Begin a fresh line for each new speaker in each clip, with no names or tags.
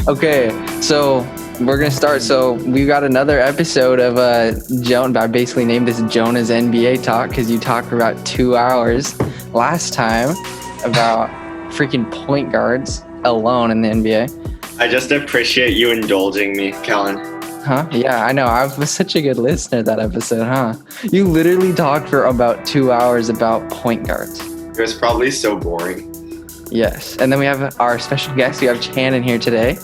Okay, so we're gonna start. So we got another episode of Jonah. I basically named this Jonah's NBA talk because you talked for about 2 hours last time about freaking point guards alone in the NBA.
I just appreciate you indulging me, Kellen.
Huh? Yeah, I know. I was such a good listener that episode, huh? You literally talked for about 2 hours about point guards.
It was probably so boring.
Yes, and then we have our special guest. We have Channon here today.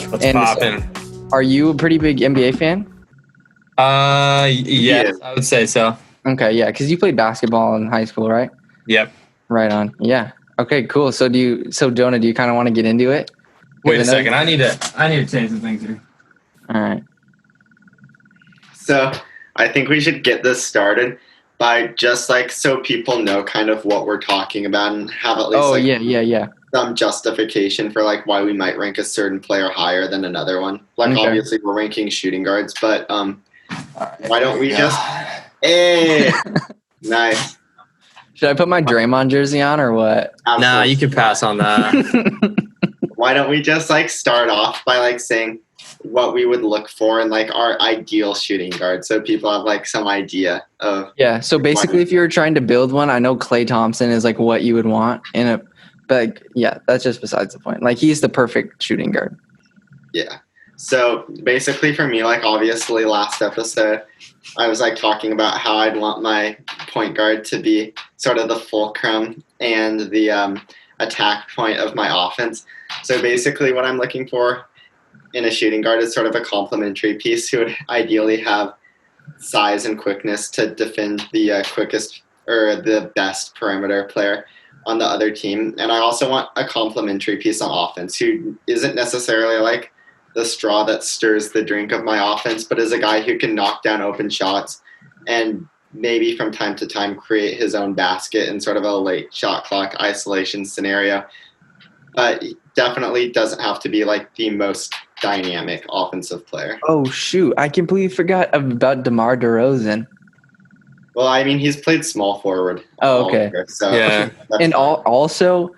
What's poppin'?
Are you a pretty big NBA fan?
Yes, I would say so.
Okay, yeah, because you played basketball in high school, right?
Yep.
Right on. Yeah. Okay, cool. So Jonah, do you kind of want to get into it?
Wait a second. I need to change some things here.
All right.
So I think we should get this started by just so people know kind of what we're talking about and have at least some justification for why we might rank a certain player higher than another one. Obviously we're ranking shooting guards, but why don't we just nice.
Should I put my Draymond jersey on or what?
Absolutely.
Nah, you can pass on that.
Why don't we just start off by saying what we would look for in our ideal shooting guard, so people have some idea of.
Yeah. So basically, if you were trying to build one, I know Klay Thompson is what you would want in a, but yeah, that's just besides the point. He's the perfect shooting guard.
Yeah. So basically, for me, obviously, last episode, I was talking about how I'd want my point guard to be sort of the fulcrum and the attack point of my offense. So basically, what I'm looking for in a shooting guard is sort of a complementary piece who would ideally have size and quickness to defend the quickest or the best perimeter player on the other team. And I also want a complementary piece on offense who isn't necessarily the straw that stirs the drink of my offense, but is a guy who can knock down open shots and maybe from time to time create his own basket in sort of a late shot clock isolation scenario. But definitely doesn't have to be the most dynamic offensive player.
Oh shoot! I completely forgot about DeMar DeRozan.
Well, I mean, he's played small forward.
Oh, okay.
Year, so
Yeah.
And also,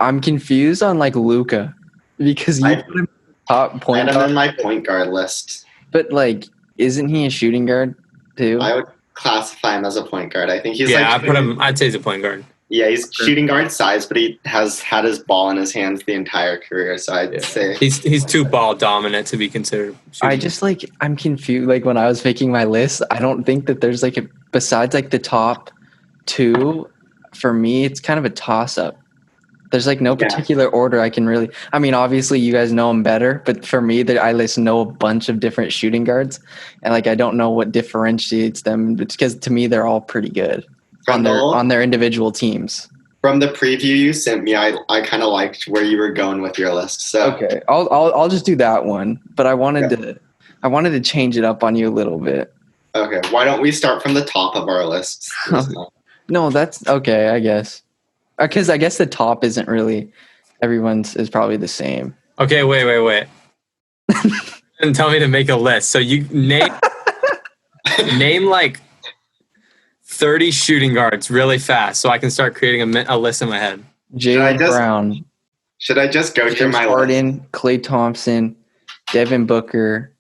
I'm confused on Luka because you put him top point
guard.
guard.
I'm in my point guard list.
But isn't he a shooting guard too?
I would classify him as a point guard. I think he's
I'd say he's a point guard.
Yeah, he's shooting guard size, but he has had his ball in his hands the entire career. So I'd say
he's too ball dominant to be considered.
I just I'm confused. When I was making my list, I don't think that there's besides the top two. For me, it's kind of a toss up. There's no particular order I can really. I mean, obviously you guys know them better, but for me, I know a bunch of different shooting guards, and I don't know what differentiates them because to me they're all pretty good. On their individual teams.
From the preview you sent me, I kind of liked where you were going with your list. So
okay, I'll just do that one. But I wanted to change it up on you a little bit.
Okay, why don't we start from the top of our list?
No, that's okay, I guess. Because I guess the top isn't really everyone's is probably the same.
Okay, wait. And tell me to make a list. So you name 30 shooting guards really fast so I can start creating a list in my head.
Jaylen Brown.
Should I just go through my
Harden, list? Klay Thompson, Devin Booker,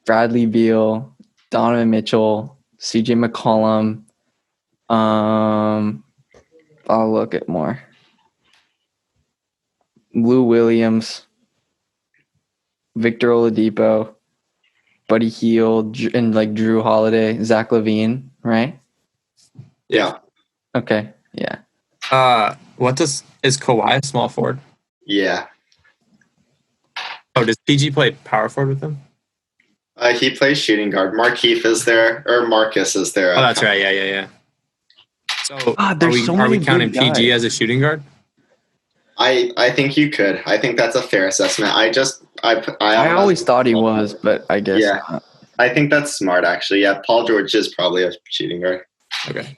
Bradley Beal, Donovan Mitchell, CJ McCollum. I'll look at more. Lou Williams, Victor Oladipo, Buddy Hield, and Drew Holiday, Zach LaVine, right?
Yeah.
Okay. Yeah.
Is Kawhi a small forward?
Yeah.
Oh, does PG play power forward with him?
He plays shooting guard. Marcus is there.
Oh, that's right. Yeah. So are we counting PG as a shooting guard?
I think you could. I think that's a fair assessment. I
always thought he was, but I guess not.
I think that's smart actually. Yeah, Paul George is probably a shooting guard.
Okay.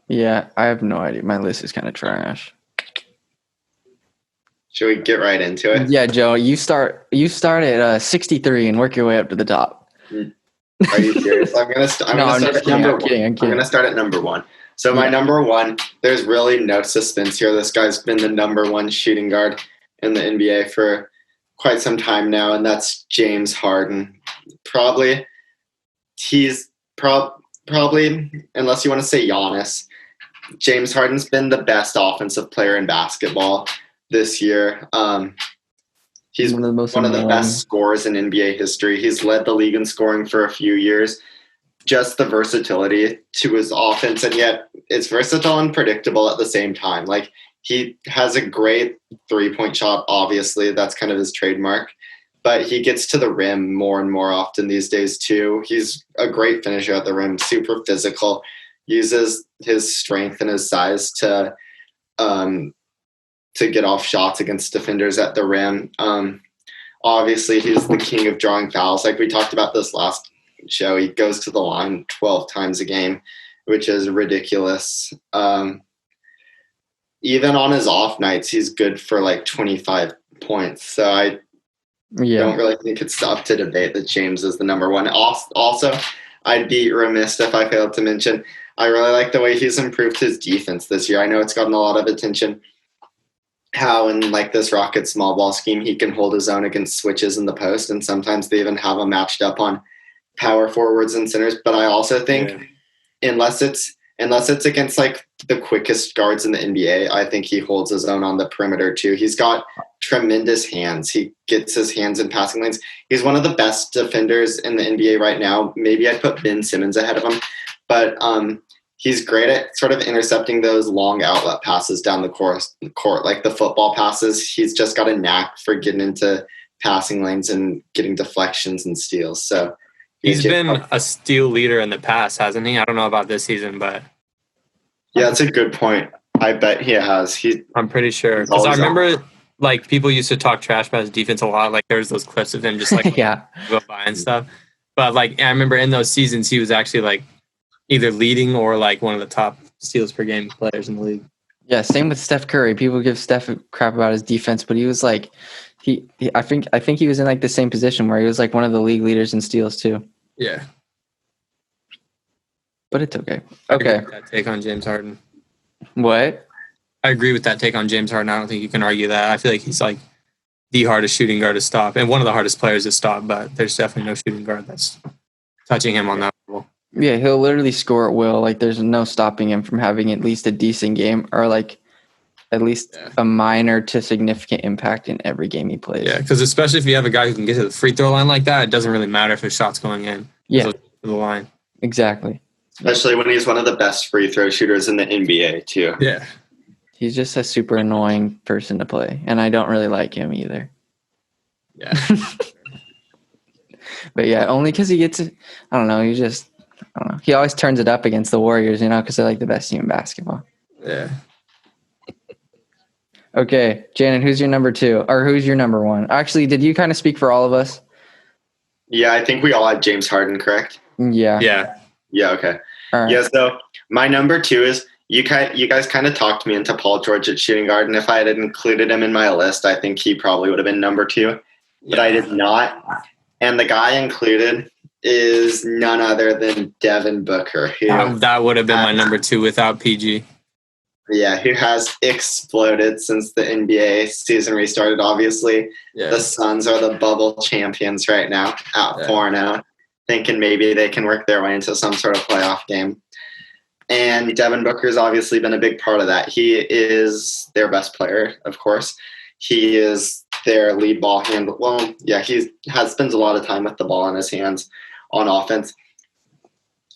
Yeah, I have no idea. My list is kind of trash.
Should we get right into it?
Yeah, Joe, you start at 63 and work your way up to the top.
Are you serious? I'm gonna start at number one. So my number one, there's really no suspense here. This guy's been the number one shooting guard in the NBA for quite some time now, and that's James Harden. Probably, unless you want to say Giannis, James Harden's been the best offensive player in basketball this year. He's one of the best scorers in NBA history. He's led the league in scoring for a few years. Just the versatility to his offense, and yet it's versatile and predictable at the same time. Like, he has a great three-point shot, obviously. That's kind of his trademark. But he gets to the rim more and more often these days, too. He's a great finisher at the rim, super physical, uses his strength and his size to get off shots against defenders at the rim. Obviously, he's the king of drawing fouls. Like we talked about this last show, he goes to the line 12 times a game, which is ridiculous. Even on his off nights, he's good for like 25 points. So I don't really think it's up to debate that James is the number one. Also, I'd be remiss if I failed to mention, I really like the way he's improved his defense this year. I know it's gotten a lot of attention how in like this Rocket small ball scheme, he can hold his own against switches in the post, and sometimes they even have him matched up on power forwards and centers. But I also think unless it's against like the quickest guards in the NBA, I think he holds his own on the perimeter too. He's got tremendous hands. He gets his hands in passing lanes. He's one of the best defenders in the NBA right now. Maybe I'd put Ben Simmons ahead of him, but he's great at sort of intercepting those long outlet passes down the court, like the football passes. He's just got a knack for getting into passing lanes and getting deflections and steals. So
he's been a steal leader in the past, hasn't he? I don't know about this season, but
yeah, that's a good point. I bet he has.
I'm pretty sure, because I remember like people used to talk trash about his defense a lot. Like there's those clips of him just like go by and stuff. But like I remember in those seasons, he was actually like either leading or like one of the top steals per game players in the league.
Yeah, same with Steph Curry. People give Steph crap about his defense, but he was like, I think he was in like the same position where he was like one of the league leaders in steals too.
Yeah,
but it's okay.
I agree with that take on James Harden.
What?
I agree with that take on James Harden. I don't think you can argue that. I feel like he's like the hardest shooting guard to stop and one of the hardest players to stop. But there's definitely no shooting guard that's touching him on that level.
Yeah, he'll literally score at will. Like, there's no stopping him from having at least a decent game or, like, at least a minor to significant impact in every game he plays.
Yeah, because especially if you have a guy who can get to the free throw line like that, it doesn't really matter if his shot's going in.
Yeah.
To the line.
Exactly.
Especially when he's one of the best free throw shooters in the NBA, too.
Yeah.
He's just a super annoying person to play, and I don't really like him either.
Yeah.
But, yeah, only because he gets it. I don't know. I don't know. He always turns it up against the Warriors, because they're like the best team in basketball.
Yeah.
Okay, Janet, who's your number two? Or who's your number one? Actually, did you kind of speak for all of us?
Yeah, I think we all had James Harden, correct?
Yeah.
Yeah, okay.
All right.
Yeah, so my number two is you guys kind of talked me into Paul George at shooting guard, and if I had included him in my list, I think he probably would have been number two. But I did not. And the guy included is none other than Devin Booker.
That would have been my number two without PG.
Yeah, who has exploded since the NBA season restarted, obviously. Yeah. The Suns are the bubble champions right now, out 4-0, thinking maybe they can work their way into some sort of playoff game. And Devin Booker's obviously been a big part of that. He is their best player, of course. He is their lead ball handler. Well, yeah, spends a lot of time with the ball in his hands on offense.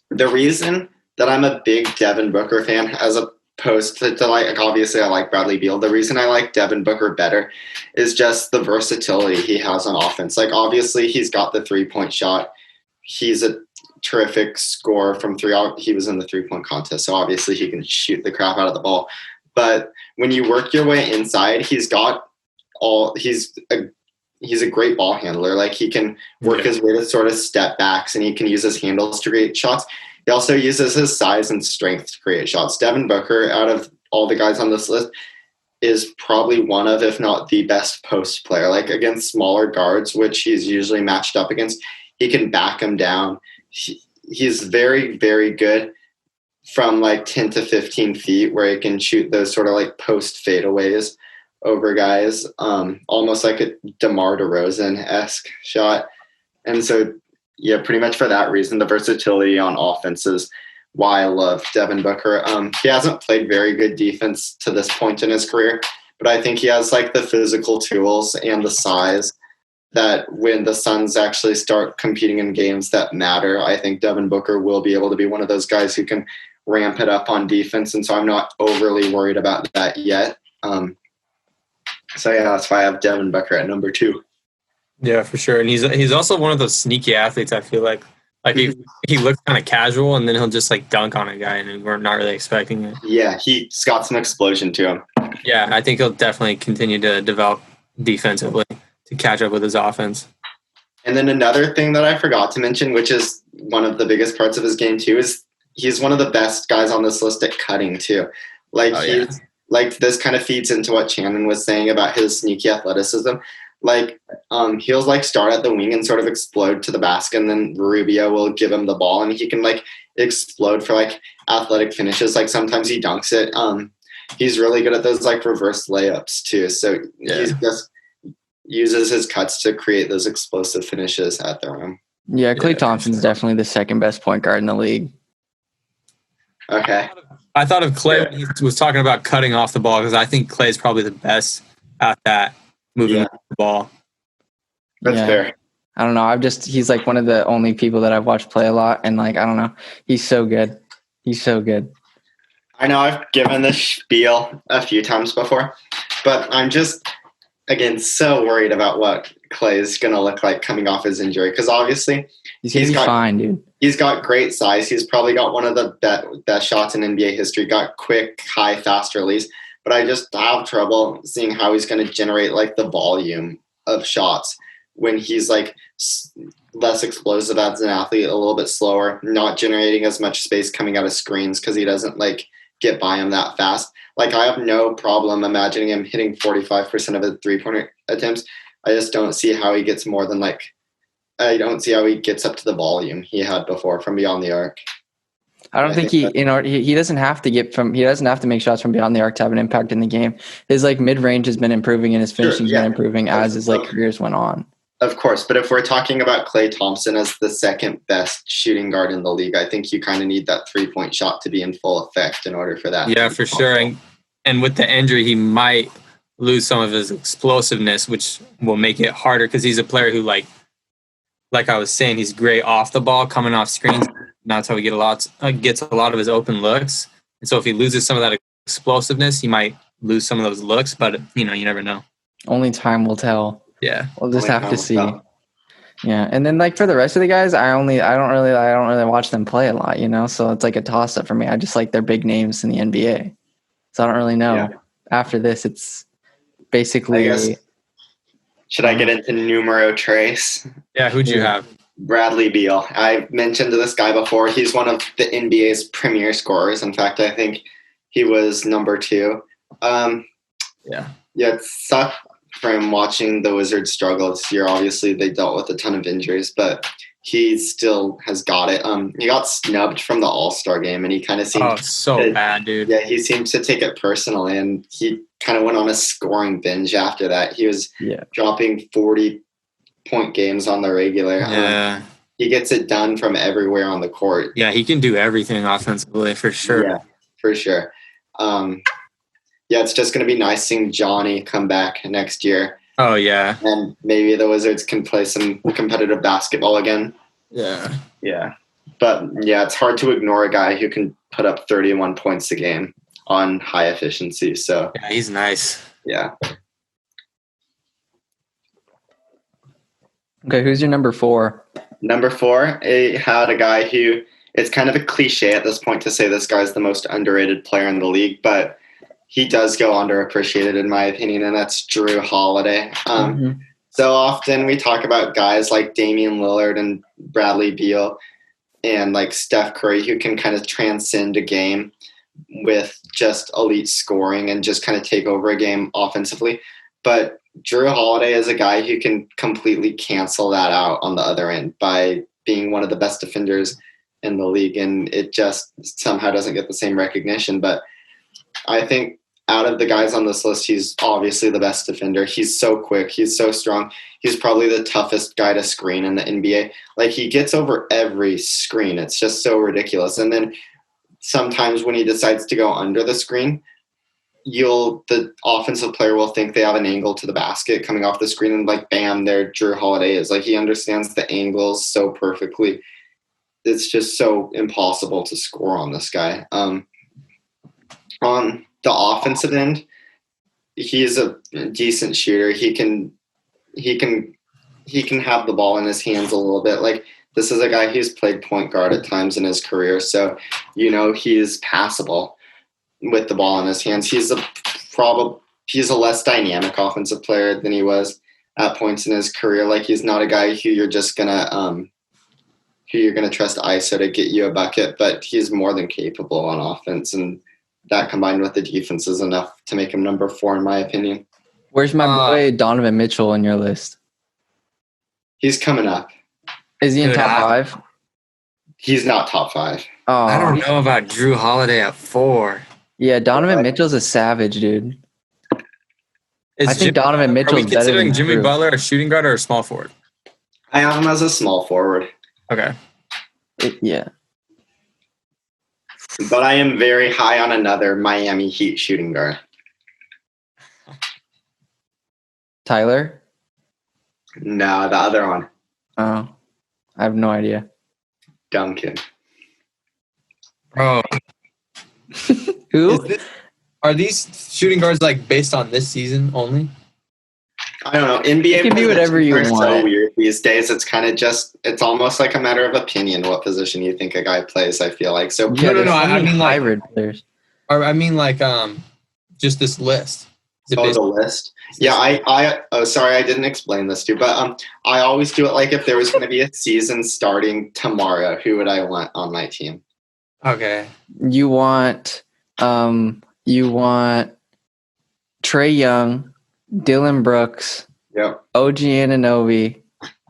The reason that I'm a big Devin Booker fan, as opposed to like, obviously I like Bradley Beal, the reason I like Devin Booker better is just the versatility he has on offense. Like, obviously he's got the 3-point shot. He's a terrific scorer from three. He was in the 3-point contest, so obviously he can shoot the crap out of the ball. But when you work your way inside, he's a great ball handler. Like, he can work his way to sort of step backs, and he can use his handles to create shots. He also uses his size and strength to create shots. Devin Booker, out of all the guys on this list, is probably one of, if not the best post player. Like, against smaller guards, which he's usually matched up against, he can back them down. He's very, very good from like 10 to 15 feet where he can shoot those sort of like post fadeaways over guys, almost like a DeMar DeRozan-esque shot. And so, yeah, pretty much for that reason, the versatility on offense is why I love Devin Booker. He hasn't played very good defense to this point in his career, but I think he has like the physical tools and the size that when the Suns actually start competing in games that matter, I think Devin Booker will be able to be one of those guys who can ramp it up on defense. And so I'm not overly worried about that yet. So yeah, that's why I have Devin Booker at number 2.
Yeah, for sure. And he's also one of those sneaky athletes, I feel like. Like he looks kind of casual, and then he'll just like dunk on a guy, and we're not really expecting it.
Yeah, he's got some explosion to him.
Yeah, I think he'll definitely continue to develop defensively to catch up with his offense.
And then another thing that I forgot to mention, which is one of the biggest parts of his game too, is he's one of the best guys on this list at cutting too. Like like this kind of feeds into what Channon was saying about his sneaky athleticism. Like he'll like start at the wing and sort of explode to the basket, and then Rubio will give him the ball and he can like explode for like athletic finishes. Like sometimes he dunks it. He's really good at those like reverse layups too. So he just uses his cuts to create those explosive finishes at the rim.
Yeah, Klay Thompson's definitely the second best point guard in the league.
Okay.
I thought of Klay when he was talking about cutting off the ball, because I think Klay's probably the best at that, moving the ball.
That's fair.
I don't know. He's like one of the only people that I've watched play a lot, and like I don't know, he's so good. He's so good.
I know I've given this spiel a few times before, but I'm just again so worried about what Klay is going to look like coming off his injury, because obviously
he's fine, dude.
He's got great size. He's probably got one of the best shots in NBA history. Got quick, high, fast release. But I just have trouble seeing how he's going to generate like the volume of shots when he's like less explosive as an athlete, a little bit slower, not generating as much space coming out of screens because he doesn't like get by him that fast. Like I have no problem imagining him hitting 45% of his 3-pointer attempts. I just don't see how he gets more than I don't see how he gets up to the volume he had before from beyond the arc.
I don't think he doesn't have to make shots from beyond the arc to have an impact in the game. His like mid range has been improving and his finishing's been improving as his like careers went on.
Of course, but if we're talking about Klay Thompson as the second best shooting guard in the league, I think you kind of need that 3-point shot to be in full effect in order for that.
Yeah, for sure. And with the injury, he might lose some of his explosiveness, which will make it harder because he's a player who like I was saying, he's great off the ball, coming off screens. That's how he gets a lot of his open looks. And so if he loses some of that explosiveness, he might lose some of those looks. But you never know.
Only time will tell.
Yeah,
we'll just have to see. Yeah, and then like for the rest of the guys, I don't really watch them play a lot. So it's like a toss up for me. I just like their big names in the NBA. So I don't really know. Yeah. After this, it's basically.
Should I get into numero tres?
Yeah, who'd you have?
Bradley Beal. I mentioned this guy before. He's one of the NBA's premier scorers. In fact, I think he was number 2. It sucked from watching the Wizards struggle this year. Obviously, they dealt with a ton of injuries, but he still has got it. He got snubbed from the All-Star game, and he kind of seemed
bad, dude.
Yeah, he seemed to take it personally, and he kind of went on a scoring binge after that. He was dropping 40-point games on the regular.
Yeah.
He gets it done from everywhere on the court.
Yeah, he can do everything offensively for sure.
Yeah, for sure. It's just going to be nice seeing Johnny come back next year.
Oh, yeah.
And maybe the Wizards can play some competitive basketball again.
Yeah.
Yeah. But, it's hard to ignore a guy who can put up 31 points a game on high efficiency. So
yeah, he's nice.
Yeah.
Okay, who's your number 4?
Number 4, I had a guy who, it's kind of a cliche at this point to say this guy's the most underrated player in the league, but he does go underappreciated in my opinion, and that's Drew Holiday. So often we talk about guys like Damian Lillard and Bradley Beal and like Steph Curry who can kind of transcend a game with just elite scoring and just kind of take over a game offensively. But Drew Holiday is a guy who can completely cancel that out on the other end by being one of the best defenders in the league, and it just somehow doesn't get the same recognition. But I think out of the guys on this list, he's obviously the best defender. He's so quick. He's so strong. He's probably the toughest guy to screen in the NBA. Like, he gets over every screen. It's just so ridiculous. And then sometimes when he decides to go under the screen, the offensive player will think they have an angle to the basket coming off the screen, and like, bam, there Drew Holiday is. Like, he understands the angles so perfectly. It's just so impossible to score on this guy. On the offensive end, he's a decent shooter. He can have the ball in his hands a little bit. Like, this is a guy who's played point guard at times in his career, so he's passable with the ball in his hands. He's a less dynamic offensive player than he was at points in his career. Like, he's not a guy who you're just gonna trust ISO to get you a bucket, but he's more than capable on offense, and that combined with the defense is enough to make him number 4 in my opinion.
Where's my boy Donovan Mitchell on your list?
He's coming up.
Is he in top 5?
He's not top 5.
Oh,
I don't know about Drew Holiday at 4.
Yeah, Donovan Mitchell's a savage, dude. I think Donovan Mitchell's better than
considering Jimmy Butler a shooting guard or a small forward?
I have him as a small forward.
Okay.
Yeah.
But I am very high on another Miami Heat shooting guard.
Tyler?
No, the other one.
Oh, I have no idea.
Duncan.
Bro.
Who?
Are these shooting guards like based on this season only?
I don't know. NBA
you can do whatever you want.
So weird these days. It's kind of it's almost like a matter of opinion what position you think a guy plays. I feel like so.
Yeah,
no. I mean like
hybrid players.
Or I mean like just this list.
The list. Yeah, sorry, I didn't explain this to you, but I always do it like if there was going to be a season starting tomorrow, who would I want on my team?
Okay.
You want Trey Young, Dylan Brooks,
Yep,
OG Anunoby,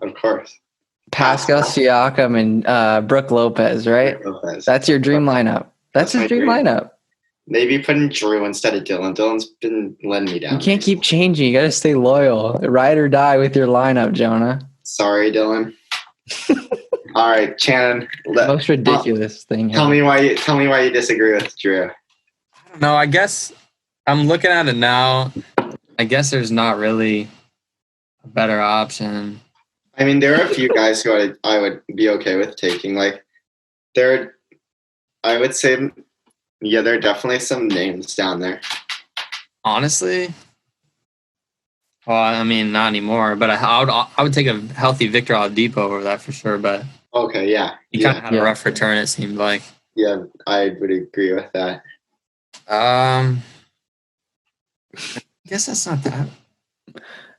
of course,
Pascal Siakam, and Brooke Lopez, right?
Lopez.
That's your dream lineup. That's his dream lineup.
Maybe putting Drew instead of Dylan. Dylan's been letting me down.
You can't keep changing. You got to stay loyal. Ride or die with your lineup, Jonah.
Sorry, Dylan. All right, Channon.
Most ridiculous thing.
Tell me why you disagree with Drew.
I don't know. I guess I'm looking at it now. I guess there's not really a better option.
I mean, there are a few guys who I would be okay with taking. Like, I would say, yeah, there are definitely some names down there.
Honestly, well, I mean, not anymore. But I would take a healthy Victor Oladipo over that for sure. But
okay, yeah,
he kind of had a rough return. It seemed like.
Yeah, I would agree with that.
I guess that's not that.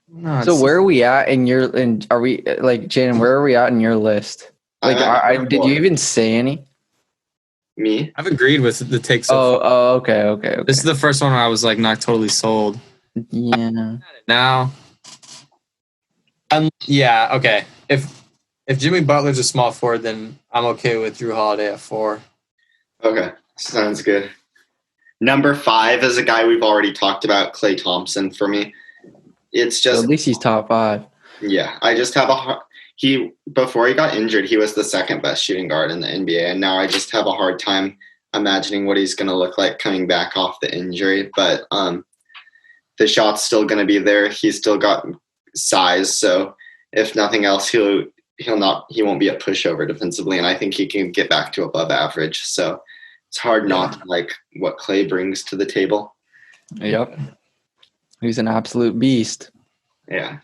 No.
So where are we at in your? Are we like Channon? Where are we at in your list? Like, did you even say any?
Me?
I've agreed with the take so far.
Oh, okay.
This is the first one where I was like not totally sold.
Yeah.
Now, yeah, okay. If Jimmy Butler's a small forward, then I'm okay with Drew Holiday at 4.
Okay, sounds good. Number 5 is a guy we've already talked about, Klay Thompson. For me, it's just
at least he's top 5.
Yeah, I just have before he got injured, he was the second best shooting guard in the NBA, and now I just have a hard time imagining what he's going to look like coming back off the injury. But the shot's still going to be there. He's still got size, so if nothing else, he won't be a pushover defensively, and I think he can get back to above average. So it's hard not to like what Klay brings to the table.
Yep, he's an absolute beast.
Yeah.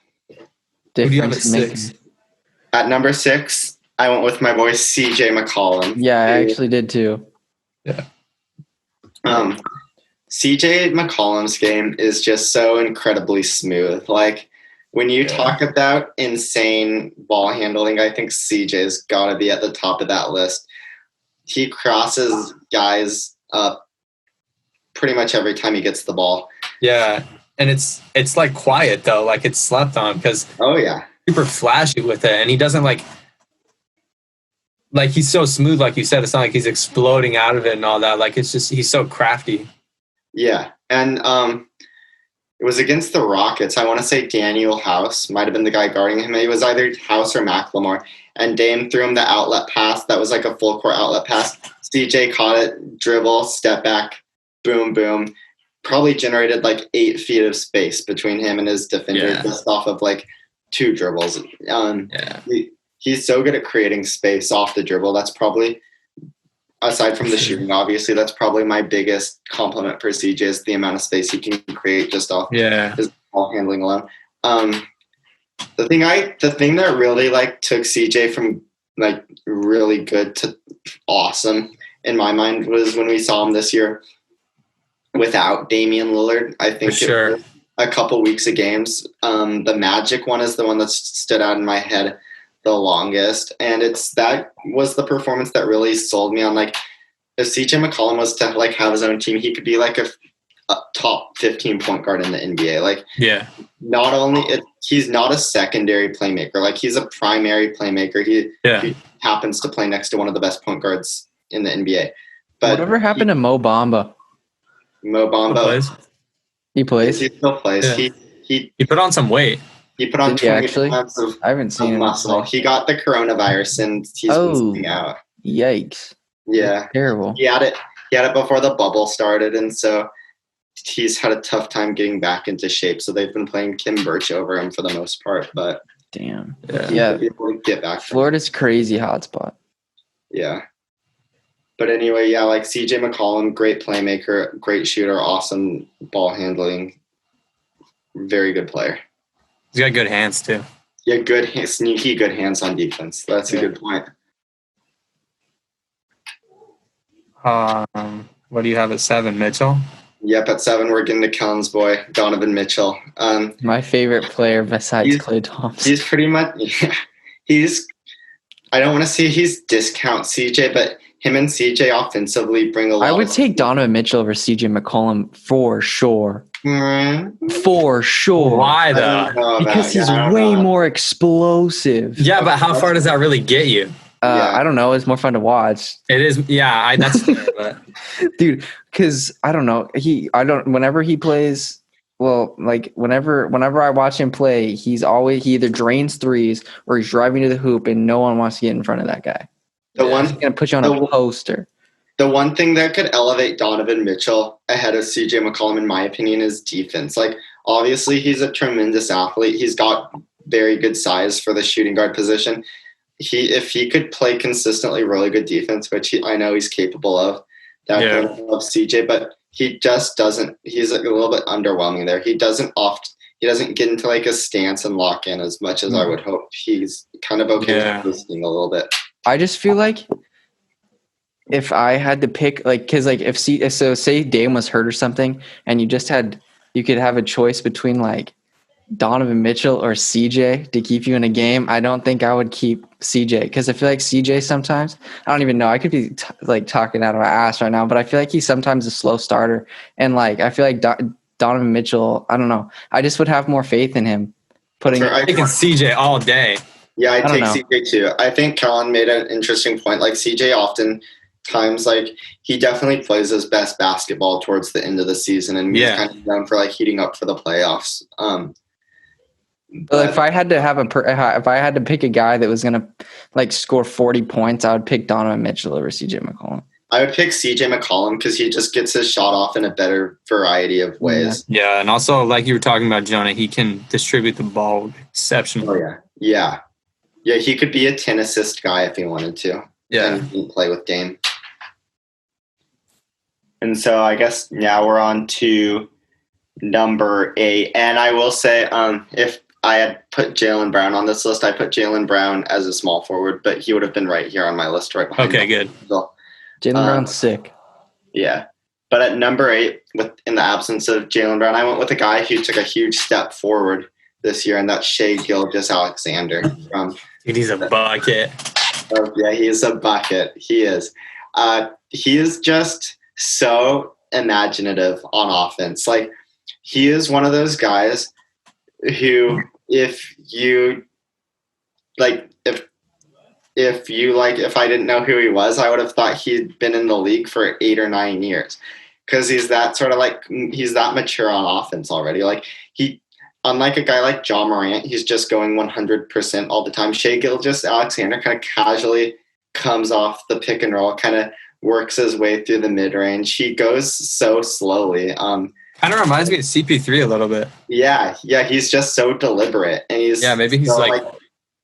Who do you have at 6?
At number 6, I went with my boy CJ McCollum.
Yeah, I actually did too.
Yeah.
CJ McCollum's game is just so incredibly smooth. Like, when you talk about insane ball handling, I think CJ's got to be at the top of that list. He crosses guys up pretty much every time he gets the ball.
Yeah, and it's like quiet though, like it's slept on because
oh yeah,
super flashy with it, and he doesn't like like he's so smooth, like you said. It's not like he's exploding out of it and all that. Like it's just he's so crafty.
Yeah, and it was against the Rockets. I want to say Daniel House might have been the guy guarding him. It was either House or McLemore. And Dame threw him the outlet pass. That was like a full court outlet pass. CJ caught it, dribble, step back, boom, boom. Probably generated like 8 feet of space between him and his defender just off of like 2 dribbles. He's so good at creating space off the dribble. That's probably, aside from the shooting, obviously, that's probably my biggest compliment for CJ is the amount of space he can create just off his ball handling alone. The thing that really like took CJ from like really good to awesome in my mind was when we saw him this year without Damian Lillard. I think it was a couple weeks of games. The Magic one is the one that stood out in my head the longest, and that was the performance that really sold me on like if CJ McCollum was to like have his own team, he could be like a top 15 point guard in the NBA. Like not only he's not a secondary playmaker, like he's a primary playmaker. He happens to play next to one of the best point guards in the NBA. But
whatever happened to Mo Bamba? He plays.
He still plays.
Yeah. He put on some weight.
He put on 20 pounds of
I haven't seen
muscle. He got the coronavirus and he's been out.
Yikes.
Yeah.
That's terrible.
He had it before the bubble started, and so he's had a tough time getting back into shape. So they've been playing Kim Birch over him for the most part. But
damn.
Yeah. Get back.
Florida's crazy hotspot.
Yeah. But anyway, like CJ McCollum, great playmaker, great shooter, awesome ball handling, very good player.
He's got good hands too.
Yeah, sneaky good hands on defense. That's a good point.
What do you have at 7, Mitchell?
Yep, at 7 we're getting to Kellen's boy, Donovan Mitchell.
My favorite player besides Klay Thompson.
He's pretty much I don't want to say he's discount CJ, but him and CJ offensively bring a lot.
I would take Donovan Mitchell over CJ McCollum for sure. For sure.
Why though?
Because he's way more explosive.
Yeah, but how far does that really get you?
I don't know. It's more fun to watch.
It is. Yeah, that's fair. But
dude, because I don't know. Whenever he plays, well, like whenever I watch him play, he either drains threes or he's driving to the hoop, and no one wants to get in front of that guy. He's gonna put you on a poster.
The one thing that could elevate Donovan Mitchell ahead of CJ McCollum, in my opinion, is defense. Like, obviously, he's a tremendous athlete. He's got very good size for the shooting guard position. If he could play consistently really good defense, which I know he's capable of, that would love CJ, but he just doesn't. He's a little bit underwhelming there. He doesn't get into like a stance and lock in as much as I would hope. He's kind of okay with listening a little bit.
I just feel like if I had to pick, like, because like say Dame was hurt or something, and you could have a choice between like Donovan Mitchell or CJ to keep you in a game, I don't think I would keep CJ, because I feel like CJ sometimes, I don't even know, I could be talking out of my ass right now, but I feel like he's sometimes a slow starter, and like I feel like Donovan Mitchell, I don't know, I just would have more faith in him putting.
I'm taking CJ all day.
Yeah, I take CJ too. I think Kellen made an interesting point. Like CJ oftentimes, like he definitely plays his best basketball towards the end of the season, and he's kind of known for like heating up for the playoffs.
But if I had to pick a guy that was gonna like score 40 points, I would pick Donovan Mitchell over CJ McCollum.
I would pick CJ McCollum because he just gets his shot off in a better variety of ways.
Yeah, and also like you were talking about, Jonah, he can distribute the ball exceptionally.
Oh yeah. He could be a 10 assist guy if he wanted to.
Yeah,
and play with Dame. And so I guess now we're on to number 8, and I will say, if I had put Jaylen Brown on this list, I put Jaylen Brown as a small forward, but he would have been right here on my list, right behind.
Okay, good.
So,
Jaylen Brown's sick.
Yeah, but at number 8, in the absence of Jaylen Brown, I went with a guy who took a huge step forward this year, and that's Shai Gilgeous-Alexander.
Dude, he's a bucket.
Oh, yeah, he is a bucket. He is. He is just so imaginative on offense. Like, he is one of those guys who, if if I didn't know who he was, I would have thought he'd been in the league for 8 or 9 years, because he's that sort of like he's that mature on offense already. Like unlike a guy like John Morant, he's just going 100% all the time. Shai Gilgeous-Alexander kind of casually comes off the pick and roll, kind of works his way through the mid range. He goes so slowly.
Kind of reminds me of CP3 a little bit.
Yeah, he's just so deliberate, and
maybe he's like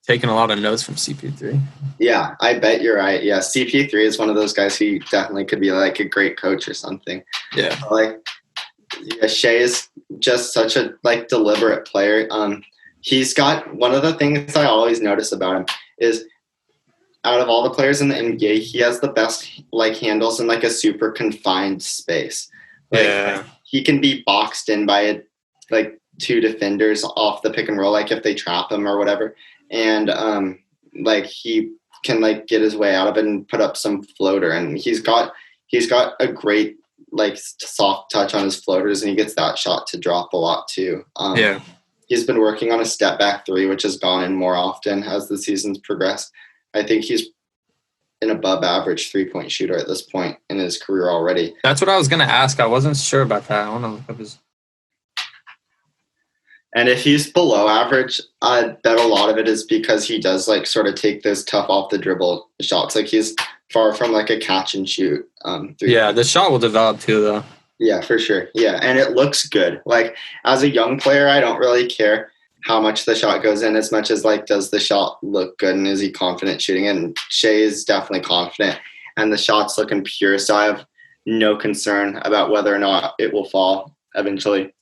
taking a lot of notes from CP3.
Yeah, I bet you're right. Yeah, CP3 is one of those guys who definitely could be like a great coach or something.
Yeah,
Shai is just such a like deliberate player. He's got one of the things I always notice about him is out of all the players in the NBA, he has the best like handles in like a super confined space. He can be boxed in by like 2 defenders off the pick and roll, like if they trap him or whatever. And like he can like get his way out of it and put up some floater, and he's got a great like soft touch on his floaters, and he gets that shot to drop a lot too. He's been working on a step back 3, which has gone in more often as the season's progressed. I think he's an above average 3-point shooter at this point in his career already.
That's what I was gonna ask. I wasn't sure about that. I want to look up his.
And if he's below average, I bet a lot of it is because he does like sort of take those tough off the dribble shots. Like he's far from like a catch and shoot.
The shot will develop too, though.
Yeah, for sure. Yeah, and it looks good. Like as a young player, I don't really care how much the shot goes in as much as like does the shot look good and is he confident shooting it? And Shai is definitely confident, and the shot's looking pure. So I have no concern about whether or not it will fall eventually.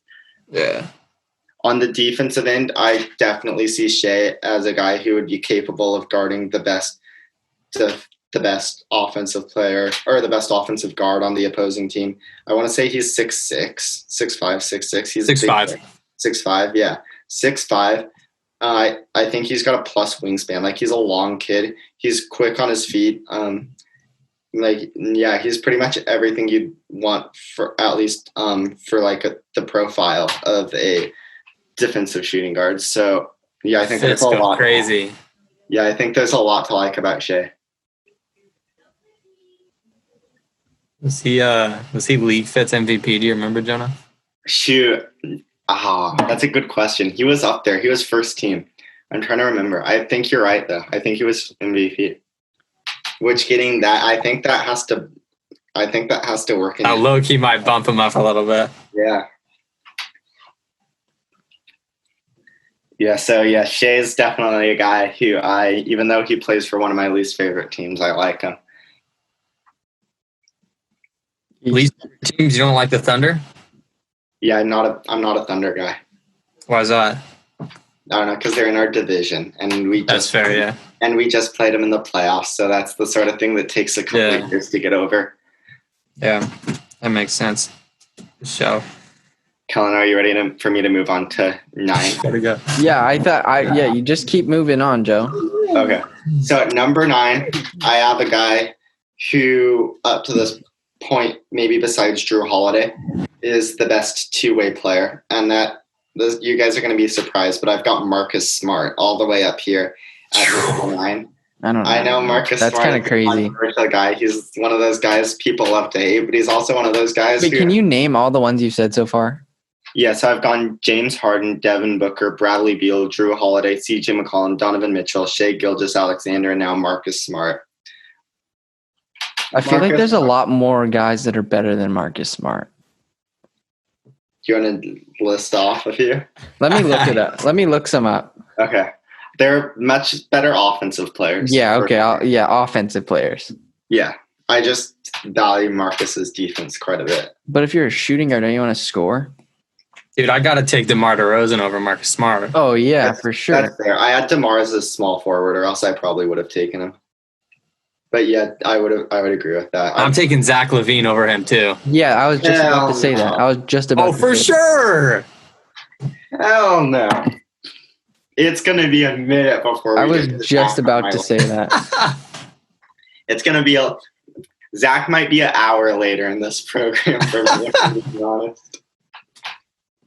Yeah.
On the defensive end, I definitely see Shai as a guy who would be capable of guarding the best offensive player or the best offensive guard on the opposing team. I want to say he's 6'6", 6'5", 6'6". He's
6'5".
6'5", yeah. 6'5". I think he's got a plus wingspan. Like he's a long kid. He's quick on his feet. He's pretty much everything you'd want for at least for like the profile of a defensive shooting guard. So yeah, I think there's a lot
crazy.
Yeah, I think there's a lot to like about Shai.
Was he League Fits MVP? Do you remember, Jonah?
Shoot. That's a good question. He was up there. He was first team. I'm trying to remember. I think you're right though. I think he was MVP. Which getting that, I think that has to work in.
Low key might bump him up a little bit.
Yeah. Yeah, so yeah, Shai's definitely a guy who even though he plays for one of my least favorite teams, I like him.
Least favorite teams? You don't like the Thunder?
Yeah, I'm not a Thunder guy.
Why is that?
I don't know, because they're in our division, and
that's fair, yeah.
And we just played them in the playoffs, so that's the sort of thing that takes a couple of years to get over.
Yeah, that makes sense. Good show.
Kellen, are you ready for me to move on to 9?
Gotta go.
Yeah, you just keep moving on, Joe.
Okay. So at number 9, I have a guy who, up to this point, maybe besides Drew Holiday, is the best two-way player. And you guys are going to be surprised, but I've got Marcus Smart all the way up here at number 9. I know Marcus
That's
Smart
kind of crazy.
Guy. He's one of those guys people love to hate, but he's also one of those guys.
Wait, can you name all the ones you've said so far?
Yeah, so I've gone James Harden, Devin Booker, Bradley Beal, Drew Holiday, C.J. McCollum, Donovan Mitchell, Shai Gilgeous-Alexander, and now Marcus Smart.
I feel like there's a lot more guys that are better than Marcus Smart.
Do you want to list off a few?
Let me look it up. Let me look some up.
Okay. They're much better offensive players.
Yeah, okay. Offensive players.
Yeah. I just value Marcus's defense quite a bit.
But if you're a shooting guard, don't you want to score?
Dude, I got to take DeMar DeRozan over Marcus Smart.
Oh, yeah, for sure.
That's fair. I had DeMar as a small forward, or else I probably would have taken him. But yeah, I would agree with that.
I'm taking Zach LaVine over him too.
Yeah, I was just about to say that. I was just about to say that.
Oh, for sure.
Hell no. It's going to be a minute before
I was just about to say that.
It's going to be Zach might be an hour later in this program, for me, to be honest.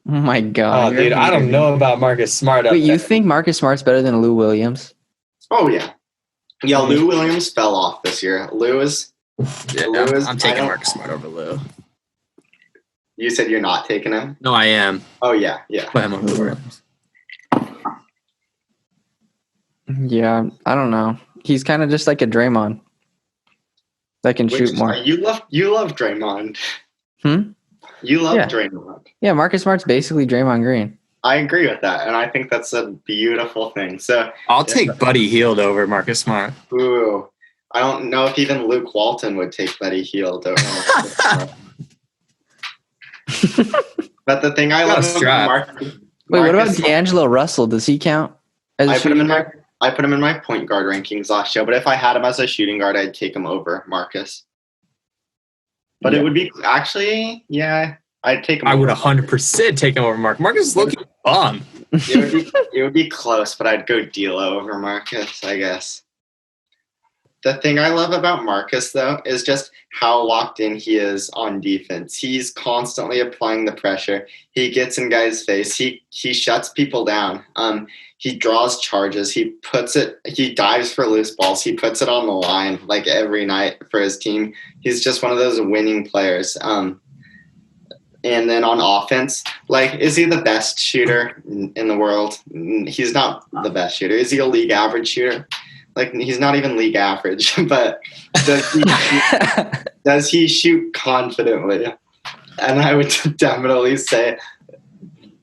Oh, my God.
Oh, dude, I don't know about Marcus Smart.
Wait, you think Marcus Smart's better than Lou Williams?
Oh, yeah. Yeah, Lou Williams fell off this year.
I'm taking Marcus Smart over Lou.
You said you're not taking him?
No, I am.
Oh, yeah.
Put him over Lou Williams.
Yeah, I don't know. He's kind of just like a Draymond that can shoot more.
You love Draymond. You love Draymond.
Yeah, Marcus Smart's basically Draymond Green.
I agree with that, and I think that's a beautiful thing. So
I'll take Buddy Hield over Marcus Smart.
Ooh, I don't know if even Luke Walton would take Buddy Hield over Marcus Smart. But the thing I love about Marcus.
Wait, what about D'Angelo Russell? Does he count as a shooting guard?
I put him in my point guard rankings last year, but if I had him as a shooting guard, I'd take him over Marcus. But it would be actually, yeah. I'd take him.
I would 100% take him over Marcus. Marcus is looking bomb.
It would be close, but I'd go D'Lo over Marcus, I guess. The thing I love about Marcus, though, is just how locked in he is on defense. He's constantly applying the pressure. He gets in guys' face. He shuts people down. He draws charges. He dives for loose balls. He puts it on the line like every night for his team. He's just one of those winning players. And then on offense, like, is he the best shooter in the world? He's not the best shooter. Is he a league average shooter? Like, he's not even league average, but does he shoot confidently? And I would definitely say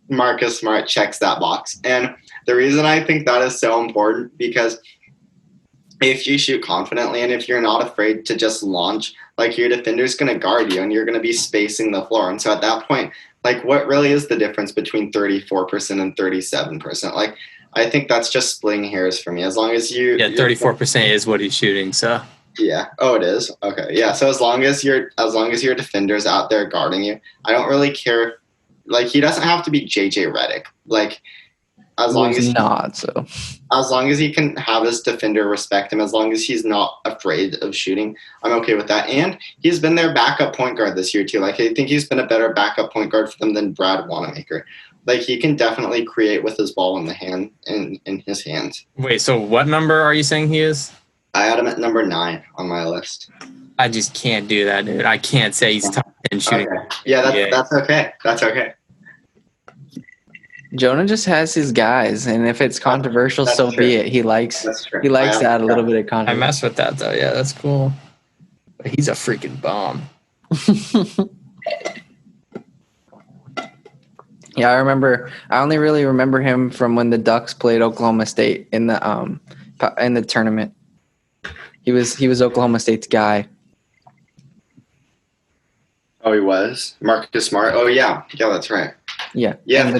Marcus Smart checks that box. And the reason I think that is so important, because if you shoot confidently and if you're not afraid to just launch, like, your defender's going to guard you and you're going to be spacing the floor. And so at that point, like, what really is the difference between 34% and 37%? Like, I think that's just splitting hairs for me. As long as you...
Yeah, 34% is what he's shooting, so...
Yeah. Oh, it is? Okay. Yeah, so as long as your defender's out there guarding you, I don't really care. Like, he doesn't have to be JJ Redick. Like, as long as he can have his defender respect him, as long as he's not afraid of shooting, I'm okay with that. And he's been their backup point guard this year too. Like, I think he's been a better backup point guard for them than Brad Wanamaker. Like, he can definitely create with his ball in his hands.
Wait, so what number are you saying he is?
I had him at number 9 on my list.
I just can't do that, dude. I can't say he's top 10 shooting.
Okay. Yeah, that's okay. That's okay.
Jonah just has his guys, and if it's controversial, so be it. He likes that a little bit of controversy.
I mess with that, though. Yeah, that's cool. But he's a freaking bomb.
Yeah, I only really remember him from when the Ducks played Oklahoma State in the tournament. He was Oklahoma State's guy.
Oh, he was? Marcus Smart? Oh, yeah. Yeah, that's right.
Yeah.
Yeah, a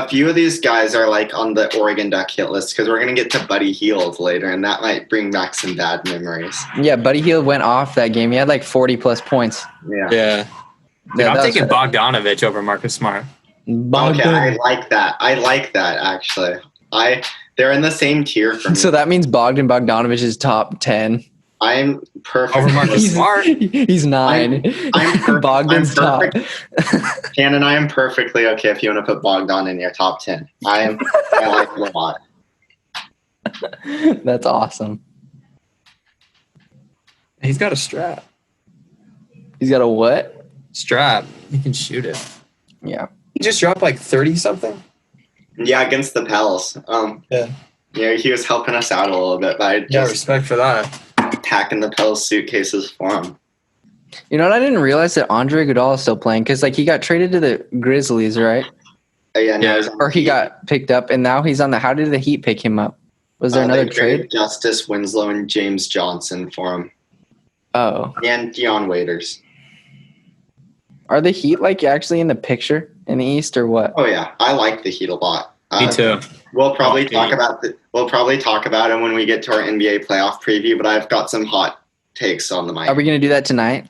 few of these guys are, like, on the Oregon Duck hit list, because we're going to get to Buddy Hield later, and that might bring back some bad memories.
Yeah, Buddy Hield went off that game. He had, like, 40-plus points.
Yeah.
Dude, I'm taking Bogdanovich over Marcus Smart.
Okay, I like that. Actually. They're in the same tier for me.
So that means Bogdanovich is top 10.
I'm perfect.
Over Marcus Smart?
He's 9. Bogdan's top.
Channon, I am perfectly okay if you want to put Bogdan in your top 10. I like him a lot.
That's awesome.
He's got a strap.
He's got a what?
Strap. He can shoot it.
Yeah.
He just dropped like 30-something?
Yeah, against the Pels. Yeah, he was helping us out a little bit by just
respect for that.
Packing the Pels suitcases for him.
You know what? I didn't realize that Andre Iguodala is still playing, because, like, he got traded to the Grizzlies, right? Or he got picked up, and now he's on the. How did the Heat pick him up? Was there another trade?
Justice Winslow and James Johnson for him.
Oh.
And Dion Waiters.
Are the Heat, like, actually in the picture in the East, or what?
Oh yeah, I like the Heat a lot.
Me too.
We'll probably talk about it when we get to our NBA playoff preview. But I've got some hot takes on the mic.
Are we going to do that tonight?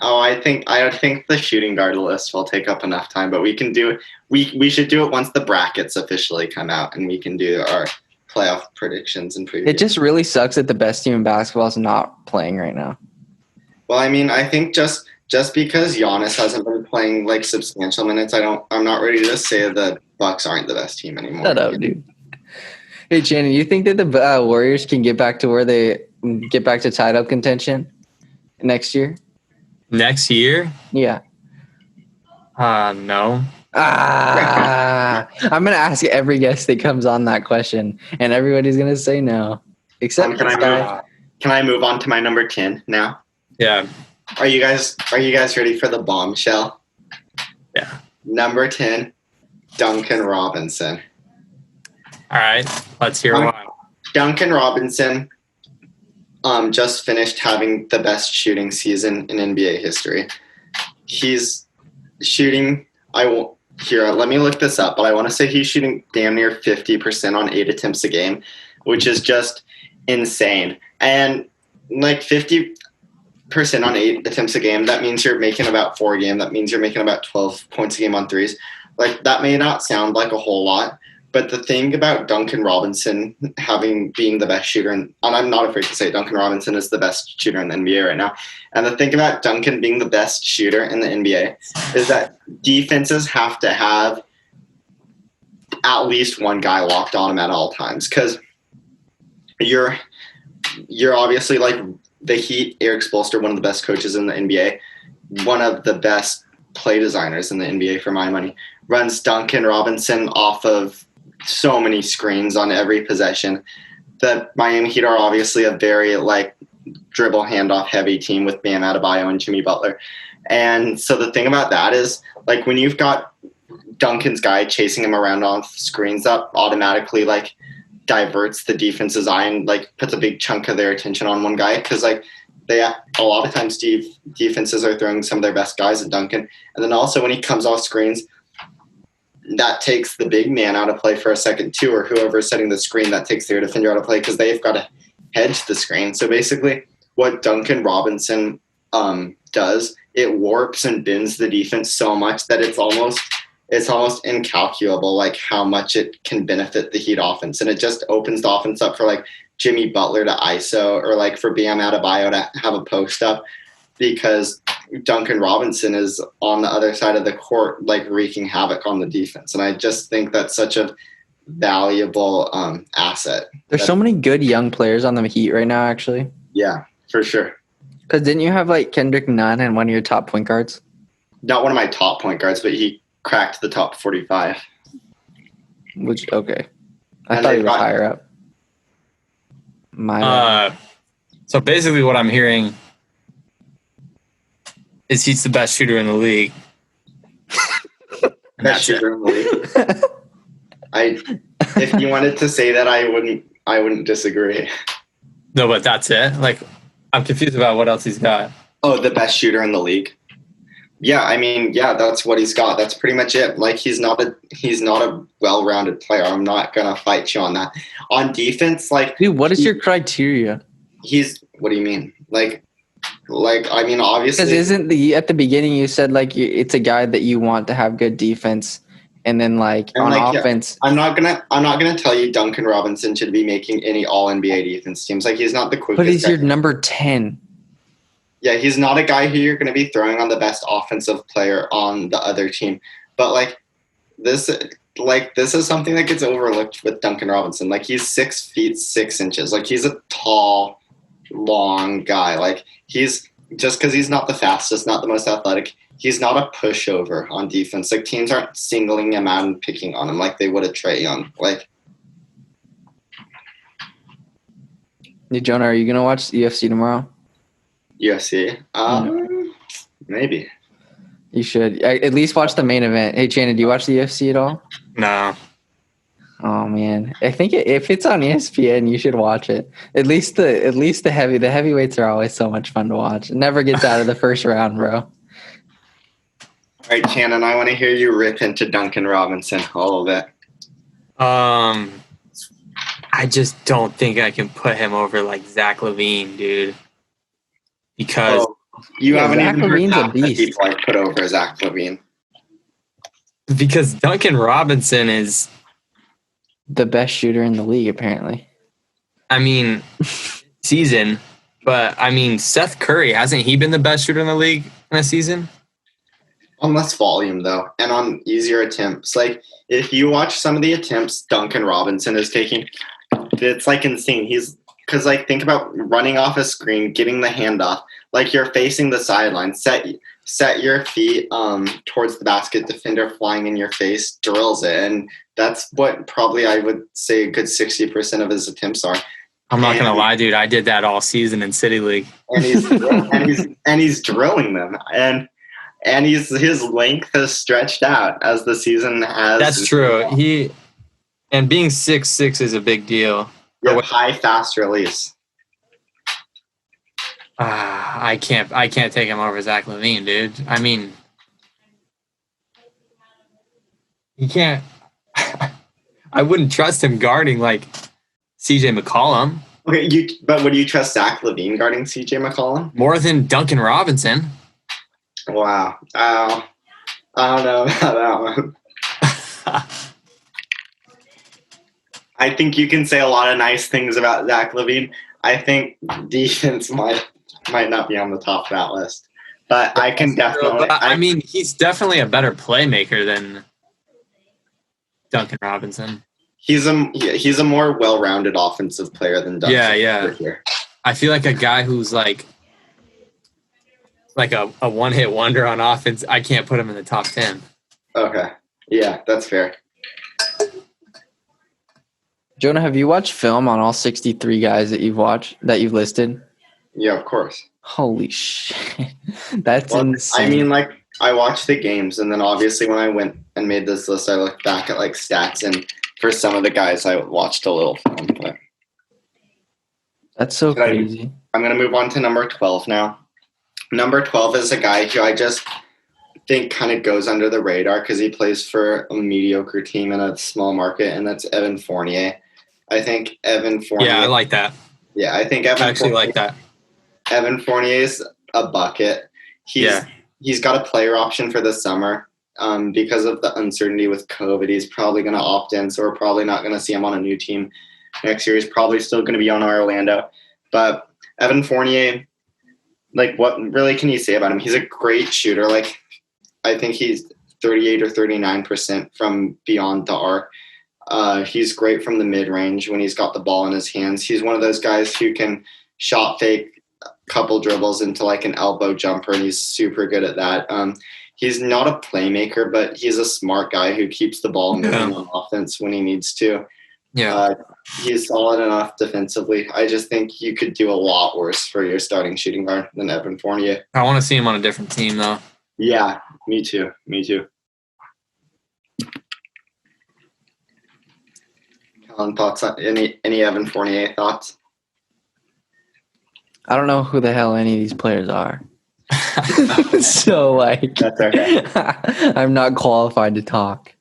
Oh, I think the shooting guard list will take up enough time, but we can do it. We should do it once the brackets officially come out, and we can do our playoff predictions and previews.
It just really sucks that the best team in basketball is not playing right now.
Well, I mean, I think just because Giannis hasn't been playing, like, substantial minutes, I'm not ready to say the Bucks aren't the best team anymore.
Shut up, dude. Hey, Channon, you think that the Warriors can get back to title contention next year?
Next year?
Yeah.
No.
I'm gonna ask every guest that comes on that question, and everybody's gonna say no, except this guy.
Can I move on to my number 10 now?
Yeah.
Are you guys ready for the bombshell?
Yeah.
Number 10, Duncan Robinson.
All right, let's hear why.
Duncan Robinson just finished having the best shooting season in NBA history. He's shooting, let me look this up, but I want to say he's shooting damn near 50% on 8 attempts a game, which is just insane. And like 50% on 8 attempts a game, that means you're making about 4 a game. That means you're making about 12 points a game on threes. Like, that may not sound like a whole lot, but the thing about Duncan Robinson being the best shooter, and I'm not afraid to say Duncan Robinson is the best shooter in the NBA right now. And the thing about Duncan being the best shooter in the NBA is that defenses have to have at least one guy locked on him at all times. Because you're obviously like the Heat, Eric Spoelstra, one of the best coaches in the NBA, one of the best play designers in the NBA for my money, runs Duncan Robinson off of so many screens on every possession. The Miami Heat are obviously a very like dribble handoff heavy team with Bam Adebayo and Jimmy Butler. And so the thing about that is like when you've got Duncan's guy chasing him around off screens, that automatically like diverts the defense's eye and like puts a big chunk of their attention on one guy. Cause like a lot of times defenses are throwing some of their best guys at Duncan. And then also when he comes off screens, that takes the big man out of play for a second too, or whoever's setting the screen, that takes their defender out of play because they've got to hedge the screen. So basically what Duncan Robinson does, it warps and bends the defense so much that it's almost incalculable like how much it can benefit the Heat offense. And it just opens the offense up for like Jimmy Butler to ISO or like for Bam Adebayo to have a post up, because Duncan Robinson is on the other side of the court, like wreaking havoc on the defense. And I just think that's such a valuable asset.
There's so many good young players on the Heat right now, actually.
Yeah, for sure.
Because didn't you have like Kendrick Nunn and one of your top point guards?
Not one of my top point guards, but he cracked the top 45.
Okay. I thought he was higher up.
So basically what I'm hearing is he's the best shooter in the league.
Best shooter in the league. If you wanted to say that, I wouldn't disagree.
No, but that's it. Like, I'm confused about what else he's got.
Oh, the best shooter in the league. Yeah, I mean, yeah, that's what he's got. That's pretty much it. Like, he's not a well-rounded player. I'm not gonna fight you on that. On defense, like,
dude, what is your criteria?
What do you mean? Like, I mean, obviously,
because at the beginning you said like it's a guy that you want to have good defense, and then offense.
Yeah, I'm not gonna tell you Duncan Robinson should be making any All NBA defense teams. Like, he's not the quickest.
But he's your number 10.
Yeah, he's not a guy who you're going to be throwing on the best offensive player on the other team. But this is something that gets overlooked with Duncan Robinson. Like, he's 6 feet 6 inches. Like, he's a tall, long guy. Like, he's just because he's not the fastest, not the most athletic, he's not a pushover on defense. Like, teams aren't singling him out and picking on him like they would a Trae Young. Like,
hey, Jonah, are you going to watch the UFC tomorrow?
UFC? Maybe.
You should. At least watch the main event. Hey, Channon, do you watch the UFC at all?
No.
Oh, man. I think if it's on ESPN, you should watch it. At least the heavyweights are always so much fun to watch. It never gets out of the first round, bro.
All right, Channon, I want to hear you rip into Duncan Robinson all of it.
I just don't think I can put him over like Zach LaVine, dude. Because
you haven't
Zach
even
LaVine's
heard
a beast.
People like put over Zach LaVine.
Because Duncan Robinson is
the best shooter in the league, apparently.
I mean, season, but I mean, Seth Curry, hasn't he been the best shooter in the league in a season?
On less volume, though, and on easier attempts. Like, if you watch some of the attempts Duncan Robinson is taking, it's like insane. Because like think about running off a screen, getting the handoff, like you're facing the sideline, set your feet towards the basket, defender flying in your face, drills it, and that's what probably I would say a good 60% of his attempts are.
I'm not gonna lie, dude. I did that all season in City League,
and he's drilling them, and his length has stretched out as the season has.
That's true. And being 6'6" is a big deal.
Yeah, high, fast release.
I can't take him over Zach LaVine, dude. I mean, you can't. I wouldn't trust him guarding like CJ McCollum.
Okay, but would you trust Zach LaVine guarding CJ McCollum
more than Duncan Robinson?
Wow. I don't know about that one. I think you can say a lot of nice things about Zach LaVine. I think defense might not be on the top of that list. But I can definitely...
I mean, he's definitely a better playmaker than Duncan Robinson.
He's a more well-rounded offensive player than Duncan.
Yeah. I feel like a guy who's like a one-hit wonder on offense, I can't put him in the top 10.
Okay. Yeah, that's fair.
Jonah, have you watched film on all 63 guys that you've listed?
Yeah, of course.
Holy shit. That's insane.
I mean, like, I watched the games, and then obviously when I went and made this list, I looked back at, like, stats, and for some of the guys, I watched a little film. But
that's so crazy.
I'm going to move on to number 12 now. Number 12 is a guy who I just think kind of goes under the radar because he plays for a mediocre team in a small market, and that's Evan Fournier. I think Evan Fournier...
Yeah, I like that.
Yeah, I think Evan...
I actually like that.
Evan Fournier is a bucket. He's got a player option for the summer. Because of the uncertainty with COVID, he's probably going to opt in, so we're probably not going to see him on a new team next year. He's probably still going to be on Orlando. But Evan Fournier, like, what really can you say about him? He's a great shooter. Like, I think he's 38 or 39% from beyond the arc. He's great from the mid-range when he's got the ball in his hands. He's one of those guys who can shot fake a couple dribbles into like an elbow jumper, and he's super good at that. He's not a playmaker, but he's a smart guy who keeps the ball moving on offense when he needs to.
Yeah.
He's solid enough defensively. I just think you could do a lot worse for your starting shooting guard than Evan Fournier.
I want to see him on a different team, though.
Yeah, me too. Colin, thoughts on any Evan Fournier thoughts?
I don't know who the hell any of these players are. So, like,
that's okay.
I'm not qualified to talk.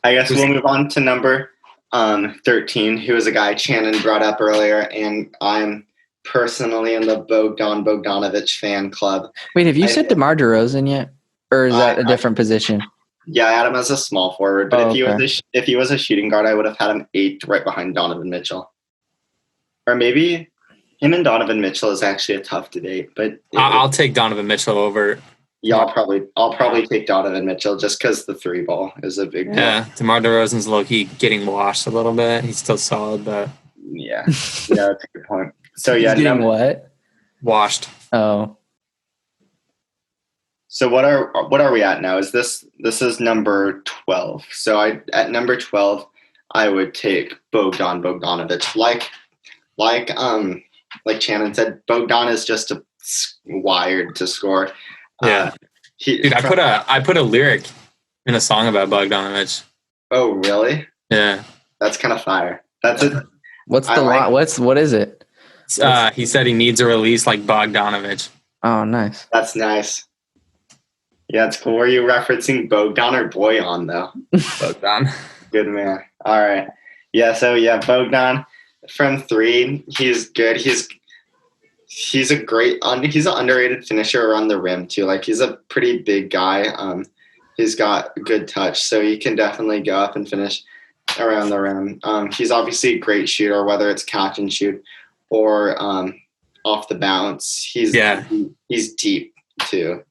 I guess we'll move on to number 13, who is a guy Channon brought up earlier, and I'm personally in the Bogdanovich fan club.
Wait, have you said DeMar DeRozan yet? Or is that a different position?
Yeah, I had him as a small forward, but if he was a shooting guard, I would have had him 8th right behind Donovan Mitchell. Or maybe him and Donovan Mitchell is actually a tough debate, but
I'll take Donovan Mitchell over.
Yeah, I'll probably take Donovan Mitchell just because the 3 ball is a big deal.
Yeah, DeMar DeRozan's low-key getting washed a little bit. He's still solid, but
yeah, that's a good point. So yeah,
he's getting what?
Washed.
Oh.
So what are we at now? This is number 12. So at number 12, I would take Bogdanovich. Like Channon said, Bogdan is just wired to score.
Yeah. I put a lyric in a song about Bogdanovich.
Oh, really?
Yeah.
That's kind of fire. That's it.
What's the line? What is it?
He said he needs a release like Bogdanovich.
Oh, nice.
That's nice. Yeah, it's cool. Were you referencing Bogdan or Boyan, though?
Bogdan.
Good man. All right. Yeah, so Bogdan from 3, he's good. He's he's an underrated finisher around the rim too. Like, he's a pretty big guy. He's got good touch, so he can definitely go up and finish around the rim. He's obviously a great shooter, whether it's catch and shoot or off the bounce. He's deep too.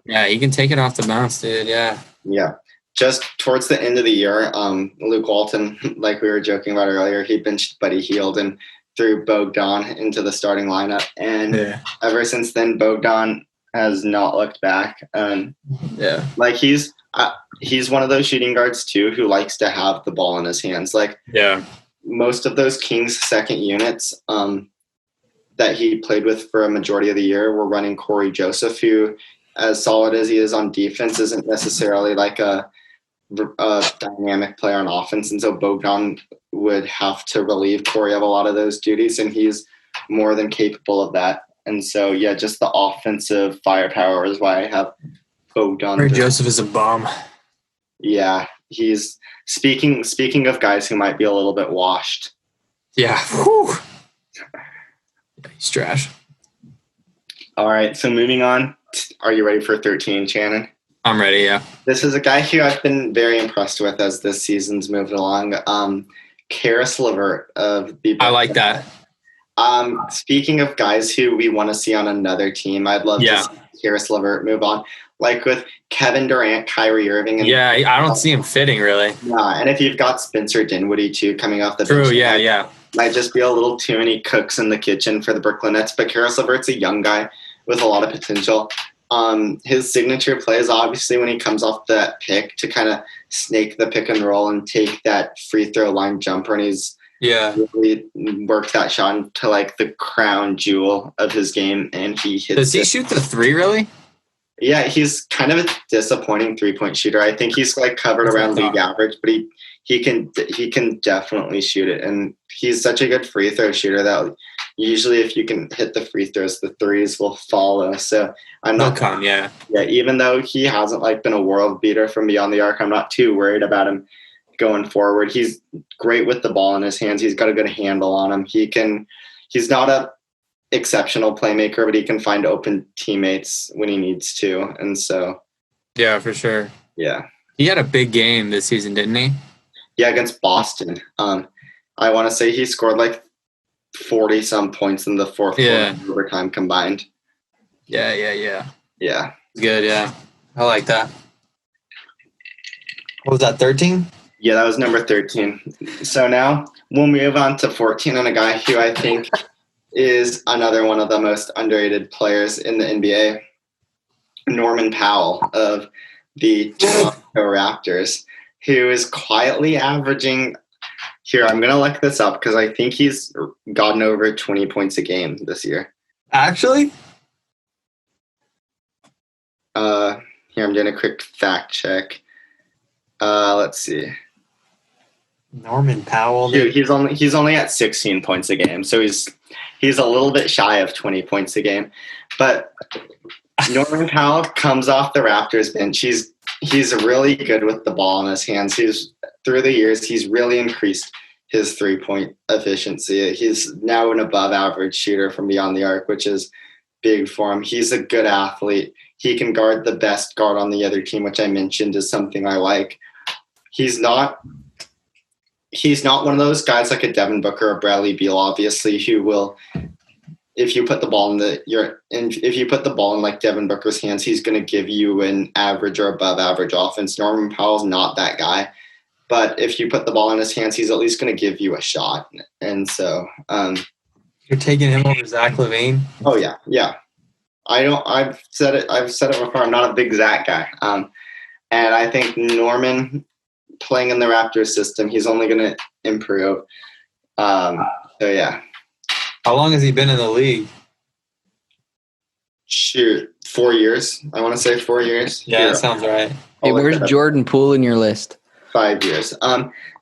Yeah, he can take it off the bounce, dude. Yeah.
Yeah. just towards the end of the year, Luke Walton, like we were joking about earlier, he benched Buddy Hield and threw Bogdan into the starting lineup. And ever since then, Bogdan has not looked back. Like he's one of those shooting guards too who likes to have the ball in his hands. Like most of those Kings second units that he played with for a majority of the year were running Corey Joseph, who, as solid as he is on defense, isn't necessarily like a dynamic player on offense. And so Bogdan would have to relieve Corey of a lot of those duties, and he's more than capable of that. And so, just the offensive firepower is why I have Bogdan.
Corey Joseph is a bomb.
Yeah, he's speaking of guys who might be a little bit washed.
Yeah. Whew. He's trash.
All right, so moving on. Are you ready for 13, Channon?
I'm ready, yeah.
This is a guy who I've been very impressed with as this season's moved along. Karis LeVert of the.
I like that.
Speaking of guys who we want to see on another team, I'd love to see Karis LeVert move on. Like with Kevin Durant, Kyrie Irving. And
I don't see him fitting really.
Nah, and if you've got Spencer Dinwiddie too coming off the
bench.
True, might just be a little too many cooks in the kitchen for the Brooklyn Nets. But Karis LeVert's a young guy with a lot of potential. His signature play is obviously when he comes off that pick to kind of snake the pick and roll and take that free throw line jumper, and he's really worked that shot into like the crown jewel of his game, and he hits.
Does he shoot the three really?
Yeah, he's kind of a disappointing 3-point shooter. I think he's like covered around league average, but he can definitely shoot it, and he's such a good free throw shooter that usually if you can hit the free throws, the threes will follow. So I'm not even though he hasn't like been a world beater from beyond the arc, I'm not too worried about him going forward. He's great with the ball in his hands. He's got a good handle on him. He's not a exceptional playmaker, but he can find open teammates when he needs to. And so
for sure.
Yeah.
He had a big game this season, didn't he?
Yeah, against Boston. I want to say he scored like 40 some points in the fourth quarter overtime combined.
Yeah. Good, yeah. I like that. What was that, 13?
Yeah, that was number 13. So now we'll move on to 14 and a guy who I think is another one of the most underrated players in the NBA, Norman Powell of the Toronto Raptors, who is quietly averaging – here, I'm going to look this up because I think he's gotten over 20 points a game this year.
Actually?
Here, I'm doing a quick fact check. Let's see.
Norman Powell.
Dude, he's only at 16 points a game, so he's a little bit shy of 20 points a game. But Norman Powell comes off the Raptors bench. He's really good with the ball in his hands. Through the years, he's really increased his 3-point efficiency. He's now an above-average shooter from beyond the arc, which is big for him. He's a good athlete. He can guard the best guard on the other team, which I mentioned is something I like. He's not one of those guys like a Devin Booker or Bradley Beal, obviously, who will, if you put the ball in like Devin Booker's hands, he's going to give you an average or above average offense. Norman Powell's not that guy, but if you put the ball in his hands, he's at least going to give you a shot. And so,
you're taking him over Zach LaVine?
Oh yeah. I've said it before. I'm not a big Zach guy. And I think Norman playing in the Raptors system, he's only going to improve. So yeah.
How long has he been in the league?
Shoot, 4 years. I want to say 4 years.
Yeah, that sounds right.
Hey, where's Jordan Poole in your list?
5 years.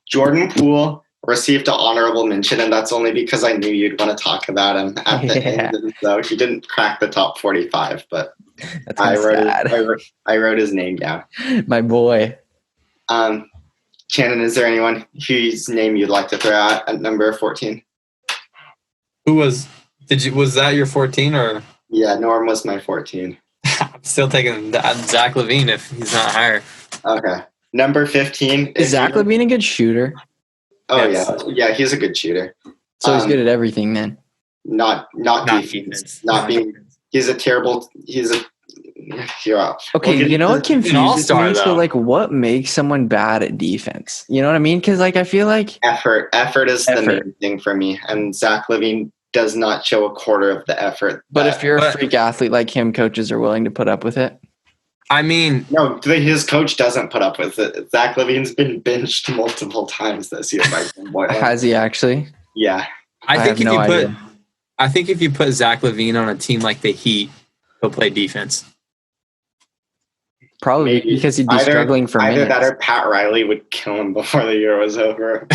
Jordan Poole received an honorable mention, and that's only because I knew you'd want to talk about him at the end. And so he didn't crack the top 45, but I wrote his name down.
My boy.
Channon, is there anyone whose name you'd like to throw out at number 14?
Was that your 14 or?
Yeah, Norm was my 14.
I'm still taking Zach LaVine if he's not higher.
Okay. Number 15.
Is Zach LaVine a good shooter?
Oh, yes. Yeah, he's a good shooter.
So he's good at everything then?
Not defense. He's a You're up.
Okay, you know what confuses
all-star,
me? So,
though.
like, what makes someone bad at defense? You know what I mean? Because, like, I feel like
Effort is the main thing for me, and Zach LaVine does not show a quarter of the effort.
But if you're a freak athlete like him, coaches are willing to put up with it.
I mean,
no, his coach doesn't put up with it. Zach LaVine's been benched multiple times this year by Tim Boylan.
Has he actually?
Yeah.
I think if you put Zach LaVine on a team like the Heat, he'll play defense.
Probably maybe. Because he'd be struggling for minutes.
Either that or Pat Riley would kill him before the year was over.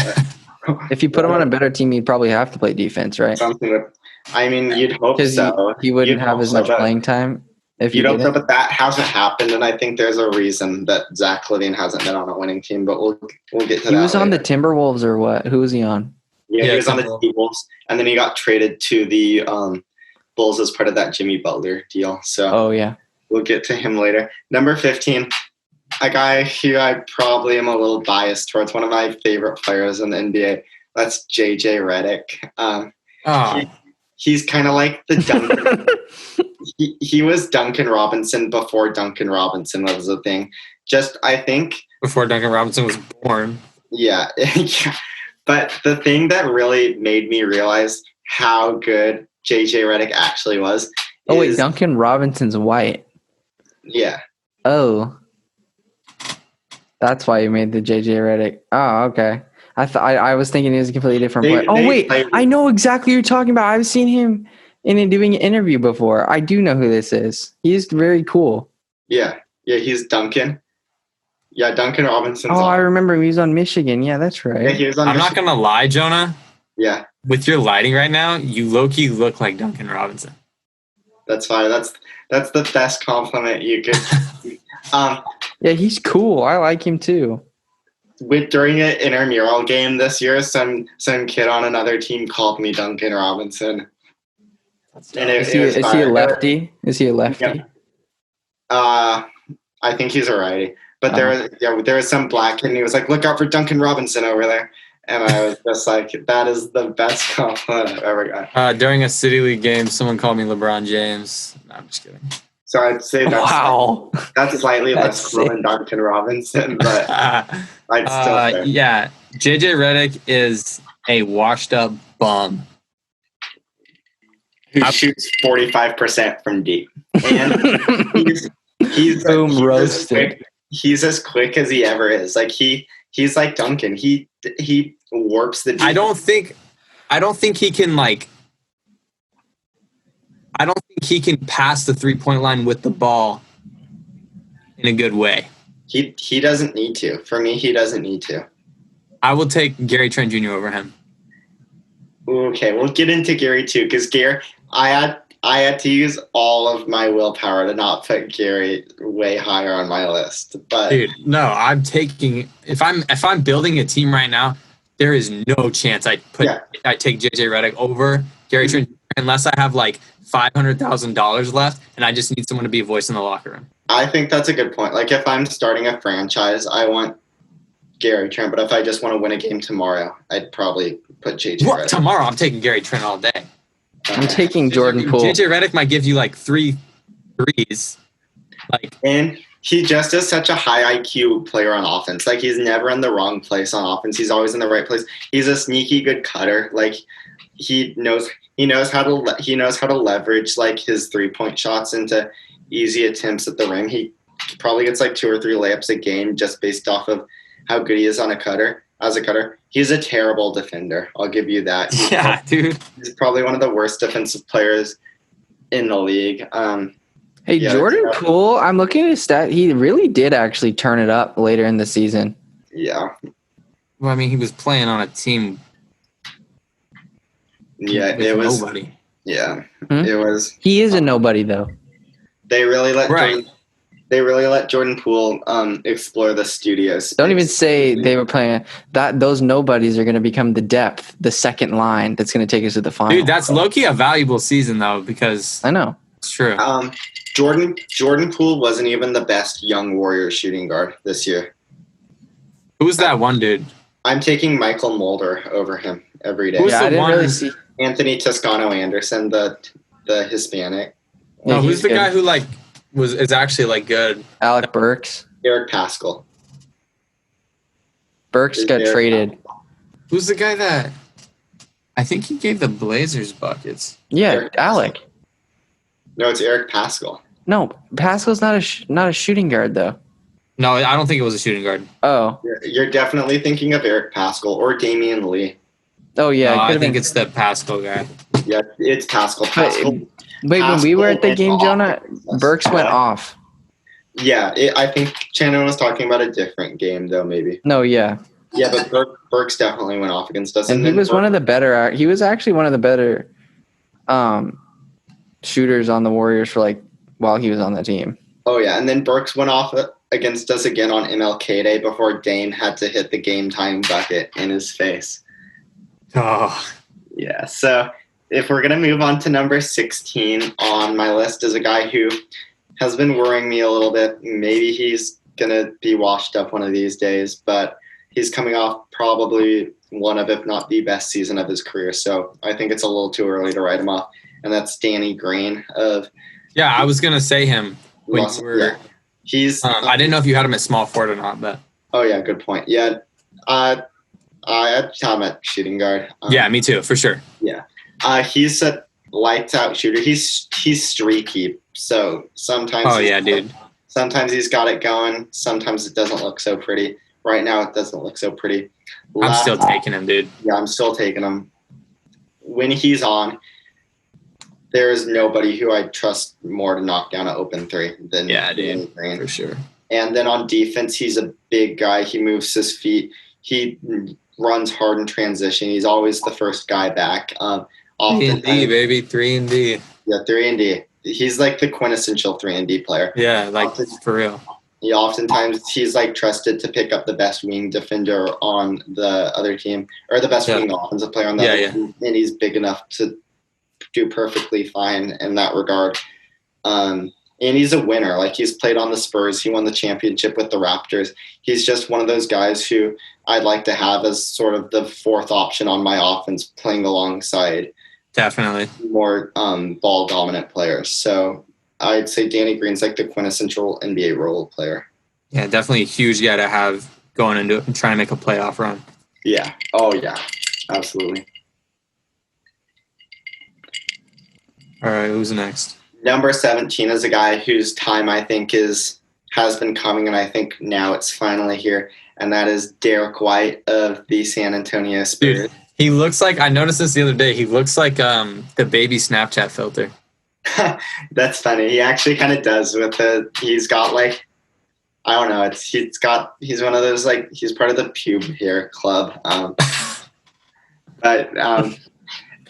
If you put him on a better team, he'd probably have to play defense, right?
You'd hope so.
He wouldn't have as much playing time. If you
don't know, but that hasn't happened, and I think there's a reason that Zach LaVine hasn't been on a winning team. But we'll get to that.
He was on
later.
the Timberwolves or what? Who was he on?
Yeah, he was on the T-Wolves, and then he got traded to the Bulls as part of that Jimmy Butler deal. So, we'll get to him later. Number 15, a guy who I probably am a little biased towards, one of my favorite players in the NBA. That's JJ Redick. He's kind of like the Duncan. he was Duncan Robinson before Duncan Robinson was a thing. I think
before Duncan Robinson was born.
Yeah. But the thing that really made me realize how good JJ Redick actually was.
Wait, Duncan Robinson's white.
Yeah.
Oh. That's why you made the JJ Redick. Oh, okay. I was thinking he was a completely different player. I know exactly what you're talking about. I've seen him doing an interview before. I do know who this is. He's very cool.
Yeah. Yeah, he's Duncan. Yeah, Duncan Robinson.
I remember him. He was on Michigan. Yeah, that's right.
Yeah, he was on
I'm not going to lie, Jonah.
Yeah.
With your lighting right now, you low-key look like Duncan Robinson.
That's fine. That's the best compliment you could.
Yeah, he's cool. I like him too.
During an intramural game this year, some kid on another team called me Duncan Robinson.
Is he a lefty? Is he a lefty?
Yeah. I think he's a righty. But there was some black kid, and he was like, "Look out for Duncan Robinson over there." And I was just like, "That is the best compliment I've ever got."
During a City League game, someone called me LeBron James. No, I'm just kidding.
So I'd say that's slightly less cool than Duncan Robinson, but I'd still say.
Yeah, JJ Redick is a washed-up bum
who shoots 45% from deep, and he's
boom roasted.
He's as quick as he ever is. Like he's like Duncan. He warps the.
I don't think he can I don't think he can pass the 3-point line with the ball in a good way.
He doesn't need to. For me, he doesn't need to.
I will take Gary Trent Jr. over him.
Okay, we'll get into Gary too, because Gary, I had to use all of my willpower to not put Gary way higher on my list. But
dude, no, I'm taking if I'm building a team right now, there is no chance I take JJ Redick over Gary Trent unless I have like $500,000 left and I just need someone to be a voice in the locker room.
I think that's a good point. Like if I'm starting a franchise, I want Gary Trent, but if I just want to win a game tomorrow, I'd probably put JJ Redick.
Tomorrow, I'm taking Gary Trent all day.
Okay. I'm taking Jordan Poole.
JJ Redick might give you like 3 threes.
And he just is such a high IQ player on offense. Like he's never in the wrong place on offense. He's always in the right place. He's a sneaky good cutter. Like he knows how to leverage like his 3-point shots into easy attempts at the rim. He probably gets like 2 or 3 layups a game just based off of how good he is on a cutter. As a cutter, he's a terrible defender. I'll give you that.
Dude.
He's probably one of the worst defensive players in the league.
Jordan Poole, I'm looking at his stat. He really did actually turn it up later in the season.
Yeah.
Well, I mean, he was playing on a team.
Yeah, it was
nobody.
Yeah, it was.
He is a nobody, though.
They really let Jordan Poole explore the studio space.
Don't even say they were playing that. Those nobodies are going to become the depth, the second line that's going to take us to the final.
Dude, that's low-key a valuable season, though, because
I know.
It's true.
Jordan Poole wasn't even the best young Warrior shooting guard this year.
Who's that one dude?
I'm taking Michael Mulder over him every day.
Who's the one?
Really see
Anthony Toscano Anderson, the Hispanic.
No, who's the guy who is actually like good.
Alec Burks.
Eric Paschall.
Burks got traded.
Who's the guy that? I think he gave the Blazers buckets.
Yeah, Alec.
No, it's Eric Paschall.
No, Pascal's not a shooting guard though.
No, I don't think it was a shooting guard.
Oh,
You're definitely thinking of Eric Paschall or Damian Lee.
Oh yeah,
no, I think it's the Paschall guy.
Yeah, it's Paschall.
Wait, when we were at the game, Jonah, Burks went off.
Yeah, I think Channon was talking about a different game though, maybe.
No, yeah.
Yeah, but Burks definitely went off against us.
And he was one of the better. He was actually one of the better shooters on the Warriors for while he was on the team.
Oh yeah, and then Burks went off against us again on MLK Day before Dame had to hit the game-time bucket in his face.
Oh.
Yeah, so if we're going to move on to number 16 on my list is a guy who has been worrying me a little bit. Maybe he's going to be washed up one of these days, but he's coming off probably one of, if not the best season of his career. So I think it's a little too early to write him off. And that's Danny Green of...
Yeah, I was going to say him.
Yeah. He's.
I didn't know if you had him at small forward or not, but.
Oh yeah, good point. Yeah, I had him at shooting guard.
Yeah, me too, for sure.
Yeah, he's a lights out shooter. He's streaky, so sometimes.
Oh yeah, dude.
Sometimes he's got it going. Sometimes it doesn't look so pretty. Right now, it doesn't look so pretty.
I'm still taking him, dude.
Yeah, I'm still taking him. When he's on, there is nobody who I trust more to knock down an open three than Danny Green.
For sure.
And then on defense, he's a big guy. He moves his feet. He runs hard in transition. He's always the first guy back.
3-and-D, baby. 3-and-D.
Yeah, 3-and-D. He's like the quintessential 3-and-D player.
Yeah, for real.
Oftentimes, he's trusted to pick up the best wing defender on the other team, or the best wing offensive player on the other team. And he's big enough to do perfectly fine in that regard. And he's a winner. He's played on the Spurs. He won the championship with the Raptors. He's just one of those guys who I'd like to have as sort of the fourth option on my offense, playing alongside
definitely
more ball dominant players. So I'd say Danny Green's the quintessential NBA role player.
Yeah, definitely a huge guy to have going into it and trying to make a playoff run.
Yeah. Oh yeah, absolutely.
All right, who's next?
Number 17 is a guy whose time I think has been coming, and I think now it's finally here, and that is Derek White of the San Antonio Spurs.
Dude, he looks like, I noticed this the other day, he looks like the baby Snapchat filter.
That's funny. He actually kind of does he's got I don't know, he's one of those he's part of the pube hair club. But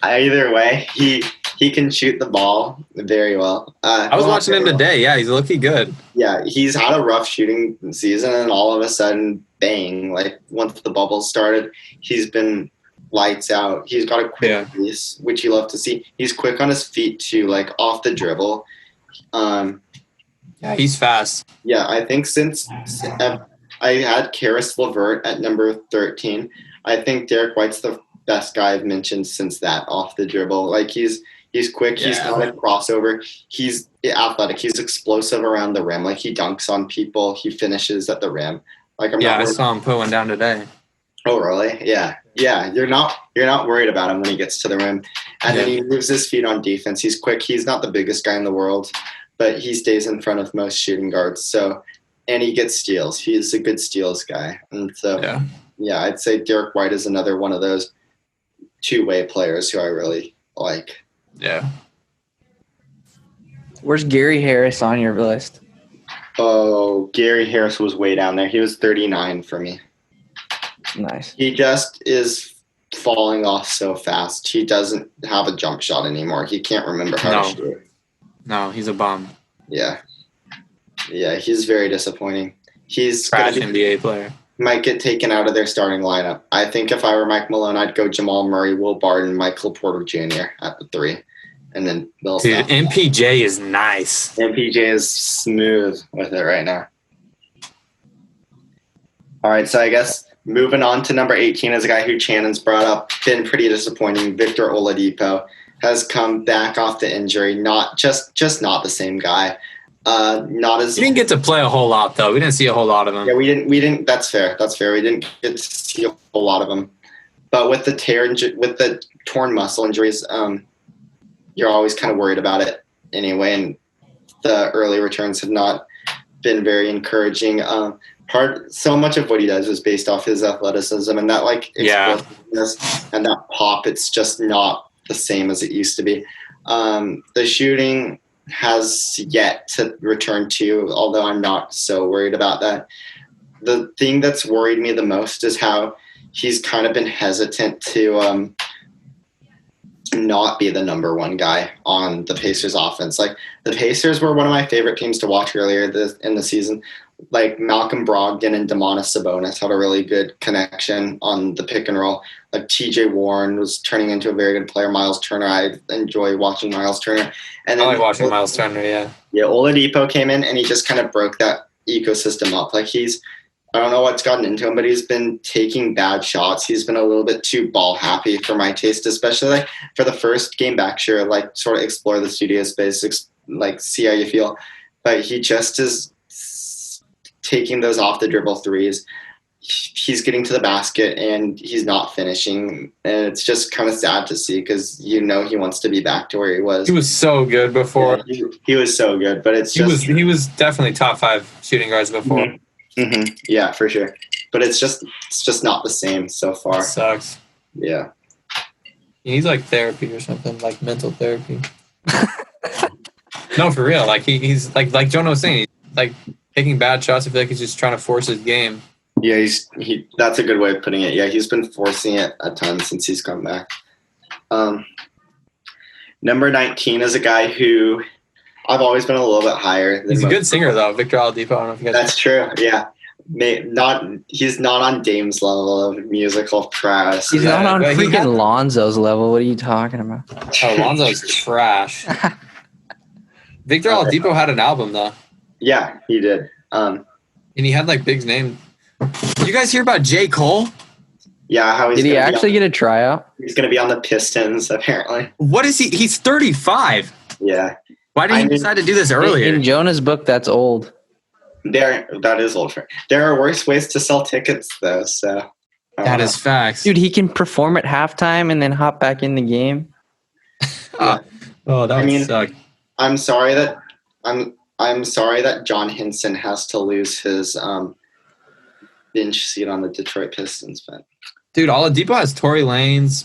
either way, he can shoot the ball very well.
I was watching him today. Yeah, he's looking good.
Yeah, he's had a rough shooting season, and all of a sudden, bang! Once the bubble started, he's been lights out. He's got a quick release, which you love to see. He's quick on his feet too, off the dribble.
Yeah, he's fast.
Yeah, I think since I had Karis LeVert at number 13, I think Derek White's the best guy I've mentioned since that off the dribble. He's quick. He's not a crossover. He's athletic. He's explosive around the rim. He dunks on people. He finishes at the rim.
I saw him put one down today.
Oh, really? Yeah. Yeah. You're not worried about him when he gets to the rim. And then he moves his feet on defense. He's quick. He's not the biggest guy in the world, but he stays in front of most shooting guards. So, and he gets steals. He's a good steals guy. And so, I'd say Derek White is another one of those two-way players who I really like.
Yeah.
Where's Gary Harris on your list?
Oh, Gary Harris was way down there. He was 39 for me.
Nice.
He just is falling off so fast. He doesn't have a jump shot anymore. He can't remember how to shoot.
No, he's a bum.
Yeah. Yeah, he's very disappointing. He's
trash NBA player.
Might get taken out of their starting lineup. I think if I were Mike Malone, I'd go Jamal Murray, Will Barton, Michael Porter Jr. at the 3. And then Bill.
Dude, MPJ is nice.
MPJ is smooth with it right now. All right, so I guess moving on to number 18 is a guy who Channon's brought up. Been pretty disappointing. Victor Oladipo has come back off the injury. Not just not the same guy. Not as
We didn't get to play a whole lot though. We didn't see a whole lot of them.
Yeah, we didn't. That's fair. We didn't get to see a whole lot of them. But with the torn muscle injuries, you're always kind of worried about it anyway. And the early returns have not been very encouraging. So much of what he does is based off his athleticism and that explosiveness and that pop. It's just not the same as it used to be. The shooting has yet to return to, although I'm not so worried about that. The thing that's worried me the most is how he's kind of been hesitant to not be the number one guy on the Pacers offense. Like, the Pacers were one of my favorite teams to watch earlier in the season. Like, Malcolm Brogdon and Domantas Sabonis had a really good connection on the pick and roll. Like, TJ Warren was turning into a very good player. Miles Turner, I enjoy watching Miles Turner. And then
I like watching Miles Turner, yeah.
Yeah, Oladipo came in and he just kind of broke that ecosystem up. Like, I don't know what's gotten into him, but he's been taking bad shots. He's been a little bit too ball happy for my taste, especially like for the first game back. Sure, like sort of explore the studio space, like see how you feel. But he just is taking those off the dribble threes. He's getting to the basket and he's not finishing. And it's just kind of sad to see because he wants to be back to where he was.
He was so good before.
Yeah, he was so good, but
he was definitely top 5 shooting guards before.
Mm-hmm. Mm-hmm. Yeah, for sure. But it's just not the same so far.
It sucks.
Yeah.
He needs like therapy or something, like mental therapy. No, for real. Like he's like Jonah was saying, he's like taking bad shots. I feel like he's just trying to force his game.
Yeah, that's a good way of putting it. Yeah, he's been forcing it a ton since he's come back. Number 19 is a guy who I've always been a little bit higher.
He's a good singer, though. Victor Oladipo. I don't know if you guys.
That's true. Yeah, he's not on Dame's level of musical prowess.
He's not on freaking Lonzo's level. What are you talking about?
Oh, Lonzo's trash. Victor Oladipo had an album, though.
Yeah, he did.
And he had like big name. Did you guys hear about J. Cole?
Yeah, how
did he actually get a tryout?
He's going to be on the Pistons, apparently.
What is he? He's 35.
Yeah.
Why did he decide to do this earlier?
In Jonah's book, that's old.
That is old. There are worse ways to sell tickets, though. So
that is facts,
dude. He can perform at halftime and then hop back in the game.
Yeah.
Oh, that would suck.
I'm sorry that John Henson has to lose his bench seat on the Detroit Pistons. But
dude, Oladipo has Tory Lanez,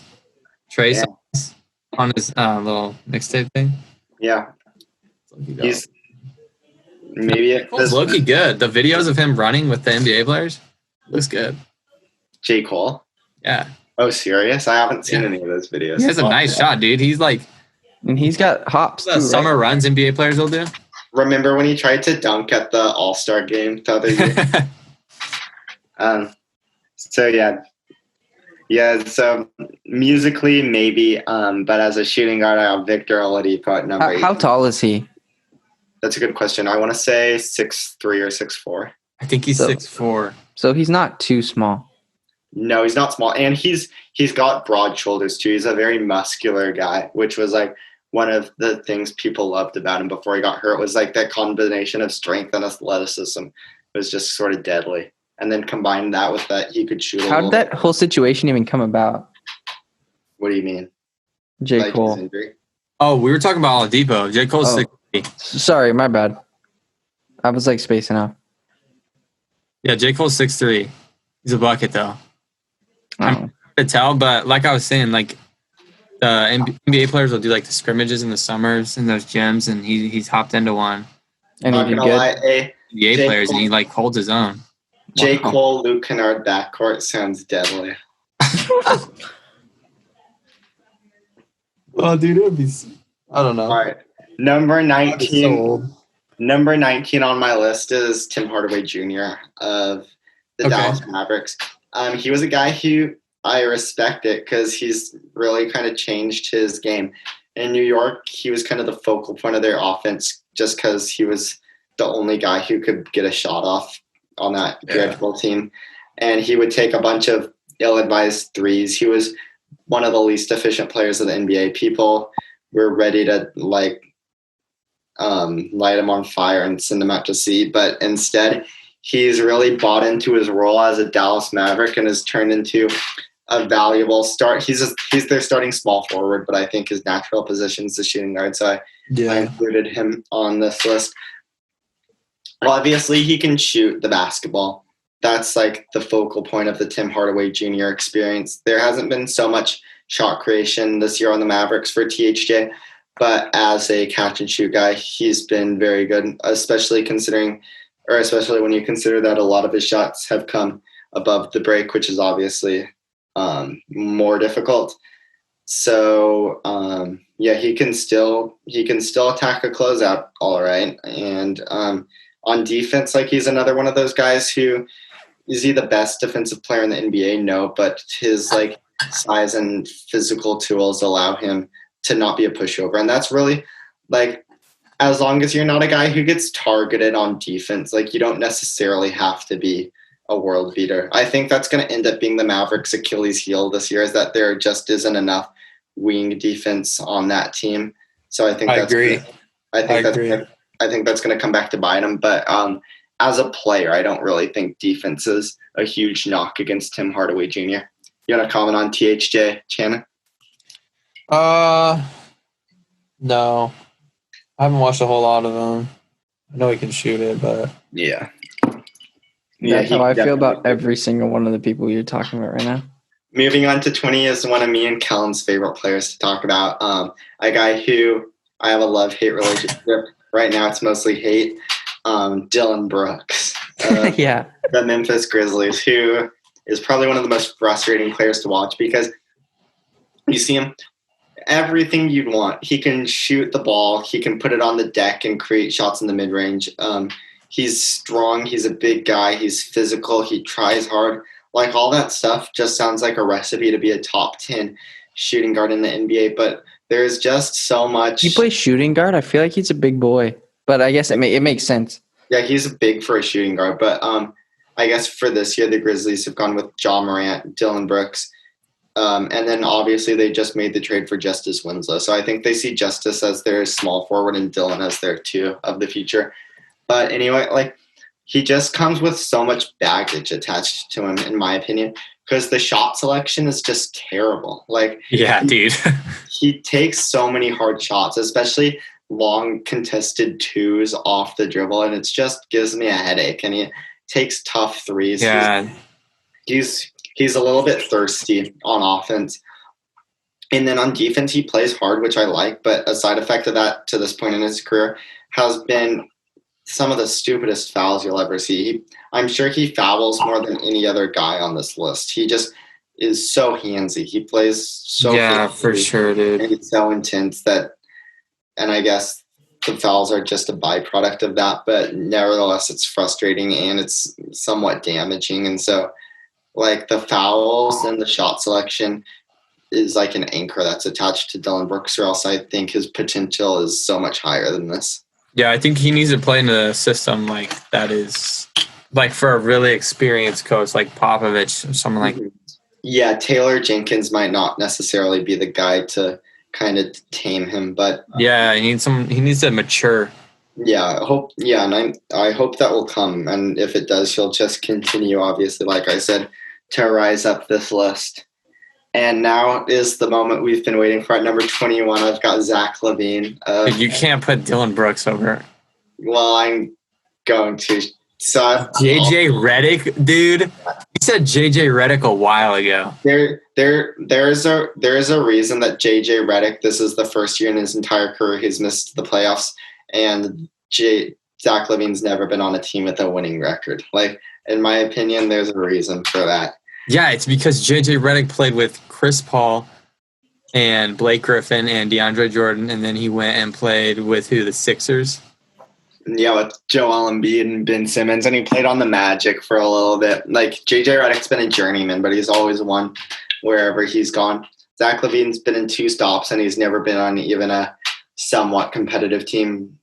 Trey Songz on his little mixtape thing.
Yeah. He's maybe
Cole's low-key good. The videos of him running with the NBA players looks good.
J. Cole?
Yeah.
Oh, serious? I haven't seen any of those videos.
He has a nice shot, dude. He's like,
and he's got hops.
The summer runs NBA players will do.
Remember when he tried to dunk at the All-Star game the other year? So yeah. So musically maybe, but as a shooting guard, I have Victor Oladipo at number 8.
How tall is he?
That's a good question. I want to say 6'3" or 6'4".
I think he's 6'4".
So he's not too small.
No, he's not small, and he's got broad shoulders too. He's a very muscular guy, which was like one of the things people loved about him before he got hurt. Was like that combination of strength and athleticism was just sort of deadly. And then combine that with that he could shoot.
How did that whole situation even come about?
What do you mean?
J. Cole.
Oh, we were talking about Oladipo. J. Cole's 6'3".
Sorry, my bad. I was like spacing out.
Yeah, J. Cole's 6'3". He's a bucket though. I'm hard to tell, but like I was saying, like the NBA players will do like the scrimmages in the summers in those gyms, and he's hopped into one.
And he did good.
NBA players, and he like holds his own.
J. Cole, Luke Kennard backcourt sounds deadly.
Oh, dude, it would be. I don't know.
All right, number 19. Number 19 on my list is Tim Hardaway Jr. of the Dallas Mavericks. He was a guy who I respected because he's really kind of changed his game. In New York, he was kind of the focal point of their offense just because he was the only guy who could get a shot off on that dreadful team. And he would take a bunch of ill-advised threes. He was one of the least efficient players of the NBA. People were ready to, light him on fire and send him out to sea. But instead, he's really bought into his role as a Dallas Maverick and has turned into a valuable start. He's their starting small forward, but I think his natural position is the shooting guard. So I included him on this list. Obviously, he can shoot the basketball. That's like the focal point of the Tim Hardaway Jr. experience. There hasn't been so much shot creation this year on the Mavericks for THJ, but as a catch and shoot guy, he's been very good, especially when you consider that a lot of his shots have come above the break, which is obviously more difficult. So he can still attack a closeout all right. And on defense, like he's another one of those guys who is he the best defensive player in the NBA? No, but his like size and physical tools allow him to not be a pushover. And that's really like, as long as you're not a guy who gets targeted on defense, like you don't necessarily have to be a world beater. I think that's going to end up being the Mavericks' Achilles heel this year, is that there just isn't enough wing defense on that team. So I think
I agree.
I think that's going to come back to bite him. But as a player, I don't really think defense is a huge knock against Tim Hardaway Jr. You want to comment on THJ, Channon?
No. I haven't watched a whole lot of him. I know he can shoot it, but
yeah.
That's how I feel about every single one of the people you're talking about right now.
Moving on to 20 is one of me and Kellen's favorite players to talk about. A guy who I have a love-hate relationship. Right now it's mostly hate. Dillon Brooks.
Yeah.
The Memphis Grizzlies, who is probably one of the most frustrating players to watch because you see him, everything you'd want. He can shoot the ball. He can put it on the deck and create shots in the mid-range. He's strong. He's a big guy. He's physical. He tries hard. Like all that stuff just sounds like a recipe to be a top 10 shooting guard in the NBA. But there's just so much.
He plays shooting guard. I feel like he's a big boy, but I guess it makes sense.
Yeah, he's big for a shooting guard. But I guess for this year, the Grizzlies have gone with Ja Morant, Dillon Brooks. And then obviously they just made the trade for Justice Winslow. So I think they see Justice as their small forward and Dillon as their two of the future. But anyway, like he just comes with so much baggage attached to him, in my opinion, because the shot selection is just terrible. Like,
yeah, dude.
He takes so many hard shots, especially long contested twos off the dribble, and it just gives me a headache. And he takes tough threes.
Yeah.
He's a little bit thirsty on offense. And then on defense, he plays hard, which I like. But a side effect of that to this point in his career has been some of the stupidest fouls you'll ever see. I'm sure he fouls more than any other guy on this list. He just is so handsy. He plays so
for sure, dude.
And he's so intense and I guess the fouls are just a byproduct of that. But nevertheless, it's frustrating and it's somewhat damaging. And so, like the fouls and the shot selection is like an anchor that's attached to Dillon Brooks, or else I think his potential is so much higher than this.
Yeah, I think he needs to play in a system like that is like for a really experienced coach like Popovich or someone like.
Yeah, Taylor Jenkins might not necessarily be the guy to kind of tame him, but
yeah, he needs to mature.
Yeah, and I hope that will come, and if it does, he'll just continue, obviously, like I said, to rise up this list. And now is the moment we've been waiting for. At number 21, I've got Zach LaVine.
You can't put Dillon Brooks over.
Well, I'm going to. So
JJ Redick, dude. You said JJ Redick a while ago.
There's a reason that JJ Redick, this is the first year in his entire career he's missed the playoffs, and Zach LaVine's never been on a team with a winning record. Like, in my opinion, there's a reason for that.
Yeah, it's because JJ Redick played with Chris Paul and Blake Griffin and DeAndre Jordan, and then he went and played with the Sixers?
Yeah, with Joel Embiid and Ben Simmons, and he played on the Magic for a little bit. Like, JJ Redick's been a journeyman, but he's always won wherever he's gone. Zach LaVine's been in 2 stops, and he's never been on even a somewhat competitive team.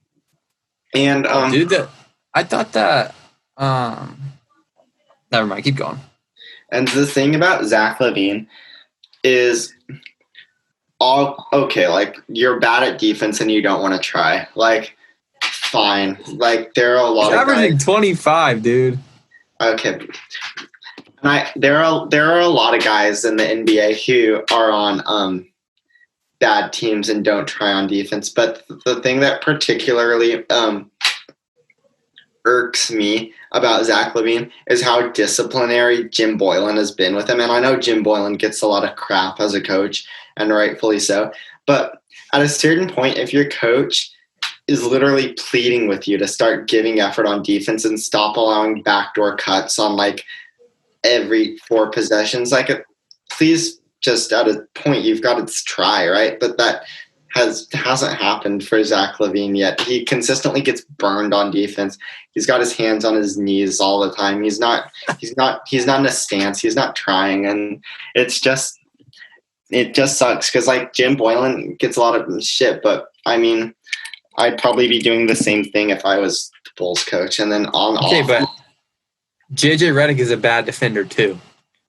And
I thought that never mind, keep going.
And the thing about Zach LaVine is like, you're bad at defense and you don't want to try. Like, fine. Like there are a lot
He's
of
averaging
guys.
25, dude.
Okay. There are a lot of guys in the NBA who are on bad teams and don't try on defense. But the thing that particularly irks me about Zach LaVine is how disciplinary Jim Boylan has been with him. And I know Jim Boylan gets a lot of crap as a coach, and rightfully so. But at a certain point, if your coach is literally pleading with you to start giving effort on defense and stop allowing backdoor cuts on like every 4 possessions, like please just at a point you've got to try, right? But that hasn't happened for Zach LaVine yet. He consistently gets burned on defense. He's got his hands on his knees all the time. He's not in a stance. He's not trying, and it just sucks because like Jim Boylan gets a lot of shit, but I mean, I'd probably be doing the same thing if I was the Bulls coach. And then
but JJ Redick is a bad defender too.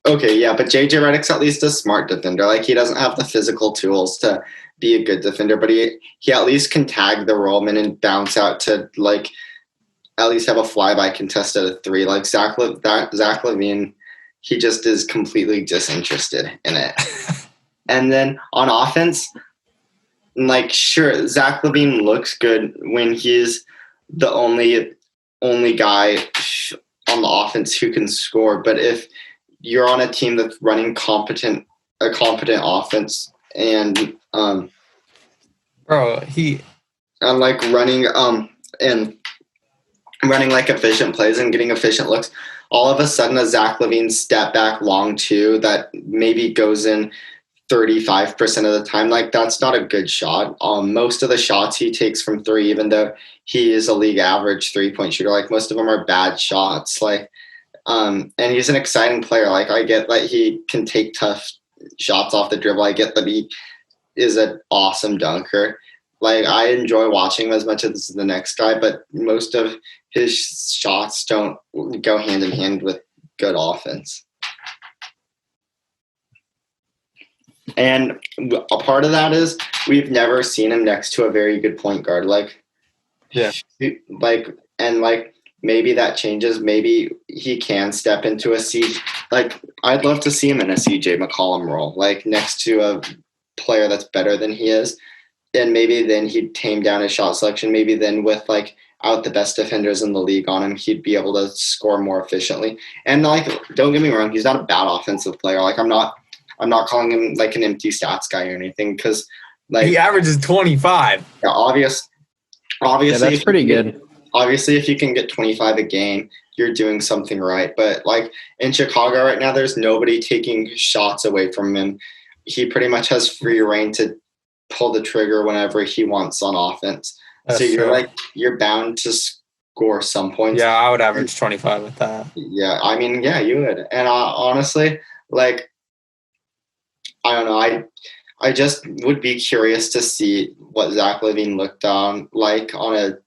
Okay, yeah, but JJ Redick's at least a smart defender. Like he doesn't have the physical tools to be a good defender, but he at least can tag the rollman and bounce out to like at least have a flyby contest at a 3. Like Zach LaVine, he just is completely disinterested in it. And then on offense, like sure, Zach LaVine looks good when he's the only guy on the offense who can score. But if you're on a team that's running a competent offense and like running like efficient plays and getting efficient looks, all of a sudden a Zach LaVine step back long 2 that maybe goes in 35% of the time, like that's not a good shot. Most of the shots he takes from 3, even though he is a league average 3-point shooter, like most of them are bad shots. Like, and he's an exciting player. Like I get that he can take tough shots off the dribble. I get that he is an awesome dunker. Like I enjoy watching him as much as the next guy, but most of his shots don't go hand in hand with good offense. And a part of that is we've never seen him next to a very good point guard. Like,
yeah,
like maybe that changes. Maybe he can step into a like I'd love to see him in a CJ McCollum role, like next to a player that's better than he is. And maybe then he'd tame down his shot selection. Maybe then with like out the best defenders in the league on him, he'd be able to score more efficiently. And like, don't get me wrong, he's not a bad offensive player. Like I'm not calling him like an empty stats guy or anything because like
he averages 25.
Yeah, obviously,
yeah, that's pretty good.
Obviously, if you can get 25 a game, you're doing something right. But like in Chicago right now, there's nobody taking shots away from him. He pretty much has free reign to pull the trigger whenever he wants on offense.
That's
so
true.
You're bound to score some points.
Yeah, I would average 25 with that.
Yeah, I mean, yeah, you would. And honestly, like, I don't know. I just would be curious to see what Zach LaVine looked like on a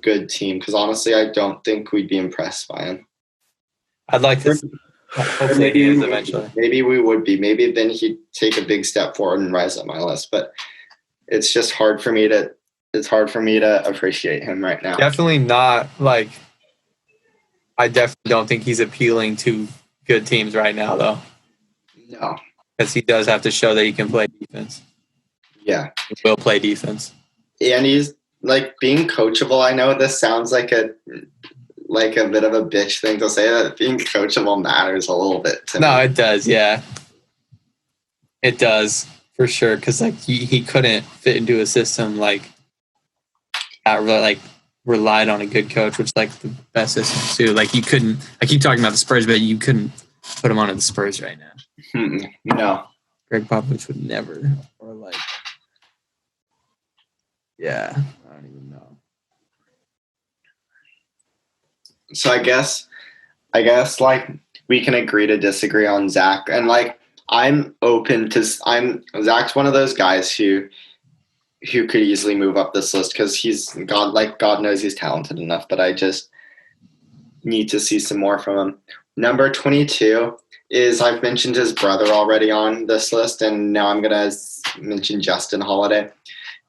good team because honestly, I don't think we'd be impressed by him.
I'd like to. Hopefully, he is eventually.
Maybe we would be. Maybe then he'd take a big step forward and rise up my list. But it's just hard for me to. It's hard for me to appreciate him right now.
Definitely not like. I definitely don't think he's appealing to good teams right now, though.
No.
Because he does have to show that he can play defense.
Yeah.
He will play defense.
And he's like being coachable. I know this sounds like a bit of a bitch thing to say that being coachable matters a little bit to me.
No, it does. Yeah. It does for sure. Cause like he couldn't fit into a system like that really like relied on a good coach, which like the best systems too. Like you couldn't, I keep talking about the Spurs, but you couldn't put him on the Spurs right now.
No.
Greg Popovich would never, or like, yeah, I don't even know.
So I guess like we can agree to disagree on Zach, and like I'm open to. Zach's one of those guys who could easily move up this list because God knows he's talented enough, but I just need to see some more from him. Number 22 is I've mentioned his brother already on this list, and now I'm gonna mention Justin Holiday.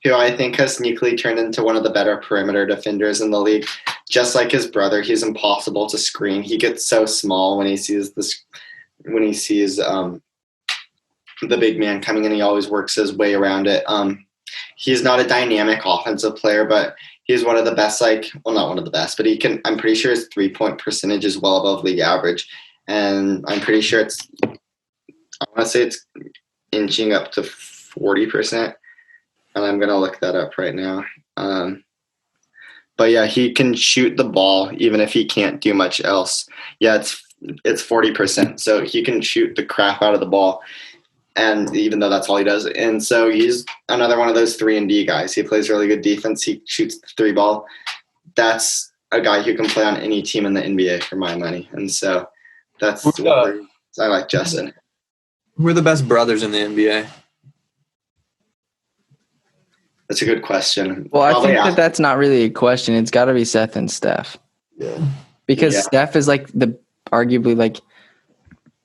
who I think has sneakily turned into one of the better perimeter defenders in the league. Just like his brother, he's impossible to screen. He gets so small when he sees the big man coming in. He always works his way around it. He's not a dynamic offensive player, but he's one of the best. Not one of the best, but he can. I'm pretty sure his 3-point percentage is well above league average, and I'm pretty sure I want to say it's inching up to 40%. And I'm gonna look that up right now. But yeah, he can shoot the ball even if he can't do much else. Yeah, it's 40%, so he can shoot the crap out of the ball, and even though that's all he does. And so he's another one of those 3-and-D guys. He plays really good defense. He shoots the 3 ball. That's a guy who can play on any team in the NBA for my money. And so that's why I like Justin.
Who are the best brothers in the NBA?
That's a good question.
Well, I think that's not really a question. It's got to be Seth and Steph.
Yeah.
Because Steph is arguably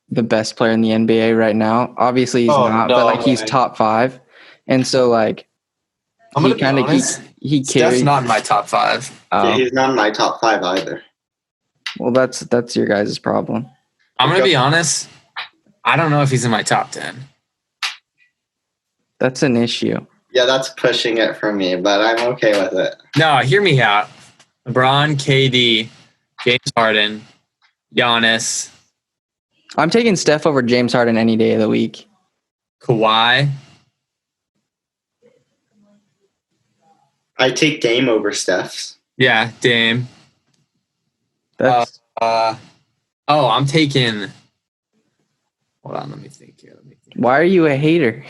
the best player in the NBA right now. Obviously he's not, but he's top 5. And so
I'm gonna be honest,
he carries.
Steph's not in my top 5.
Yeah, he's not in my top 5 either.
Well, that's your guys' problem.
I'm gonna be honest. I don't know if he's in my top 10.
That's an issue.
Yeah, that's pushing it for me, but I'm okay with it.
No, hear me out. LeBron, KD, James Harden, Giannis.
I'm taking Steph over James Harden any day of the week.
Kawhi.
I take Dame over Steph's.
Yeah, Dame.
That's
I'm taking. Hold on, let me think here.
Why are you a hater?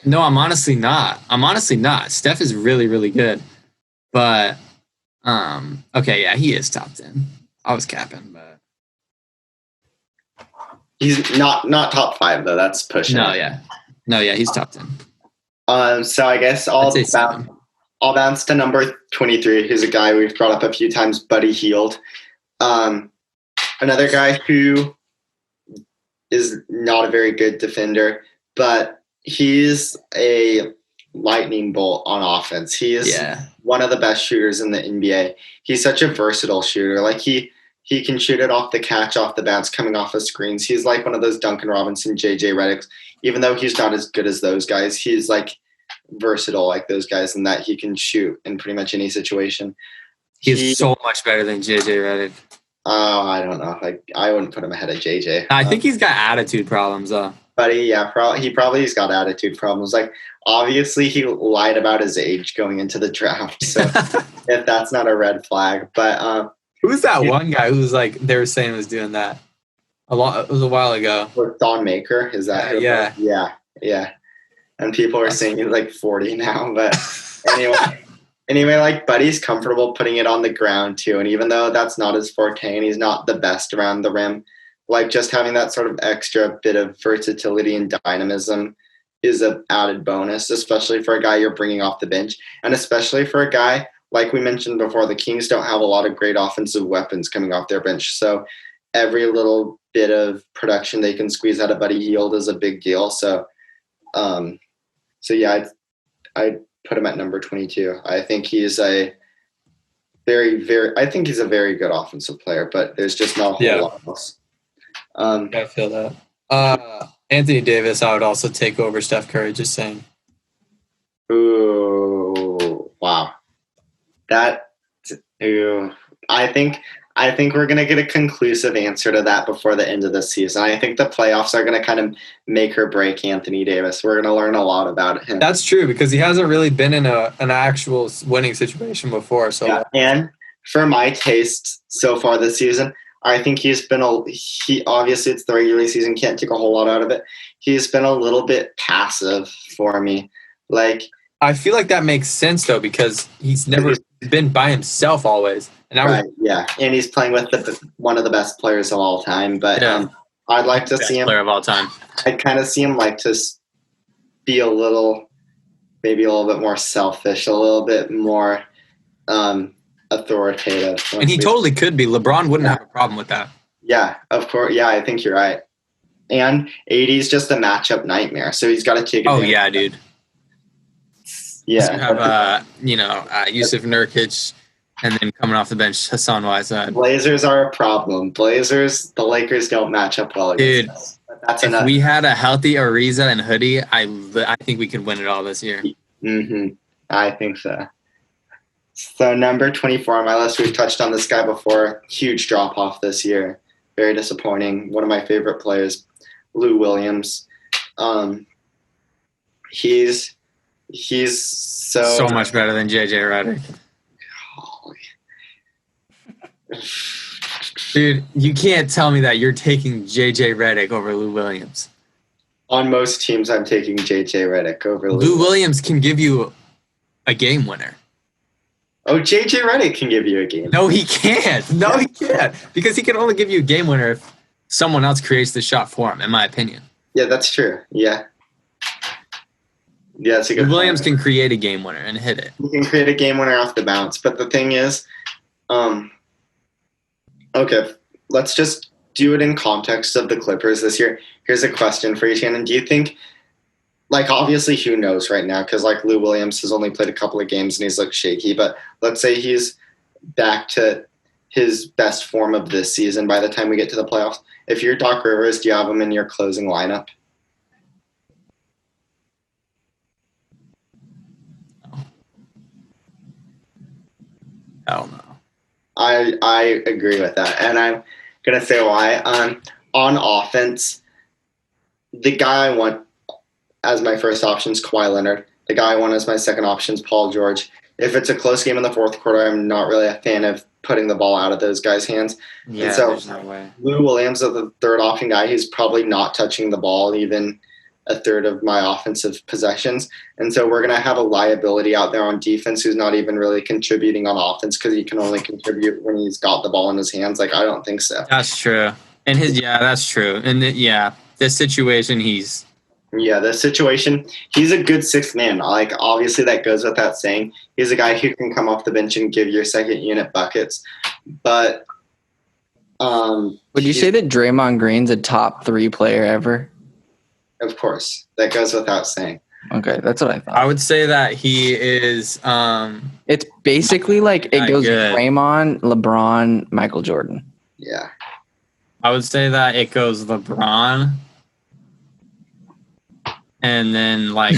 No, I'm honestly not. Steph is really, really good. But, okay, yeah, he is top 10. I was capping, but.
He's not top 5, though. That's pushing it.
No, he's top
10. So I guess I'll bounce to number 23, who's a guy we've brought up a few times, Buddy Hield. Another guy who is not a very good defender, but he's a lightning bolt on offense. He is one of the best shooters in the NBA. He's such a versatile shooter. He can shoot it off the catch, off the bounce, coming off of screens. He's like one of those Duncan Robinson, JJ Redicks. Even though he's not as good as those guys, he's versatile like those guys in that he can shoot in pretty much any situation.
He's so much better than JJ Redick.
Oh, I don't know. I wouldn't put him ahead of JJ.
I think he's got attitude problems, though.
But he probably's got attitude problems. Obviously, he lied about his age going into the draft. So if that's not a red flag, but
who's that one guy who's they were saying was doing that? It was a while ago.
With Don Maker, is that? Yeah. And people are saying he's 40 now, but anyway, Buddy's comfortable putting it on the ground too. And even though that's not his forte and he's not the best around the rim, just having that sort of extra bit of versatility and dynamism is an added bonus, especially for a guy you're bringing off the bench. And especially for a guy, like we mentioned before, the Kings don't have a lot of great offensive weapons coming off their bench. So every little bit of production they can squeeze out of Buddy Hield is a big deal. So, I'd put him at number 22. I think he's a very good offensive player, but there's just not a whole lot else.
I feel that. Anthony Davis, I would also take over Steph Curry, just saying.
Ooh, wow. I think we're going to get a conclusive answer to that before the end of the season. I think the playoffs are going to kind of make or break Anthony Davis. We're going to learn a lot about him.
That's true, because he hasn't really been in an actual winning situation before. So
yeah. And for my taste so far this season, I think obviously it's the regular season, can't take a whole lot out of it. He's been a little bit passive for me.
I feel like that makes sense though, because he's never been by himself always. And
and he's playing with one of the best players of all time. But I'd like to see him
player of all time.
I'd kind of see him to be maybe a little bit more selfish, a little bit more authoritative.
And he totally could be. LeBron wouldn't have a problem with that.
Yeah, of course. Yeah, I think you're right. And AD's just a matchup nightmare, so he's got to take it.
Oh yeah, dude.
Yeah.
You have, Yusuf Nurkic, and then coming off the bench, Hassan Whiteside.
Blazers are a problem. The Lakers don't match up well against us. That's
if we had a healthy Ariza and Hoodie, I think we could win it all this year.
Mm-hmm. I think so. So number 24 on my list, we've touched on this guy before. Huge drop-off this year. Very disappointing. One of my favorite players, Lou Williams. He's so
much better than JJ Redick. Dude, you can't tell me that you're taking JJ Redick over Lou Williams.
On most teams, I'm taking JJ Redick over
Lou Williams can give you a game winner.
Oh, JJ Redick can give you a game.
No, he can't. No, he can't. Because he can only give you a game winner if someone else creates the shot for him, in my opinion.
Yeah, that's true. Yeah. Yeah, that's a good
Williams can create a game winner and hit it.
He can create a game winner off the bounce. But the thing is, okay, let's just do it in context of the Clippers this year. Here's a question for you, Shannon. Do you think, obviously who knows right now, because, Lou Williams has only played a couple of games and he's looked shaky, but let's say he's back to his best form of this season by the time we get to the playoffs. If you're Doc Rivers, do you have him in your closing lineup?
Hell no.
I agree with that, and I'm going to say why. On offense, the guy I want as my first option is Kawhi Leonard. The guy I want as my second option is Paul George. If it's a close game in the fourth quarter, I'm not really a fan of putting the ball out of those guys' hands.
Yeah,
and so
there's no way.
Lou Williams is the third option guy. He's probably not touching the ball even a third of my offensive possessions. And so we're going to have a liability out there on defense who's not even really contributing on offense because he can only contribute when he's got the ball in his hands. I don't think so.
That's true. And that's true. And this situation, he's a good sixth man. Obviously that goes without saying. He's a guy who can come off the bench and give your second unit buckets. But
would you say that Draymond Green's a top 3 player ever?
Of course. That goes without saying.
Okay, that's what I thought.
I would say that he is
it's basically it goes
good.
Draymond, LeBron, Michael Jordan.
Yeah.
I would say that it goes LeBron. And then I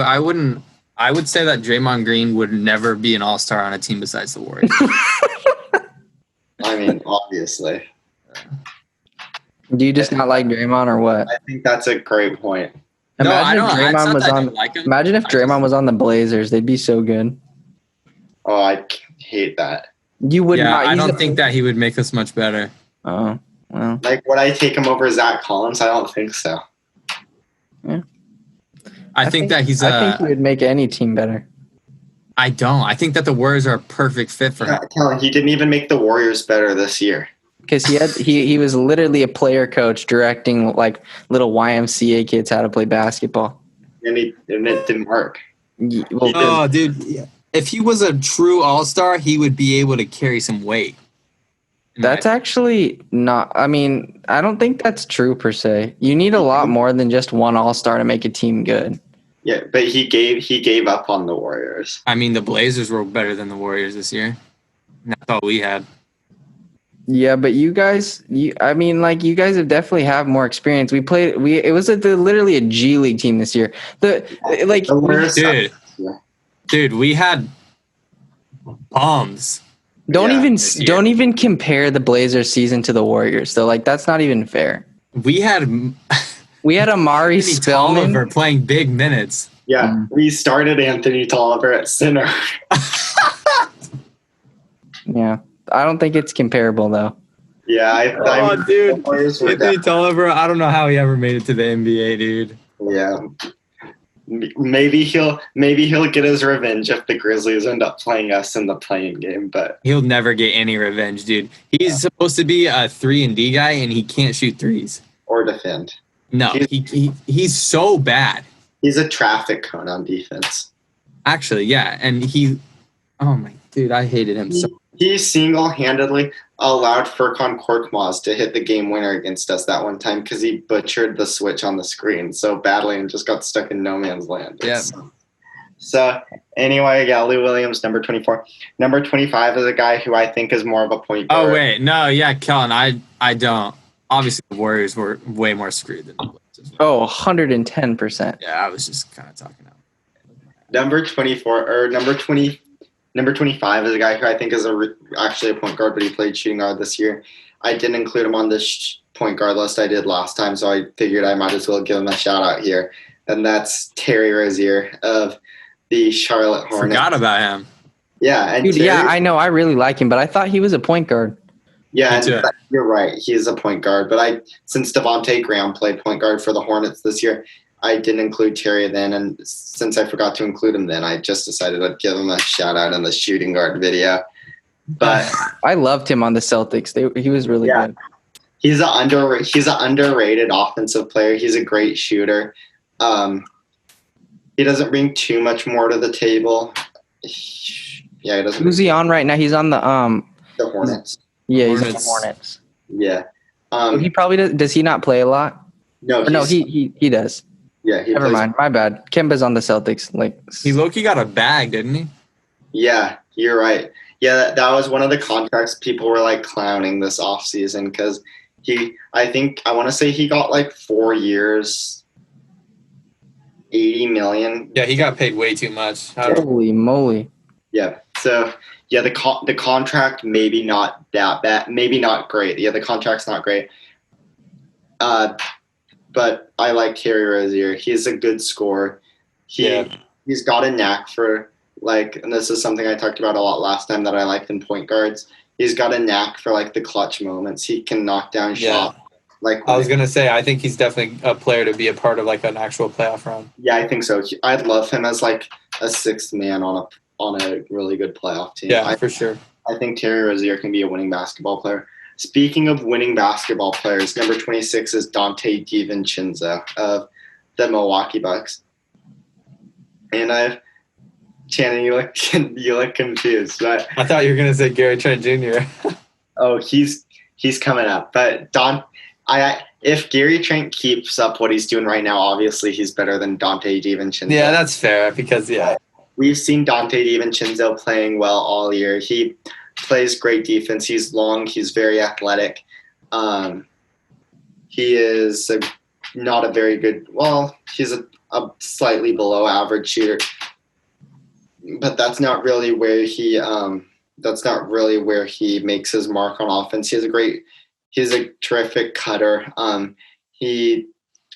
would say that Draymond Green would never be an all-star on a team besides the Warriors.
I mean, obviously.
Do you just not like Draymond or what?
I think that's a great point.
Imagine if Draymond was on the Blazers, they'd be so good.
Oh, I hate that.
You would not.
I don't think that he would make us much better.
Oh, well.
Would I take him over Zach Collins? I don't think so.
Yeah.
I think he
would make any team better.
I don't. I think that the Warriors are a perfect fit for him.
He didn't even make the Warriors better this year.
Because he was literally a player coach directing little YMCA kids how to play basketball.
And it didn't work.
Dude. If he was a true all-star, he would be able to carry some weight.
That's actually not. I mean, I don't think that's true per se. You need a lot more than just one all-star to make a team good.
Yeah, but he gave up on the Warriors.
I mean, the Blazers were better than the Warriors this year. That's all we had.
Yeah, but you guys, you guys have definitely have more experience. It was literally a G League team this year.
Dude, we had bombs.
Don't even compare the Blazers season to the Warriors. So that's not even fair.
We had
Amari Spellman
playing big minutes.
Yeah, we started Anthony Tolliver at center.
Yeah. I don't think it's comparable, though.
Yeah,
dude. Anthony Tolliver, I don't know how he ever made it to the NBA, dude.
Yeah. Maybe he'll get his revenge if the Grizzlies end up playing us in the playing game, but
he'll never get any revenge, dude. He's supposed to be a 3-and-D guy, and he can't shoot threes.
Or defend.
No, he's so bad.
He's a traffic cone on defense.
Actually, yeah, and dude, I hated him so.
He single-handedly allowed Furkan Korkmaz to hit the game winner against us that one time because he butchered the switch on the screen so badly and just got stuck in no man's land.
Yeah.
So anyway, yeah, Lou Williams, number 24. Number 25 is a guy who I think is more of a point guard.
Oh wait, no, yeah, Kellen, I don't. Obviously, the Warriors were way more screwed than the Blazers.
Oh, 110%.
Yeah, I was just kind of talking out.
Number 24 or number 20. Number 25 is a guy who I think is actually a point guard, but he played shooting guard this year. I didn't include him on this point guard list I did last time, so I figured I might as well give him a shout out here. And that's Terry Rozier of the Charlotte Hornets.
Forgot about him.
Yeah, and
Dude, yeah, I know. I really like him, but I thought he was a point guard.
Yeah, and you're right. He's a point guard. But since Devontae Graham played point guard for the Hornets this year, I didn't include Terry then. And since I forgot to include him then, I just decided I'd give him a shout out in the shooting guard video. But
I loved him on the Celtics. He was really good.
He's an underrated offensive player. He's a great shooter. He doesn't bring too much more to the table. Yeah, he doesn't.
Who's he on right now? He's on the
Hornets.
Yeah, he's on the Hornets.
Yeah.
He probably does. Does he not play a lot?
No.
No, he does.
Yeah.
Never mind. My bad. Kemba's on the Celtics.
He low-key got a bag, didn't he?
Yeah, you're right. Yeah, that was one of the contracts people were clowning this offseason because I want to say he got 4 years, $80 million.
Yeah, he got paid way too much.
Holy moly.
Yeah. So yeah, the contract maybe not that bad, maybe not great. Yeah, the contract's not great. But I like Terry Rozier. He's a good scorer. He's got a knack for and this is something I talked about a lot last time that I liked in point guards. He's got a knack for the clutch moments. He can knock down shots.
I was gonna say, I think he's definitely a player to be a part of an actual playoff run.
Yeah, I think so. I'd love him as a sixth man on a really good playoff team.
Yeah, for sure.
I think Terry Rozier can be a winning basketball player. Speaking of winning basketball players, number 26 is Dante DiVincenzo of the Milwaukee Bucks. And Channon, you look confused. But
I thought you were gonna say Gary Trent Jr.
Oh, he's coming up. But if Gary Trent keeps up what he's doing right now, obviously he's better than Dante DiVincenzo.
Yeah, that's fair because
we've seen Dante DiVincenzo playing well all year. He plays great defense. He's long. He's very athletic. He is not a very good. Well, he's a slightly below average shooter. But that's not really where he makes his mark on offense. He's a terrific cutter. He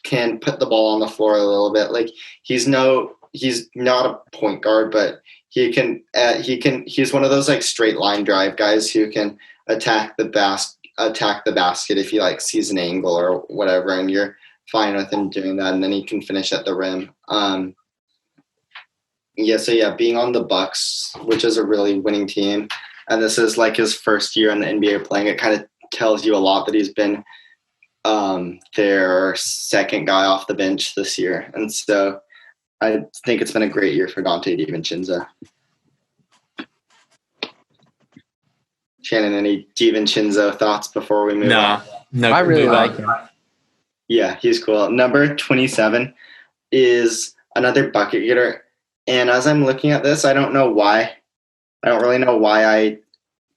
can put the ball on the floor a little bit. He's not a point guard, but he's one of those straight line drive guys who can attack the basket if he sees an angle or whatever, and you're fine with him doing that, and then he can finish at the rim. Being on the Bucks, which is a really winning team, and this is his first year in the NBA playing, it kind of tells you a lot that he's been their second guy off the bench this year. And so I think it's been a great year for Dante DiVincenzo. Channon, any DiVincenzo thoughts before we move on?
No, I really like him.
Yeah, he's cool. Number 27 is another bucket getter. And as I'm looking at this, I don't really know why I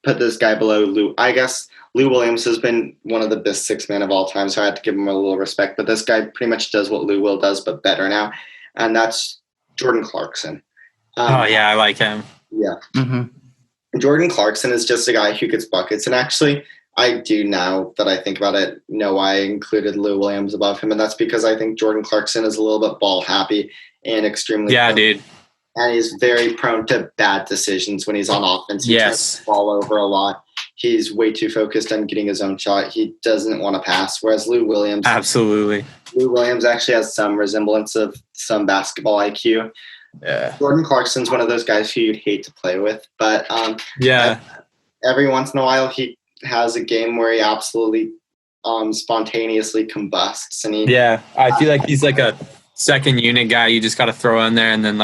put this guy below Lou. I guess Lou Williams has been one of the best six men of all time, so I had to give him a little respect. But this guy pretty much does what Lou Will does, but better now. And that's Jordan Clarkson.
I like him.
Yeah.
Mm-hmm.
Jordan Clarkson is just a guy who gets buckets. And actually, I do, now that I think about it, know why I included Lou Williams above him. And that's because I think Jordan Clarkson is a little bit ball happy and extremely
dude.
And he's very prone to bad decisions when he's on offense. He turns the ball over a lot. He's way too focused on getting his own shot. He doesn't want to pass. Whereas Lou Williams,
absolutely,
Lou Williams actually has some resemblance of some basketball IQ.
Yeah,
Jordan Clarkson's one of those guys who you'd hate to play with, but every once in a while he has a game where he absolutely spontaneously combusts, and
I feel like he's a second unit guy. You just got to throw in there and then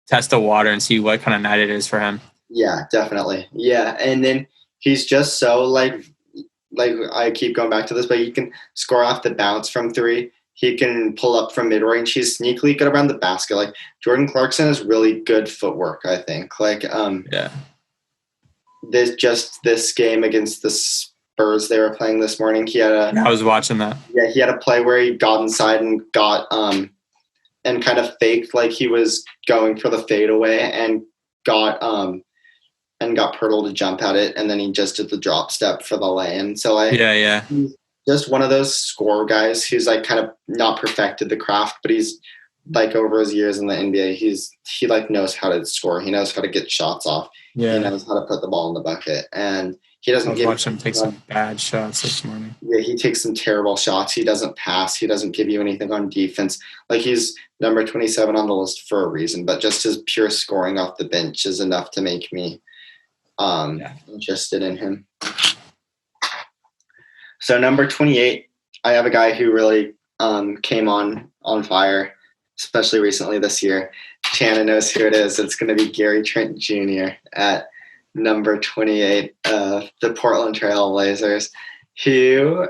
test the water and see what kind of night it is for him.
Yeah, definitely. Yeah, and then he's just so I keep going back to this, but he can score off the bounce from three. He can pull up from mid-range. He's sneakily good around the basket. Like, Jordan Clarkson has really good footwork, I think. Like, this game against the Spurs they were playing this morning,
I was watching that.
Yeah, he had a play where he got inside and got and kind of faked like he was going for the fadeaway and got Pirtle to jump at it, and then he just did the drop step for the lay-in. So he's just one of those score guys who's like kind of not perfected the craft, but he's like over his years in the NBA, he like knows how to score. He knows how to get shots off. Yeah. He knows how to put the ball in the bucket, and he doesn't
watch him take some bad shots this morning.
Yeah, he takes some terrible shots. He doesn't pass. He doesn't give you anything on defense. Like, he's number 27 on the list for a reason, but just his pure scoring off the bench is enough to make me interested in him. So number 28, I have a guy who really came on fire, especially recently this year. Channon knows who it is. It's going to be Gary Trent Jr. at number 28 of the Portland Trail Blazers, who,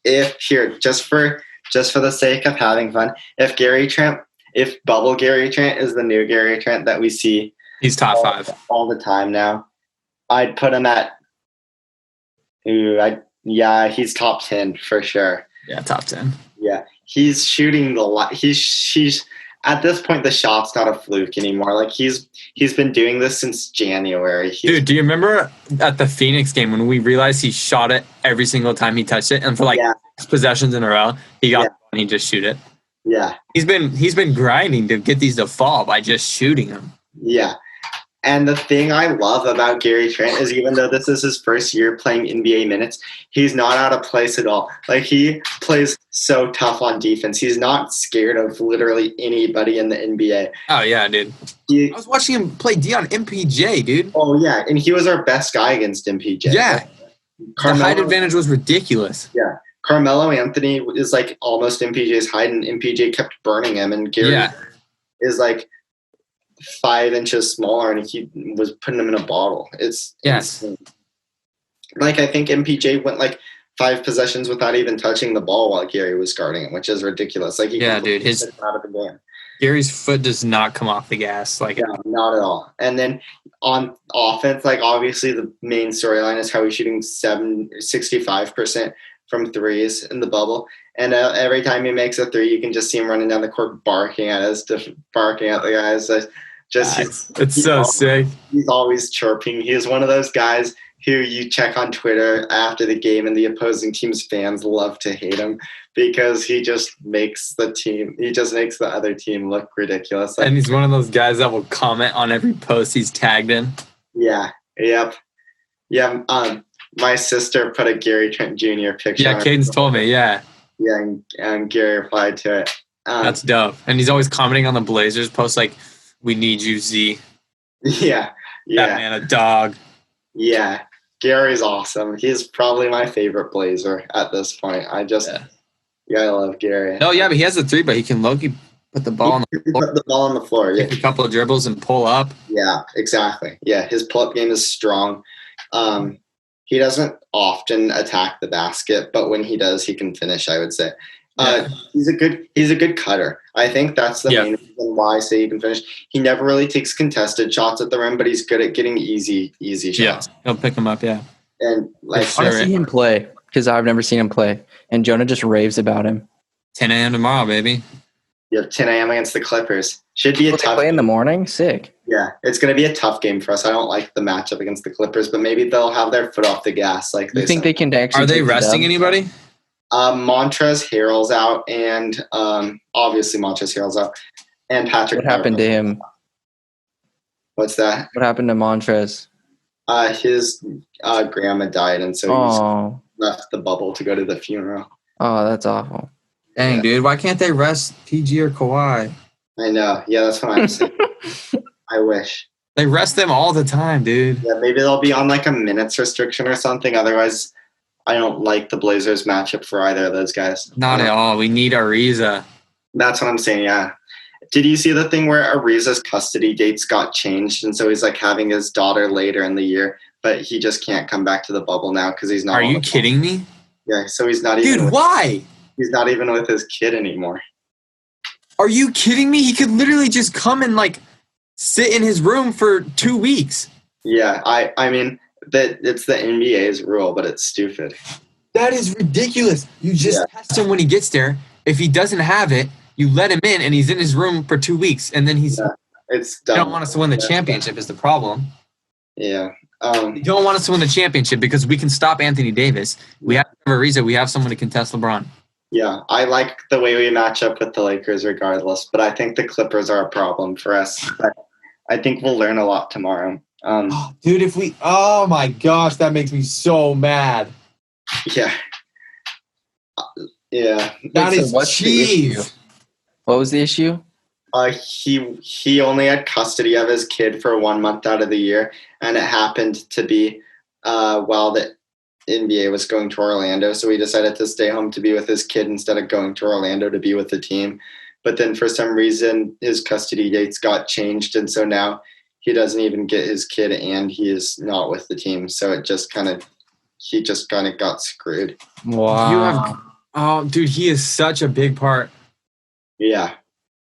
just for the sake of having fun, if bubble Gary Trent is the new Gary Trent that we see,
he's top 5
all the time now, I'd put him at he's top 10 for sure.
Yeah, top 10.
Yeah, he's shooting he's at this point, the shot's not a fluke anymore. Like, he's been doing this since January.
Dude, do you remember at the Phoenix game when we realized he shot it every single time he touched it, and for 6 possessions in a row, he got and he just shoot it?
Yeah,
he's been grinding to get these to fall by just shooting them.
Yeah. And the thing I love about Gary Trent is, even though this is his first year playing NBA minutes, he's not out of place at all. Like, he plays so tough on defense. He's not scared of literally anybody in the NBA.
Oh, yeah, dude. I was watching him play D on MPJ, dude.
Oh, yeah. And he was our best guy against MPJ.
Yeah. The height advantage was ridiculous.
Yeah. Carmelo Anthony is like almost MPJ's height, and MPJ kept burning him. And Gary is like 5 inches smaller, and he was putting him in a bottle. It's insane. Like, I think MPJ went like 5 possessions without even touching the ball while Gary was guarding him, which is ridiculous. Like,
dude, his out of the game. Gary's foot does not come off the gas. Like,
not at all. And then on offense, like, obviously the main storyline is how he's shooting 65% from threes in the bubble. And every time he makes a 3, you can just see him running down the court barking at the guys.
It's so sick.
He's always chirping. He is one of those guys who you check on Twitter after the game, and the opposing team's fans love to hate him because he just makes the other team look ridiculous.
And he's one of those guys that will comment on every post he's tagged in.
Yeah. Yep. Yeah. My sister put a Gary Trent Jr. picture.
Yeah, Caden's told me. Yeah.
Yeah, and Gary replied to it.
That's dope. And he's always commenting on the Blazers posts like, "We need you, Z."
Yeah.
That man a dog.
Yeah. Gary's awesome. He's probably my favorite Blazer at this point. I love Gary.
No, yeah, but he has the 3, but he can low-key put the ball on the floor.
Put the ball on the floor,
Take a couple of dribbles and pull up.
Yeah, exactly. Yeah, his pull-up game is strong. He doesn't often attack the basket, but when he does, he can finish, I would say. He's a good cutter. I think that's the main reason why I say he can finish. He never really takes contested shots at the rim, but he's good at getting easy shots.
Yeah, he'll pick them up, yeah.
And like,
I want to see him play because I've never seen him play, and Jonah just raves about him.
10 a.m. tomorrow, baby.
Yeah, 10 a.m. against the Clippers. Should be a tough
play in the morning? Sick.
Yeah, it's going to be a tough game for us. I don't like the matchup against the Clippers, but maybe they'll have their foot off the gas. Like,
you think they can actually?
Are they resting anybody?
Montrezl Harrell's out, and obviously Montrezl Harrell's out, and Patrick.
What happened to him?
What's that?
What happened to Montrezl?
His grandma died, and so he's left the bubble to go to the funeral.
Oh, that's awful.
Dang, dude, why can't they rest PG or Kawhi?
I know. Yeah, that's what I'm saying. I wish.
They rest them all the time, dude.
Yeah, maybe they'll be on like a minutes restriction or something. Otherwise, I don't like the Blazers matchup for either of those guys.
Not at all. We need Ariza.
That's what I'm saying, yeah. Did you see the thing where Ariza's custody dates got changed, and so he's like having his daughter later in the year, but he just can't come back to the bubble now because he's not.
Are you kidding me?
Yeah, so he's not even.
Dude, why?
He's not even with his kid anymore.
Are you kidding me? He could literally just come and like sit in his room for 2 weeks.
Yeah, I mean that it's the NBA's rule, but it's stupid.
That is ridiculous. You just test him when he gets there. If he doesn't have it, you let him in, and he's in his room for 2 weeks, and then he's. Yeah,
it's dumb.
You don't want us to win the championship is the problem.
Yeah.
You don't want us to win the championship because we can stop Anthony Davis. We have Ariza. We have someone to contest LeBron.
Yeah, I like the way we match up with the Lakers regardless, but I think the Clippers are a problem for us. But I think we'll learn a lot tomorrow.
Dude, oh my gosh, that makes me so mad.
Yeah. Yeah.
That is cheese.
What was the issue?
He only had custody of his kid for 1 month out of the year, and it happened to be while the NBA was going to Orlando, so he decided to stay home to be with his kid instead of going to Orlando to be with the team. But then for some reason, his custody dates got changed, and so now he doesn't even get his kid, and he is not with the team. So he just kind of got screwed.
Wow. Dude, he is such a big part.
Yeah.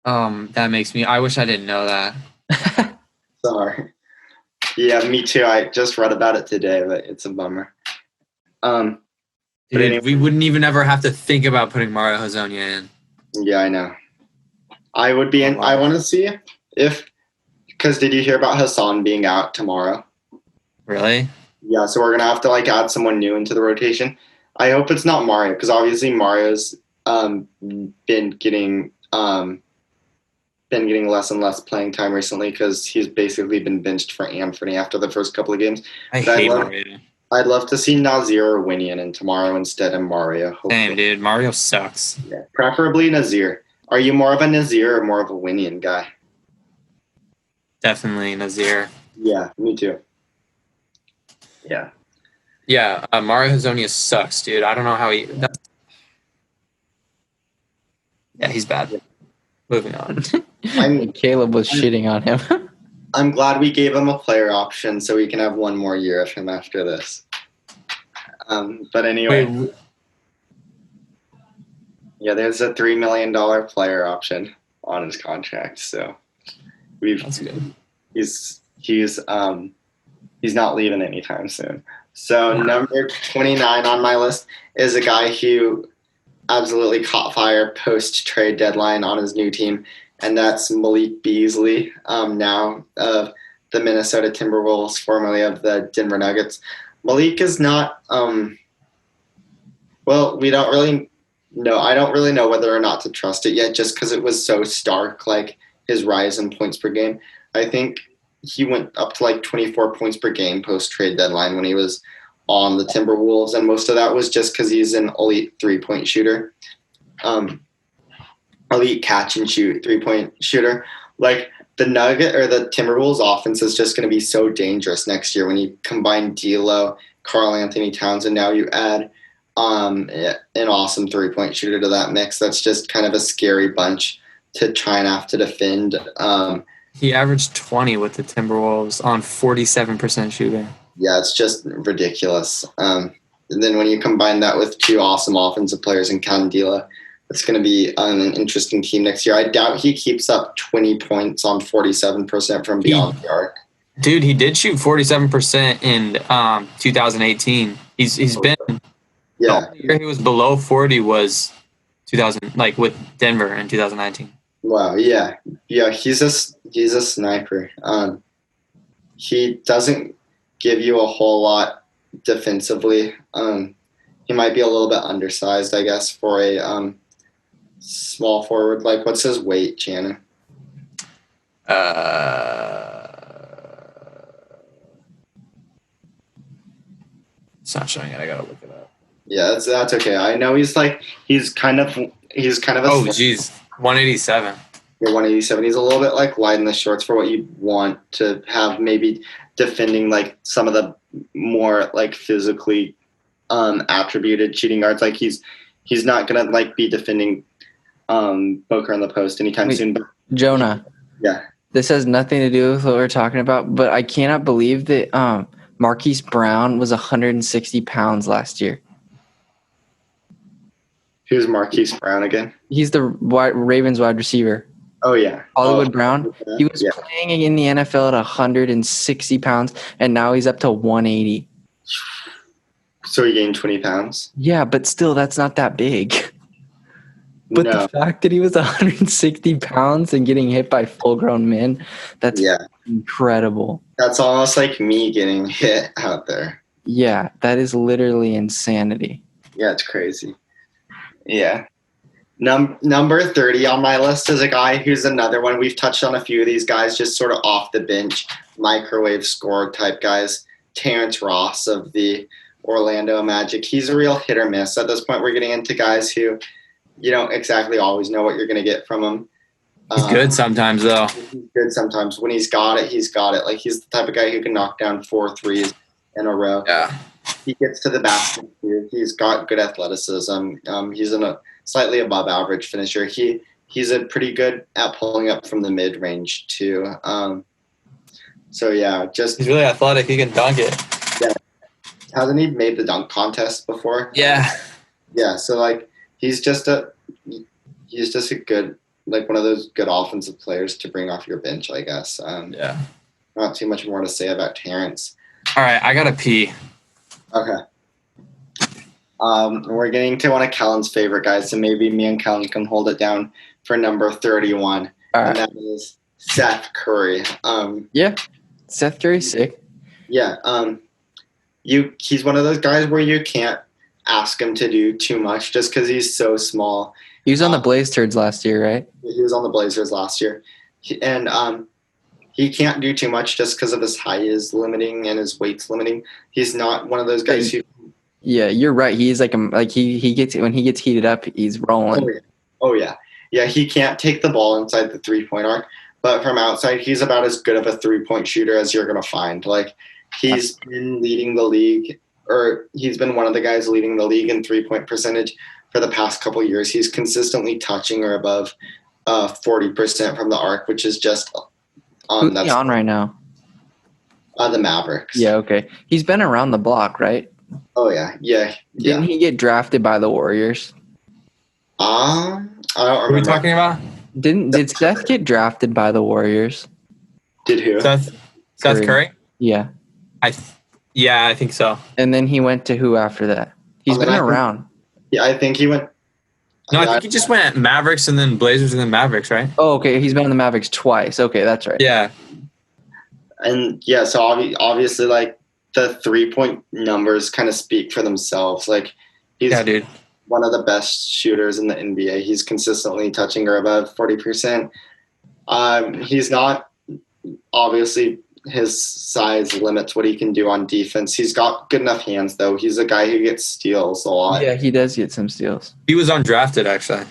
That makes me. I wish I didn't know that.
Sorry. Yeah, me too. I just read about it today, but it's a bummer.
Dude, anyway, we wouldn't even ever have to think about putting Mario Hezonja in.
Yeah, I know. I would be in. I want to see because did you hear about Hassan being out tomorrow?
Really?
Yeah, so we're gonna have to add someone new into the rotation. I hope it's not Mario, because obviously Mario's been getting less and less playing time recently because he's basically been benched for Anthony after the first couple of games.
I hate Mario.
I'd love to see Nazir or Winian in tomorrow instead of Mario. Hopefully.
Same, dude. Mario sucks.
Yeah, preferably Nazir. Are you more of a Nazir or more of a Winian guy?
Definitely Nazir.
Yeah, me too. Yeah.
Yeah, Mario Hezonja sucks, dude. I don't know how he... Yeah, he's bad. Yeah. Moving on.
Caleb was shitting on him.
I'm glad we gave him a player option so we can have one more year of him after this. But anyway. Yeah, there's a $3 million player option on his contract, so
that's good.
He's not leaving anytime soon. So number 29 on my list is a guy who absolutely caught fire post-trade deadline on his new team, and that's Malik Beasley, now of the Minnesota Timberwolves, formerly of the Denver Nuggets. Malik is not we don't really know. I don't really know whether or not to trust it yet, just because it was so stark, his rise in points per game. I think he went up to 24 points per game post-trade deadline when he was on the Timberwolves, and most of that was just because he's an elite three-point shooter, elite catch-and-shoot three-point shooter. The Nugget or the Timberwolves offense is just going to be so dangerous next year when you combine D'Lo, Karl Anthony Towns, and now you add an awesome three-point shooter to that mix. That's just kind of a scary bunch to try and have to defend.
He averaged 20 with the Timberwolves on 47% shooting.
Yeah, it's just ridiculous. And then when you combine that with two awesome offensive players in Cal and D'Lo, it's going to be an interesting team next year. I doubt he keeps up 20 points on 47% from beyond the arc.
Dude, he did shoot 47% in 2018. He's been the only year he was below 40 was 2000, with Denver in 2019.
Wow, yeah, he's a sniper. He doesn't give you a whole lot defensively. He might be a little bit undersized, I guess, for a small forward. What's his weight, Channon?
It's not showing it. I gotta look it up.
Yeah, that's okay. I know he's kind of a.
Oh, geez, 187.
Yeah, 187. He's a little bit wide in the shorts for what you want to have, maybe defending some of the more physically attributed shooting guards. He's not gonna be defending Booker in the post anytime soon.
Jonah.
Yeah.
This has nothing to do with what we're talking about, but I cannot believe that Marquise Brown was 160 pounds last year.
Who's Marquise Brown again?
He's the Ravens wide receiver.
Oh, yeah.
Hollywood Brown. He was playing in the NFL at 160 pounds, and now he's up to 180.
So he gained 20 pounds?
Yeah, but still, that's not that big. But the fact that he was 160 pounds and getting hit by full-grown men, that's incredible.
That's almost like me getting hit out there.
Yeah, that is literally insanity.
Yeah, it's crazy. Yeah. Number 30 on my list is a guy who's another one. We've touched on a few of these guys, just sort of off the bench, microwave score type guys. Terrence Ross of the Orlando Magic. He's a real hit or miss. At this point, we're getting into guys who you don't exactly always know what you're going to get from him.
He's good sometimes, though.
He's good sometimes. When he's got it, he's got it. Like, he's the type of guy who can knock down 4 threes in a row.
Yeah.
He gets to the basket. He's got good athleticism. He's a slightly above average finisher. He's a pretty good at pulling up from the mid range too. So yeah,
he's really athletic. He can dunk it.
Yeah. Hasn't he made the dunk contest before?
Yeah.
Yeah. So like he's just a good, like, one of those good offensive players to bring off your bench, I guess.
Yeah.
Not too much more to say about Terrence.
All right, I gotta pee.
Okay. We're getting to one of Kellen's favorite guys, so maybe me and Kellen can hold it down for number 31. And that is Seth Curry.
Yeah, Seth Curry's sick.
Yeah. He's one of those guys where you can't ask him to do too much just because he's so small.
He was on the Blaze Turds last year, right?
He was on the Blazers last year. He can't do too much just because of his height is limiting and his weight's limiting. He's not one of those guys who...
Yeah, you're right. He's he gets when he gets heated up, he's rolling.
Oh yeah. Yeah, he can't take the ball inside the 3-point arc, but from outside, he's about as good of a 3-point shooter as you're going to find. Like, he's been leading the league, or he's been one of the guys leading the league in 3-point percentage for the past couple of years. He's consistently touching or above 40% from the arc, which is just
Who's he on right now?
The Mavericks.
Yeah, okay. He's been around the block, right?
Oh yeah.
Didn't he get drafted by the Warriors?
I don't remember.
What are we talking about?
Did Seth get drafted by the Warriors?
Did who?
Seth Curry?
Yeah.
I think so.
And then he went to who after that? He's been around.
I think he went.
No, I think he just went Mavericks and then Blazers and then Mavericks, right?
Oh, okay. He's been in the Mavericks twice. Okay, that's right.
Yeah.
And yeah, so obviously, like, the 3-point numbers kind of speak for themselves. Like, he's one of the best shooters in the NBA. He's consistently touching or above 40%. He's not, obviously, his size limits what he can do on defense. He's got good enough hands, though. He's a guy who gets steals a lot.
Yeah, he does get some steals.
He was undrafted, actually.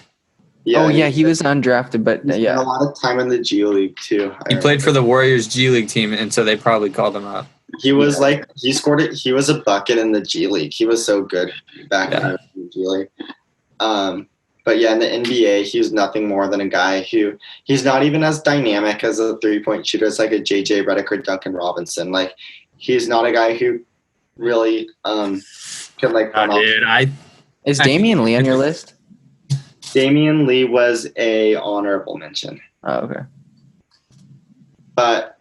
Yeah, he was undrafted, but
he spent a lot of time in the G League, too.
He played for the Warriors G League team, and so they probably called him up.
He was he scored it. He was a bucket in the G League. He was so good back in the G League. But yeah, in the NBA, he's nothing more than a guy who he's not even as dynamic as a 3-point shooter. It's like a JJ Redick or Duncan Robinson. Like, he's not a guy who really can run off.
Is Damian Lee on your list?
Damian Lee was a honorable mention.
Oh, okay.
But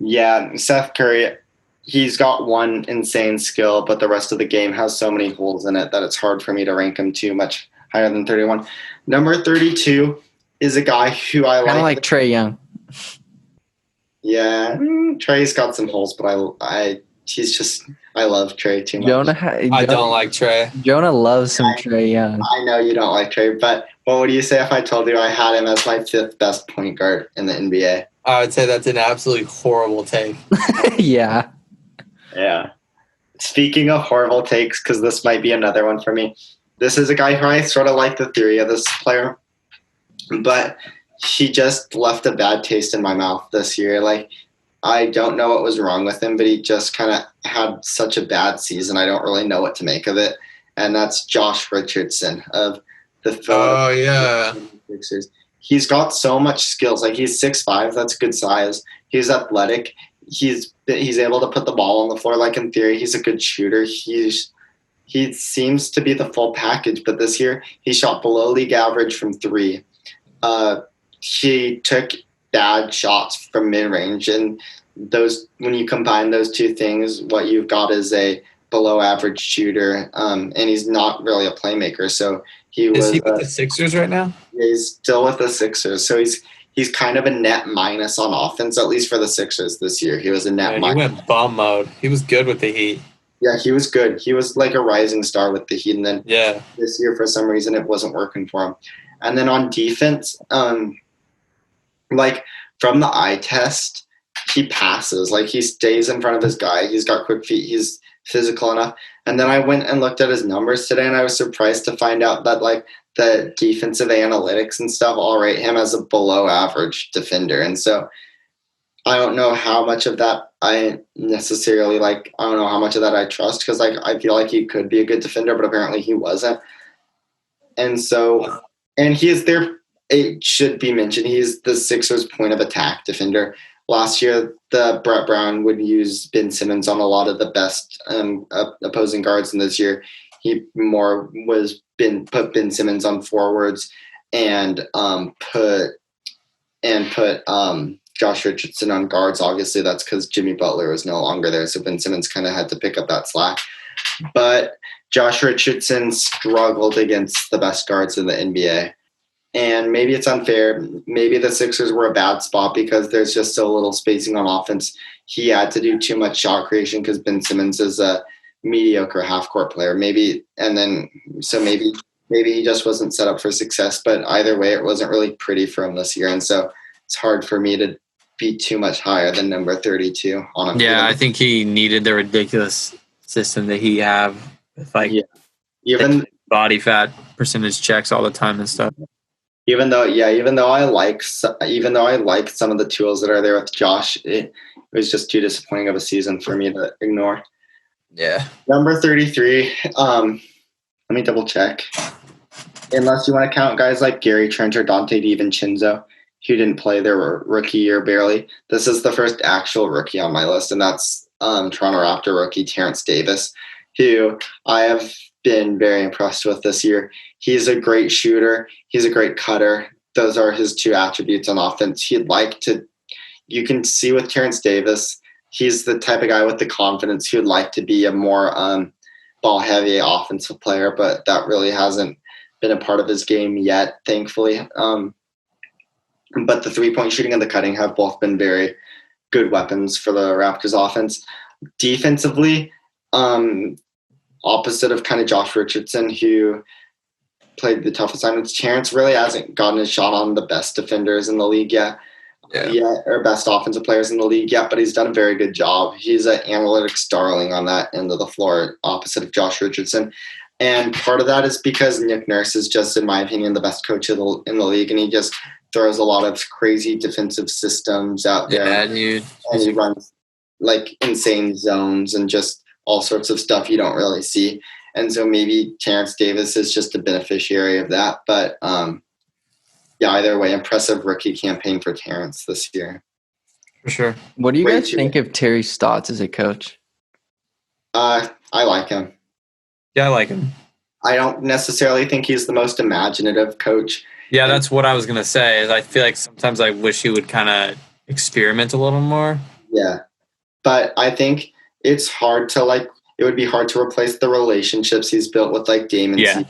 yeah, Seth Curry, he's got one insane skill, but the rest of the game has so many holes in it that it's hard for me to rank him too much higher than 31. Number 32 is a guy who I
kind of like Trae Young.
Yeah, Trae's got some holes, but I love Trae too much.
I don't like Trae.
Jonah loves some Trae Young.
I know you don't like Trae, but what would you say if I told you I had him as my 5th best point guard in the NBA?
I would say that's an absolutely horrible take.
Yeah.
Yeah. Speaking of horrible takes, because this might be another one for me, this is a guy who I sort of like the theory of this player, but he just left a bad taste in my mouth this year. Like, I don't know what was wrong with him, but he just kind of had such a bad season. I don't really know what to make of it. And that's Josh Richardson of the Philadelphia Sixers. He's got so much skills. Like, he's 6'5", that's good size. He's athletic. He's able to put the ball on the floor. Like, in theory, he's a good shooter. He's he seems to be the full package, but this year he shot below league average from 3. He took bad shots from mid-range, and those, when you combine those two things, what you've got is a below average shooter, and he's not really a playmaker. So
is he with the Sixers right now?
He's still with the Sixers. So he's kind of a net minus on offense, at least for the Sixers this year. He was a net minus.
He went bum mode. He was good with the Heat.
Yeah, he was good. He was like a rising star with the Heat, and then this year for some reason it wasn't working for him. And then on defense, like from the eye test, he passes. Like he stays in front of his guy. He's got quick feet. He's physical enough. And then I went and looked at his numbers today, and I was surprised to find out that like the defensive analytics and stuff all rate him as a below average defender. And so I don't know how much of that I necessarily like. I don't know how much of that I trust, because like I feel like he could be a good defender, but apparently he wasn't. And so, and he is there. It should be mentioned, he's the Sixers' point of attack defender. Last year, the Brett Brown would use Ben Simmons on a lot of the best opposing guards, and this year he more put Ben Simmons on forwards and put Josh Richardson on guards. Obviously, that's because Jimmy Butler is no longer there, so Ben Simmons kind of had to pick up that slack. But Josh Richardson struggled against the best guards in the NBA. And maybe it's unfair. Maybe the Sixers were a bad spot because there's just so little spacing on offense. He had to do too much shot creation because Ben Simmons is a mediocre half-court player. Maybe he just wasn't set up for success. But either way, it wasn't really pretty for him this year. And so it's hard for me to be too much higher than number 32 on him.
Yeah, I think he needed the ridiculous system that he have with like even body fat percentage checks all the time and stuff.
Even though I like some of the tools that are there with Josh, it was just too disappointing of a season for me to ignore.
Yeah.
Number 33. Let me double check. Unless you want to count guys like Gary Trent or Dante DiVincenzo, who didn't play their rookie year barely. This is the first actual rookie on my list, and that's Toronto Raptor rookie Terrence Davis, who I have been very impressed with this year. He's a great shooter. He's a great cutter. Those are his two attributes on offense. You can see with Terrence Davis, he's the type of guy with the confidence who would like to be a more ball-heavy offensive player, but that really hasn't been a part of his game yet, thankfully. But the three-point shooting and the cutting have both been very good weapons for the Raptors offense. Defensively, opposite of kind of Josh Richardson, who played the tough assignments, Terrence really hasn't gotten his shot on the best defenders in the league yet. Or best offensive players in the league yet, but he's done a very good job. He's an analytics darling on that end of the floor, opposite of Josh Richardson. And part of that is because Nick Nurse is just, in my opinion, the best coach in the league, and he just throws a lot of crazy defensive systems out there.
Yeah, dude.
And he runs like insane zones and just all sorts of stuff you don't really see. And so maybe Terrence Davis is just a beneficiary of that. But either way, impressive rookie campaign for Terrence this year.
For sure.
What do you guys think of Terry Stotts as a coach?
I like him.
Yeah, I like him.
I don't necessarily think he's the most imaginative coach.
Yeah, that's what I was going to say. Is I feel like sometimes I wish he would kind of experiment a little more.
Yeah. But I think it's hard to it would be hard to replace the relationships he's built with like Damon.
Yeah.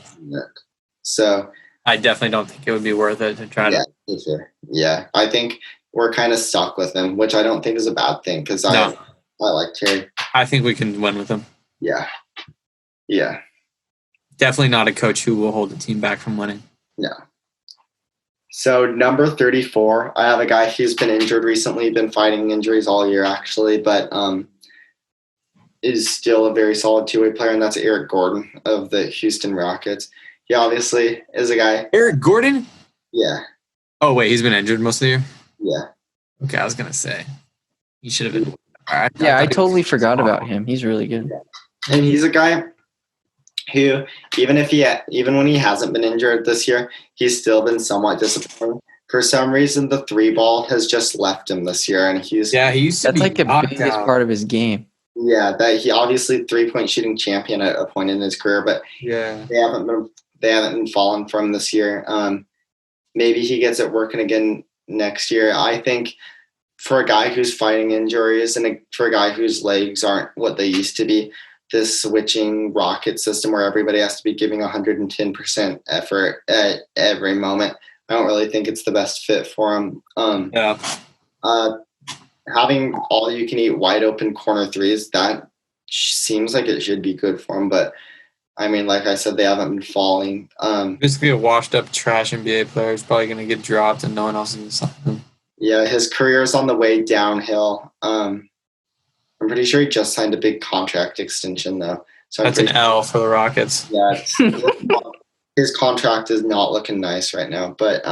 So
I definitely don't think it would be worth it to try to.
Yeah, for sure. Yeah. I think we're kind of stuck with him, which I don't think is a bad thing because I like Terry.
I think we can win with him.
Yeah. Yeah.
Definitely not a coach who will hold the team back from winning.
No. So number 34, I have a guy who's been injured recently, been fighting injuries all year actually, but is still a very solid two-way player, and that's Eric Gordon of the Houston Rockets. He obviously is a guy.
Eric Gordon?
Yeah.
Oh, wait, he's been injured most of the year?
Yeah.
Okay, I was going to say. He should have been.
I totally forgot about him. He's really good.
And he's a guy who, even when he hasn't been injured this year, he's still been somewhat disappointing. For some reason, the three ball has just left him this year, and he used to
That's like the biggest part of his game.
Yeah, that he obviously 3-point shooting champion at a point in his career, but they haven't been falling from this year. Maybe he gets it working again next year. I think for a guy who's fighting injuries and for a guy whose legs aren't what they used to be, this switching rocket system where everybody has to be giving 110% effort at every moment, I don't really think it's the best fit for him. Having all you can eat wide open corner threes, that seems like it should be good for him. But I mean, like I said, they haven't been falling.
Basically, a washed up trash NBA player is probably going to get dropped and no one else is going to sign him.
Yeah, his career is on the way downhill. I'm pretty sure he just signed a big contract extension, though. So
that's an L for the Rockets.
Yeah, his contract is not looking nice right now. But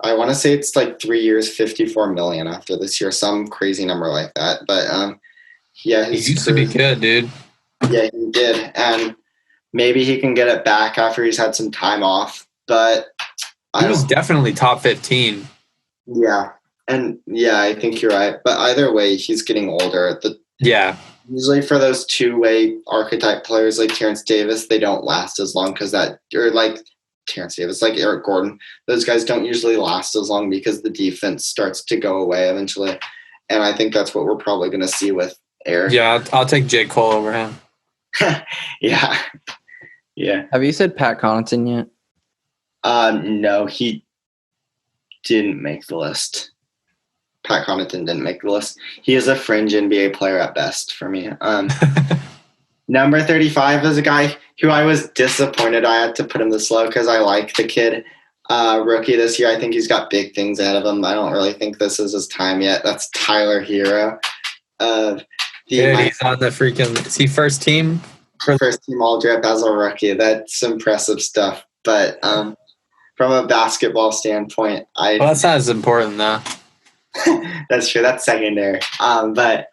I want to say it's like 3 years, $54 million after this year, some crazy number like that. But yeah,
he used to be good, dude.
Yeah, he did, and maybe he can get it back after he's had some time off. But
he was definitely top 15.
Yeah, and yeah, I think you're right. But either way, he's getting older. Usually for those two-way archetype players like Terrence Davis, they don't last as long or like Terrence Davis, like Eric Gordon. Those guys don't usually last as long because the defense starts to go away eventually. And I think that's what we're probably going to see with Eric.
Yeah, I'll take J. Cole over him.
Yeah.
Have you said Pat Connaughton yet?
No, he didn't make the list. Pat Connaughton didn't make the list. He is a fringe NBA player at best for me. Number 35 is a guy who I was disappointed I had to put him this low because I like the kid. Rookie this year, I think he's got big things ahead of him. I don't really think this is his time yet. That's Tyler Hero.
He's on the freaking – is he first team?
First team all-drip as a rookie. That's impressive stuff. But from a basketball standpoint,
that's not as important, though.
That's true. That's secondary. But,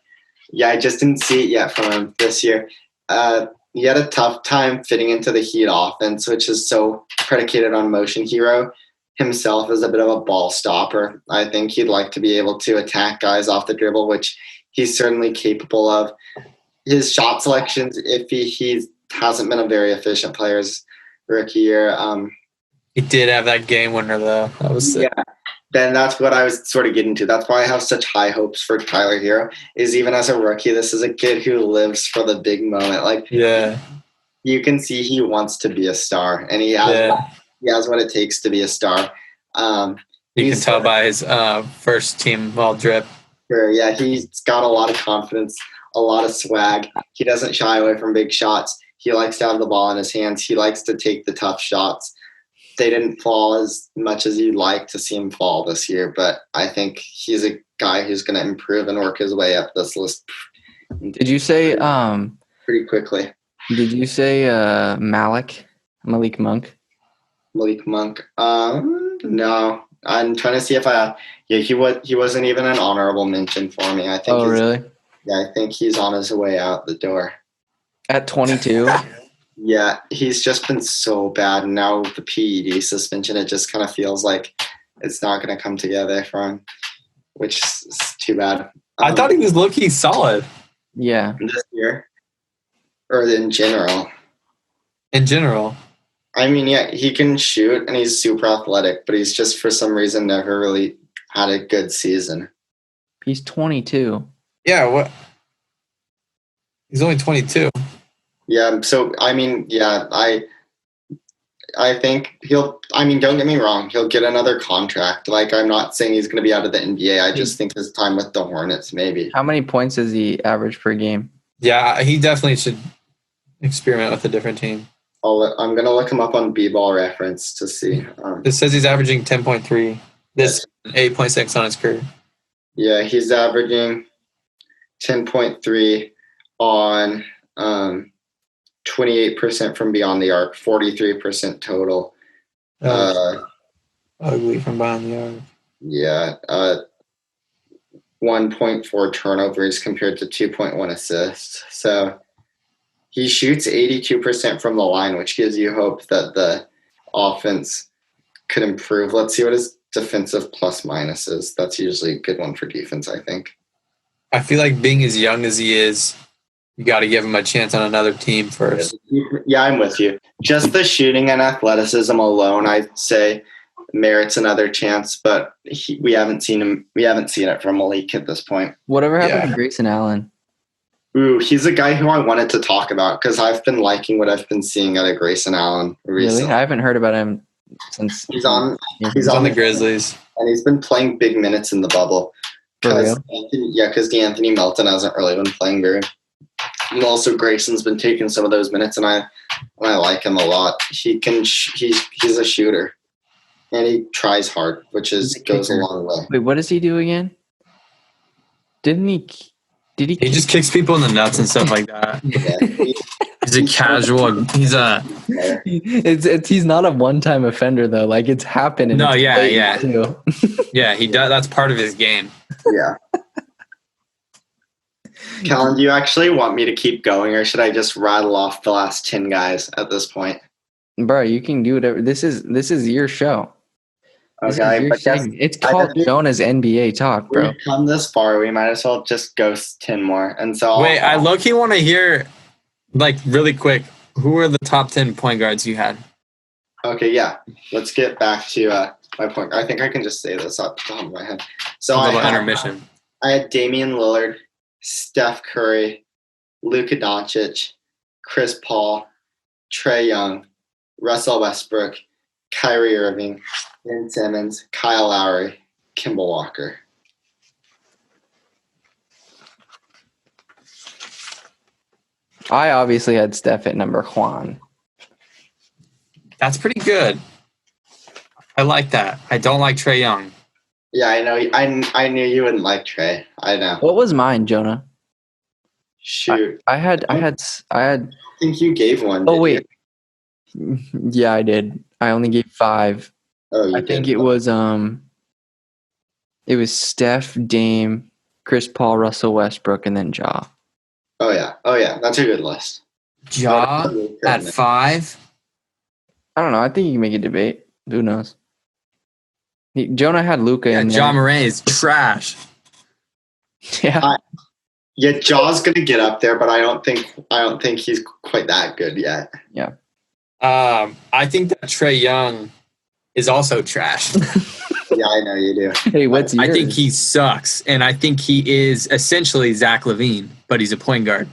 yeah, I just didn't see it yet from him this year. He had a tough time fitting into the Heat offense, which is so predicated on motion. Hero himself is a bit of a ball stopper. I think he'd like to be able to attack guys off the dribble, which he's certainly capable of. His shot selections, if he hasn't been a very efficient player his rookie year.
He did have that game winner, though. That was sick.
Yeah. Then that's what I was sort of getting to. That's why I have such high hopes for Tyler Hero. Is even as a rookie, this is a kid who lives for the big moment. Like, you can see he wants to be a star, and he has what it takes to be a star.
You can tell by his first team ball drip.
Sure, yeah, he's got a lot of confidence, a lot of swag. He doesn't shy away from big shots. He likes to have the ball in his hands. He likes to take the tough shots. They didn't fall as much as you'd like to see him fall this year, but I think he's a guy who's going to improve and work his way up this list.
Did you say
pretty quickly?
Did you say Malik Monk?
Malik Monk? No, I'm trying to see if he wasn't even an honorable mention for me. I think.
Oh, really?
Yeah, I think he's on his way out the door.
At 22.
Yeah, he's just been so bad. And now with the PED suspension, it just kind of feels like it's not going to come together for him, which is too bad.
I thought he was low-key solid.
Yeah.
This year? Or in general?
In general.
I mean, yeah, he can shoot and he's super athletic, but he's just for some reason never really had a good season.
He's 22.
Yeah, what? He's only 22.
Yeah, so, I mean, yeah, I think don't get me wrong, he'll get another contract. Like, I'm not saying he's going to be out of the NBA. I just think his time with the Hornets, maybe.
How many points does he average per game?
Yeah, he definitely should experiment with a different team.
I'm going to look him up on B-Ball Reference to see.
It says he's averaging 10.3. This 8.6 on his career.
Yeah, he's averaging 10.3 on 28% from beyond the arc, 43% total.
Ugly from behind the arc.
Yeah. 1.4 turnovers compared to 2.1 assists. So he shoots 82% from the line, which gives you hope that the offense could improve. Let's see what his defensive plus minus is. That's usually a good one for defense, I think.
I feel like being as young as he is, you got to give him a chance on another team first.
Yeah, I'm with you. Just the shooting and athleticism alone, I'd say, merits another chance. But we haven't seen him. We haven't seen it from Malik at this point.
Whatever happened to Grayson Allen?
Ooh, he's a guy who I wanted to talk about because I've been liking what I've been seeing out of Grayson Allen recently.
Really? I haven't heard about him since
he's on
the Grizzlies,
and he's been playing big minutes in the bubble. Because D'Anthony Melton hasn't really been playing very. And also Grayson's been taking some of those minutes, and I like him a lot. He's a shooter, and he tries hard, which goes a long way.
Wait, what does he do again? Did he?
He just kicks people in the nuts and stuff like that.
Yeah,
he's a casual.
He's not a one-time offender though. Like it's happened.
No, yeah. Yeah, he does. That's part of his game.
Yeah. Kellen, do you actually want me to keep going, or should I just rattle off the last 10 guys at this point?
Bro, you can do whatever. This is your show.
Okay,
it's called Jonah's NBA Talk, bro.
We've come this far. We might as well just go 10 more. And so
I low-key want to hear, like, really quick, who are the top 10 point guards you had?
Okay, yeah. Let's get back to my point. I think I can just say this off the top of my head. So
a little intermission.
I had Damian Lillard, Steph Curry, Luka Doncic, Chris Paul, Trae Young, Russell Westbrook, Kyrie Irving, Ben Simmons, Kyle Lowry, Kemba Walker.
I obviously had Steph at number one.
That's pretty good. I like that. I don't like Trae Young.
Yeah, I know. I knew you wouldn't like Trae. I know.
What was mine, Jonah?
Shoot.
I had. I
think you gave one.
Oh wait. Yeah, I did. I only gave 5.
Oh, you
I think it was Steph, Dame, Chris Paul, Russell Westbrook, and then Ja.
Oh yeah, that's a good list.
Ja at 5.
I don't know. I think you can make a debate. Who knows? Jonah had Luka in there.
Ja Morant is trash.
Yeah.
Yeah, Ja's gonna get up there, but I don't think he's quite that good yet.
Yeah.
I think that Trae Young is also trash.
Yeah, I know you do.
Hey, what's yours?
I think he sucks, and I think he is essentially Zach LaVine, but he's a point guard.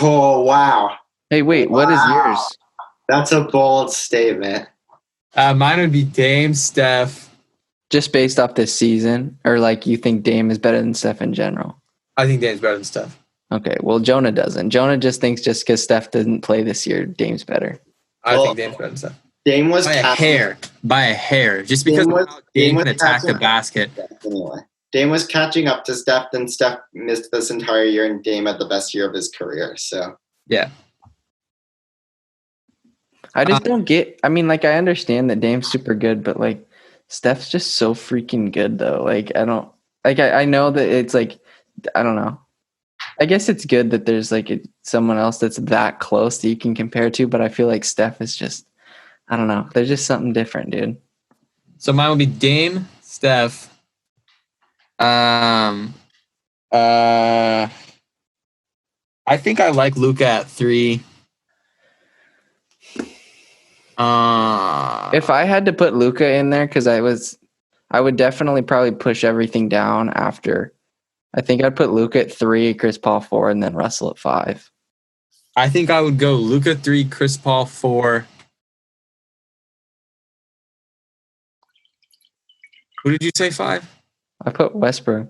Oh, wow.
Hey, wait, what is yours?
That's a bold statement.
Mine would be Dame, Steph.
Just based off this season, or like you think Dame is better than Steph in general?
I think Dame's better than Steph.
Okay, well, Jonah doesn't. Jonah just thinks just because Steph didn't play this year, Dame's better.
I think Dame's better than Steph.
Dame was
by a hair. Just because Dame can attack the basket.
Anyway, Dame was catching up to Steph, then Steph missed this entire year, and Dame had the best year of his career. So
yeah.
I just don't get. I mean, like I understand that Dame's super good, but like Steph's just so freaking good, though. Like I don't like. I know that it's like I don't know. I guess it's good that there's like someone else that's that close that you can compare to, but I feel like Steph is just. I don't know. There's just something different, dude.
So mine would be Dame, Steph. I think I like Luka at 3.
If I had to put Luka in there, because I would definitely probably push everything down after. I think I'd put Luka at 3, Chris Paul 4, and then Russell at 5.
I think I would go Luka 3, Chris Paul 4. Who did you say 5?
I put Westbrook.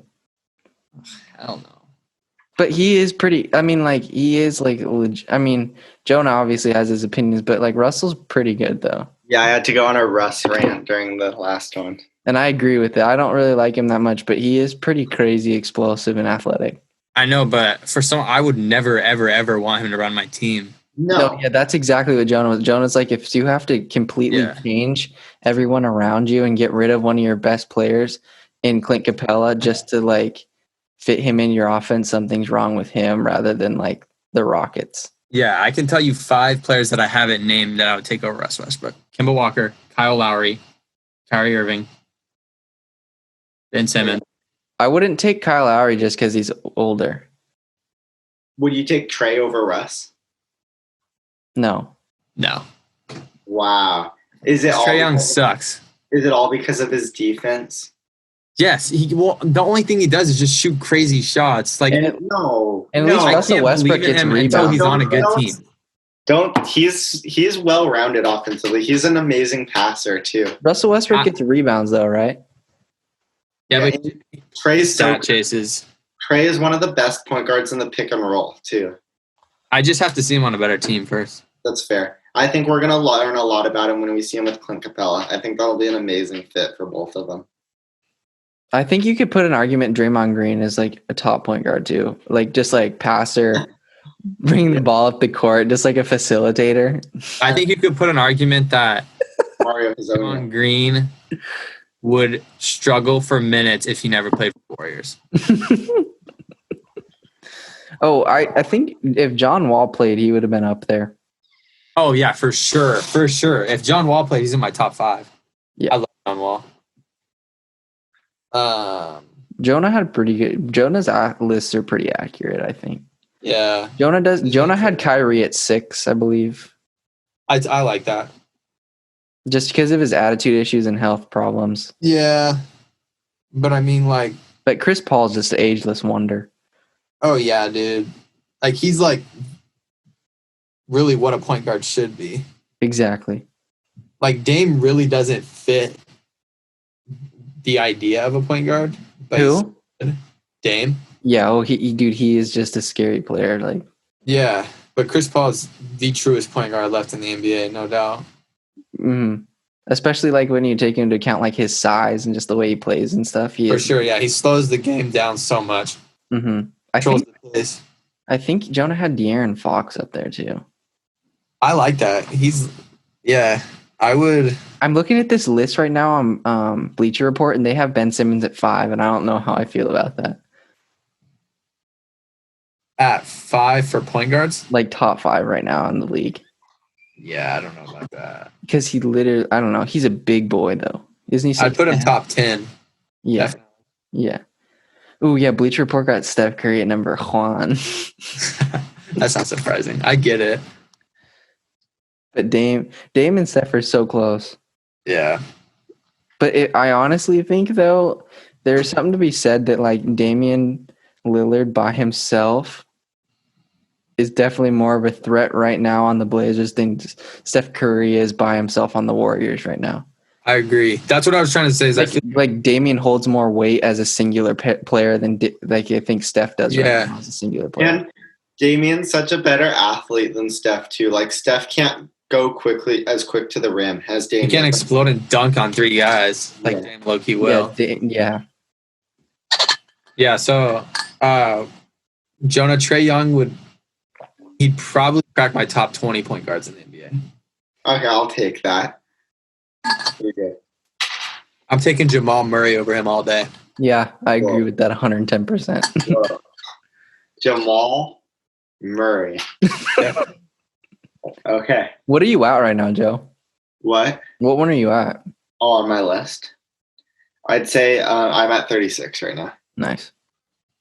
Hell no.
But he is pretty. I mean, like he is like. I mean, Jonah obviously has his opinions, but like Russell's pretty good though.
Yeah, I had to go on a Russ rant during the last one.
And I agree with it. I don't really like him that much, but he is pretty crazy, explosive, and athletic.
I know, but for some, I would never, ever, ever want him to run my team.
No.
Yeah, that's exactly what Jonah was. Jonah's like, if you have to completely change everyone around you and get rid of one of your best players in Clint Capella just to like fit him in your offense, something's wrong with him rather than like the Rockets.
Yeah, I can tell you 5 players that I haven't named that I would take over Russ Westbrook. Kemba Walker, Kyle Lowry, Kyrie Irving, Ben Simmons.
I wouldn't take Kyle Lowry just because he's older.
Would you take Trey over Russ?
No.
Wow. Is it
Trae Young sucks?
Is it all because of his defense?
Yes. The only thing he does is just shoot crazy shots. Like
At least Russell Westbrook gets rebounds
until he's on a good team.
He's well-rounded offensively. He's an amazing passer too.
Russell Westbrook gets rebounds though, right?
Yeah, but
Trey's
stat chases.
Trey is one of the best point guards in the pick and roll too.
I just have to see him on a better team first.
That's fair. I think we're gonna learn a lot about him when we see him with Clint Capella. I think that'll be an amazing fit for both of them.
I think you could put an argument Draymond Green is like a top point guard too. Like just like passer, bring the ball up the court, just like a facilitator.
I think you could put an argument that
Mario
Draymond Green would struggle for minutes if he never played for Warriors.
I think if John Wall played, he would have been up there.
Oh yeah, for sure. If John Wall played, he's in my top 5.
Yeah,
I love John Wall.
Jonah had pretty good. Jonah's lists are pretty accurate, I think.
Yeah,
Jonah had Kyrie at 6, I believe.
I like that.
Just because of his attitude issues and health problems.
Yeah, but I mean, like,
but Chris Paul's just an ageless wonder.
Oh yeah, dude. Like he's like really what a point guard should be.
Exactly.
Like Dame really doesn't fit the idea of a point guard.
Who?
Dame.
Yeah, he is just a scary player. Like,
yeah, but Chris Paul is the truest point guard left in the NBA, no doubt.
Mm-hmm. Especially like when you take into account like his size and just the way he plays and stuff.
For sure, yeah, he slows the game down so much.
Mm-hmm. I think Jonah had De'Aaron Fox up there too.
I like that.
I'm looking at this list right now on Bleacher Report, and they have Ben Simmons at 5, and I don't know how I feel about that.
At 5 for point guards?
Like top 5 right now in the league.
Yeah, I don't know about that.
Because he literally, I don't know. He's a big boy though, isn't he?
I'd put him top 10.
Yeah, definitely. Yeah. Oh yeah, Bleacher Report got Steph Curry at number 1.
That's not surprising. I get it.
But Dame and Steph are so close.
Yeah.
But I honestly think, though, there's something to be said that, like, Damian Lillard by himself is definitely more of a threat right now on the Blazers than Steph Curry is by himself on the Warriors right now.
I agree. That's what I was trying to say. Is
like Damian holds more weight as a singular player than I think Steph does right now as a singular player.
And Damian's such a better athlete than Steph, too. Like, Steph can't go quick to the rim as Damian.
He can't explode and dunk on 3 guys like Dame Loki will. Yeah, so Jonah, Trae Young he'd probably crack my top 20 point guards in the NBA.
Okay, I'll take that. Okay.
I'm taking Jamal Murray over him all day.
Yeah, I agree with that 110%.
Jamal Murray. Okay.
What are you at right now, Joe?
What
one are you at?
Oh, on my list. I'd say I'm at 36 right now.
Nice.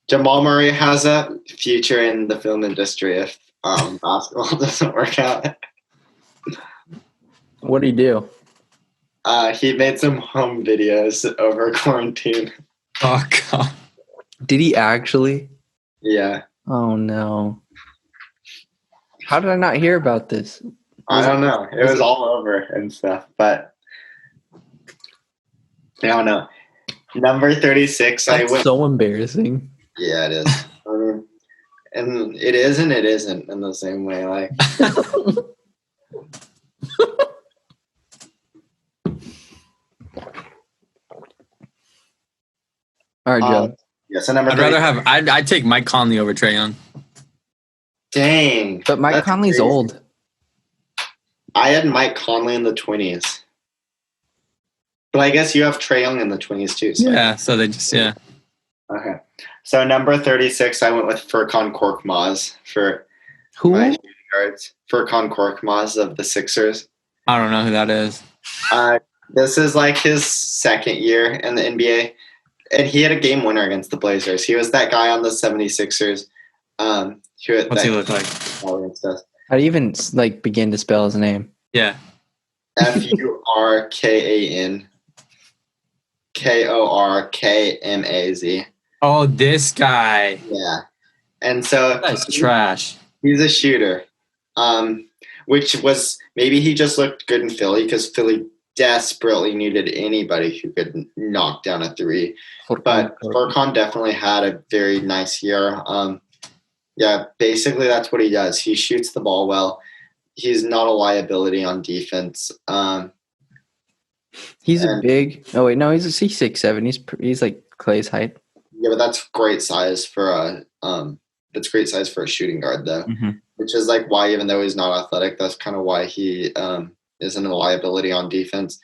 Jamal Murray has a future in the film industry if basketball doesn't work out.
What do you do?
He made some home videos over quarantine.
Oh, God.
Did he actually?
Yeah.
Oh, no. How did I not hear about this?
I don't know. It was all over and stuff, but I don't know. Number 36.
That's so embarrassing.
Yeah, it is. I mean, and it is and it isn't in the same way. Like,
all right, Joe.
Yeah, so number.
I'd take Mike Conley over Trae Young.
Dang.
But Mike Conley's crazy. Old.
I had Mike Conley in the 20s. But I guess you have Trae Young in the 20s too. So.
Yeah, so they just, yeah.
Okay. So number 36, I went with Furkan Korkmaz for my shooting guards. Furkan Korkmaz of the Sixers.
I don't know who that is.
This is like his second year in the NBA. and he had a game winner against the Blazers. He was that guy on the 76ers.
What's he look like?
How do you even begin to spell his name?
Yeah.
Furkan Korkmaz.
Oh, this guy.
Yeah. And so
that's trash.
He's a shooter. Which was maybe he just looked good in Philly because Philly desperately needed anybody who could knock down a three. But Furkan definitely had a very nice year. Yeah, basically that's what he does. He shoots the ball well. He's not a liability on defense.
He's a big. Oh wait, no, he's 6'7". He's like Clay's height.
Yeah, but that's great size for a shooting guard though.
Mm-hmm.
Which is like why, even though he's not athletic, that's kind of why he isn't a liability on defense.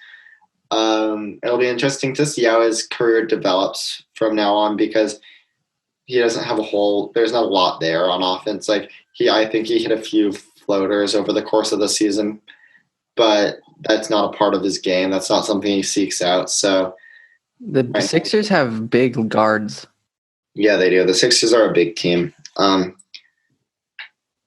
It'll be interesting to see how his career develops from now on because he doesn't have there's not a lot there on offense. I think he hit a few floaters over the course of the season, but that's not a part of his game. That's not something he seeks out. So
the Sixers have big guards.
Yeah, they do. The Sixers are a big team.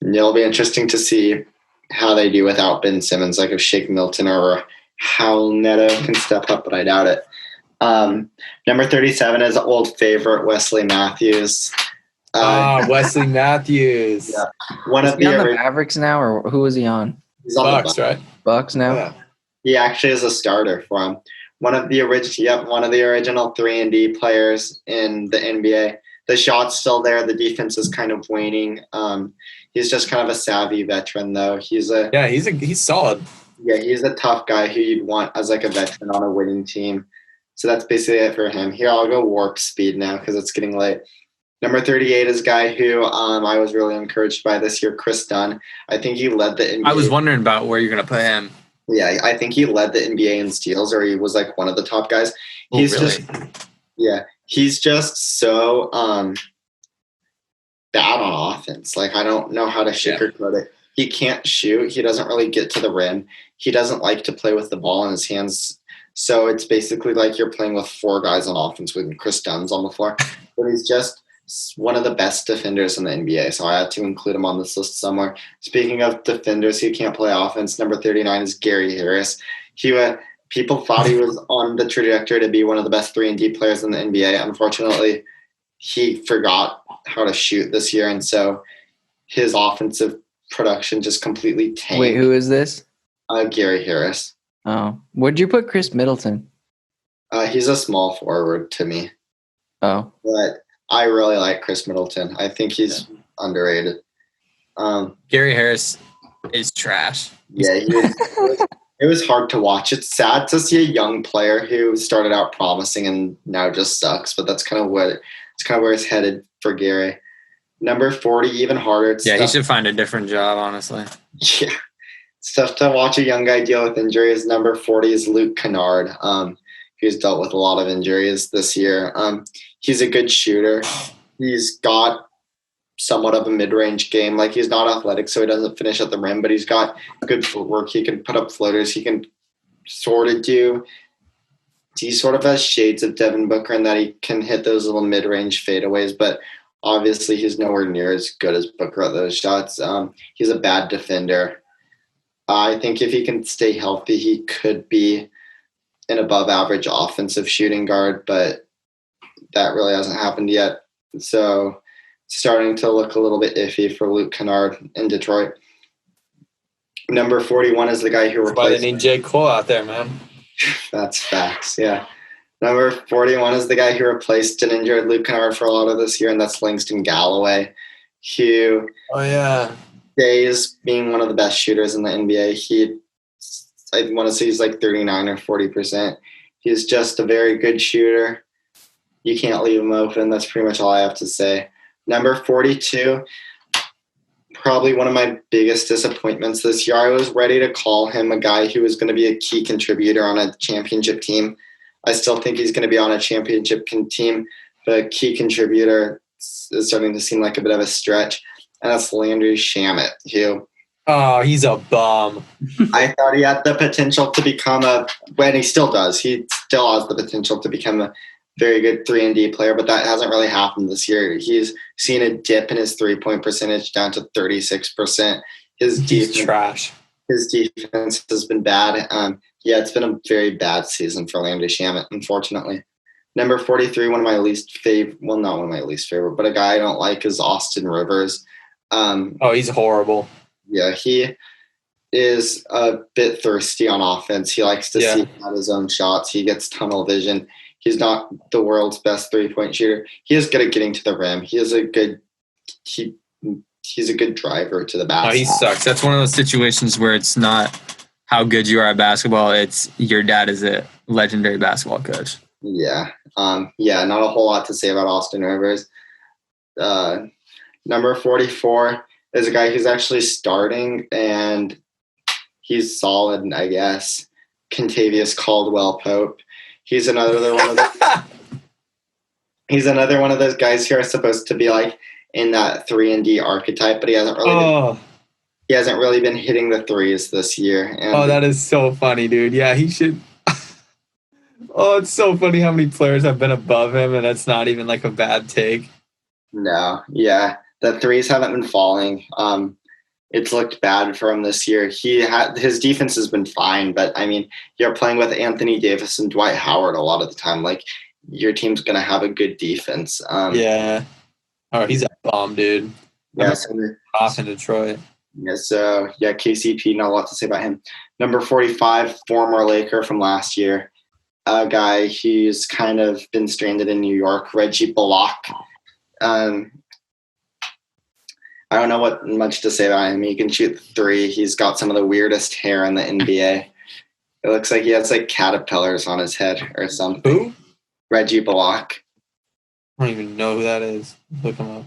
It'll be interesting to see how they do without Ben Simmons, like if Shake Milton or Hal Neto can step up, but I doubt it. Number 37 is old favorite Wesley Matthews.
Wesley Matthews.
Yeah.
Is he on the Mavericks now, or who is he on?
He's on
Bucks, right?
Bucks now?
Yeah.
He actually is a starter for him. One of the original 3-and-D players in the NBA. The shot's still there. The defense is kind of waning. He's just kind of a savvy veteran, though. He's solid. Yeah, he's a tough guy who you'd want as like a veteran on a winning team. So that's basically it for him. Here, I'll go warp speed now because it's getting late. Number 38 is a guy who I was really encouraged by this year, Chris Dunn. I think he led the NBA.
I was wondering about where you're going to put him.
Yeah, I think he led the NBA in steals, or he was like one of the top guys. He's just so bad on offense. Like, I don't know how to sugarcoat it. He can't shoot. He doesn't really get to the rim. He doesn't like to play with the ball in his hands. So it's basically like you're playing with four guys on offense when Chris Dunn's on the floor. But he's just one of the best defenders in the NBA. So I had to include him on this list somewhere. Speaking of defenders who can't play offense, number 39 is Gary Harris. People thought he was on the trajectory to be one of the best 3-and-D players in the NBA. Unfortunately, he forgot how to shoot this year, and so his offensive production just completely tanked.
Wait, who is this?
Gary Harris.
Oh. Where'd you put Chris Middleton?
He's a small forward to me.
Oh.
But I really like Chris Middleton. I think he's underrated.
Gary Harris is trash.
Yeah, it was hard to watch. It's sad to see a young player who started out promising and now just sucks, but that's kind of where it's headed for Gary. Number 40, even harder.
He should find a different job, honestly.
Yeah. It's tough to watch a young guy deal with injuries. Number 40 is Luke Kennard, who's dealt with a lot of injuries this year. He's a good shooter. He's got somewhat of a mid-range game. Like, he's not athletic, so he doesn't finish at the rim, but he's got good footwork. He can put up floaters. He can sort of he sort of has shades of Devin Booker in that he can hit those little mid-range fadeaways, but obviously he's nowhere near as good as Booker at those shots. He's a bad defender. I think if he can stay healthy, he could be an above-average offensive shooting guard, but that really hasn't happened yet. So it's starting to look a little bit iffy for Luke Kennard in Detroit. Number 41 is the guy who replaced.
Why they need J. Cole out there, man.
That's facts, yeah. Number 41 is the guy who replaced an injured Luke Kennard for a lot of this year, and that's Langston Galloway, who stays being one of the best shooters in the NBA. I want to say he's like 39 or 40%. He's just a very good shooter. You can't leave him open. That's pretty much all I have to say. Number 42, probably one of my biggest disappointments this year. I was ready to call him a guy who was going to be a key contributor on a championship team. I still think he's going to be on a championship team, but a key contributor is starting to seem like a bit of a stretch. And that's Landry Shamet, who...
Oh, he's a bum.
I thought he had the potential to become and he still does. He still has the potential to become very good 3-and-D player, but that hasn't really happened this year. He's seen a dip in his 3-point percentage down to 36%.
He's trash.
His defense has been bad. It's been a very bad season for Landry Shamet, unfortunately. Number 43, one of my least favorite, well, not one of my least favorite, but a guy I don't like is Austin Rivers.
He's horrible.
Yeah, he is a bit thirsty on offense. He likes to see out his own shots. He gets tunnel vision. He's not the world's best 3-point shooter. He is good at getting to the rim. He's a good driver to the basket.
No, he sucks. That's one of those situations where it's not how good you are at basketball. It's your dad is a legendary basketball coach.
Yeah. Not a whole lot to say about Austin Rivers. Number 44 is a guy who's actually starting, and he's solid, I guess. Contavious Caldwell-Pope. He's another one of those guys who are supposed to be like in that 3-and-D archetype, but he hasn't really been hitting the threes this year. And
that is so funny, dude. Yeah, he should. It's so funny how many players have been above him, and that's not even like a bad take.
No, yeah, the threes haven't been falling. It's looked bad for him this year. His defense has been fine, but I mean, you're playing with Anthony Davis and Dwight Howard a lot of the time. Like, your team's gonna have a good defense.
He's a bomb, dude.
Yeah,
off in Detroit.
Yeah, so KCP, not a lot to say about him. Number 45, former Laker from last year, a guy who's kind of been stranded in New York, Reggie Bullock. I don't know what much to say about him. He can shoot 3. He's got some of the weirdest hair in the NBA. It looks like he has like caterpillars on his head or something.
Who?
Reggie Bullock.
I don't even know who that is. Look him up.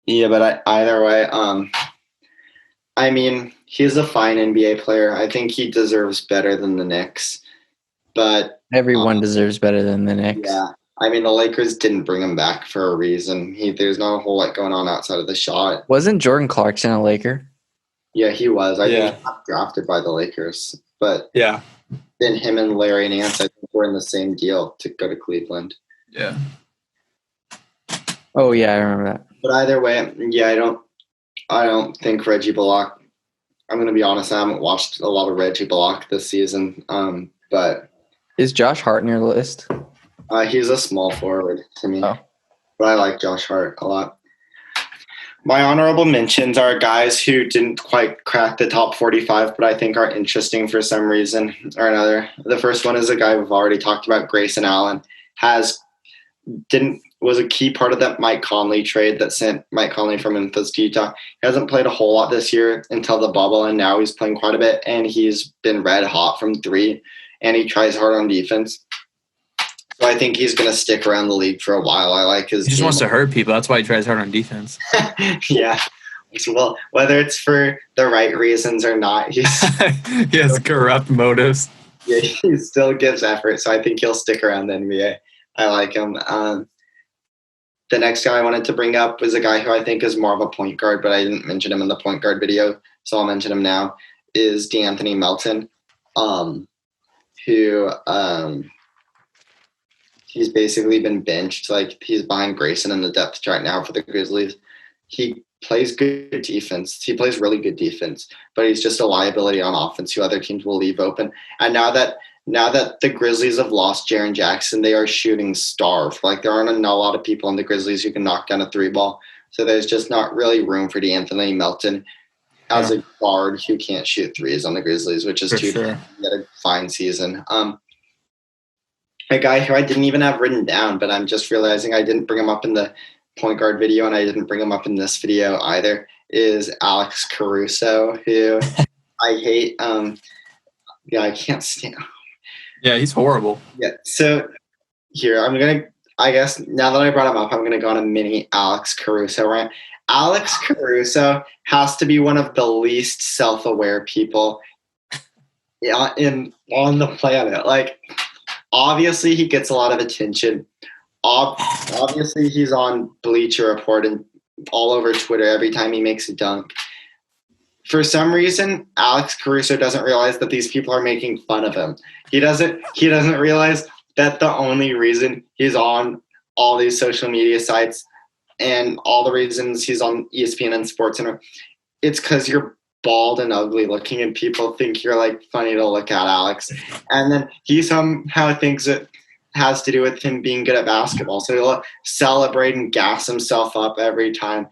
Yeah, but either way, I mean, he's a fine NBA player. I think he deserves better than the Knicks. But
everyone deserves better than the Knicks.
Yeah. I mean, the Lakers didn't bring him back for a reason. There's not a whole lot going on outside of the shot.
Wasn't Jordan Clarkson a Laker?
Yeah, he was. I think he got drafted by the Lakers. But
then
him and Larry Nance, I think, were in the same deal to go to Cleveland.
Yeah.
Oh, yeah, I remember that.
But either way, I don't think Reggie Bullock. I'm going to be honest, I haven't watched a lot of Reggie Bullock this season. But
is Josh Hart on your list?
He's a small forward to me, but I like Josh Hart a lot. My honorable mentions are guys who didn't quite crack the top 45, but I think are interesting for some reason or another. The first one is a guy we've already talked about, Grayson Allen. Was a key part of that Mike Conley trade that sent Mike Conley from Memphis to Utah. He hasn't played a whole lot this year until the bubble, and now he's playing quite a bit, and he's been red hot from 3, and he tries hard on defense. So I think he's going to stick around the league for a while. I like his.
He just wants to hurt people. That's why he tries hard on defense.
Yeah. Well, whether it's for the right reasons or not, he
has corrupt motives.
Yeah, he still gives effort. So I think he'll stick around the NBA. I like him. The next guy I wanted to bring up was a guy who I think is more of a point guard, but I didn't mention him in the point guard video, so I'll mention him now, is DeAnthony Melton, who he's basically been benched. Like, he's behind Grayson in the depth chart now for the Grizzlies. He plays good defense. He plays really good defense, but he's just a liability on offense who other teams will leave open. And now that the Grizzlies have lost Jaren Jackson, they are shooting starved. Like, there aren't a lot of people on the Grizzlies who can knock down a 3-ball. So there's just not really room for DeAnthony Melton as a guard who can't shoot threes on the Grizzlies, which is too bad. He had a fine season. A guy who I didn't even have written down, but I'm just realizing I didn't bring him up in the point guard video, and I didn't bring him up in this video either, is Alex Caruso, who I hate. I can't stand.
Yeah, he's horrible.
Yeah, so here, I guess now that I brought him up, I'm going to go on a mini Alex Caruso rant. Alex Caruso has to be one of the least self-aware people on the planet. Like, obviously, he gets a lot of attention. Obviously, he's on Bleacher Report and all over Twitter every time he makes a dunk. For some reason, Alex Caruso doesn't realize that these people are making fun of him. He doesn't realize that the only reason he's on all these social media sites and all the reasons he's on ESPN and SportsCenter, it's because you're bald and ugly looking and people think you're like funny to look at, Alex. And then he somehow thinks it has to do with him being good at basketball. So he'll celebrate and gas himself up every time.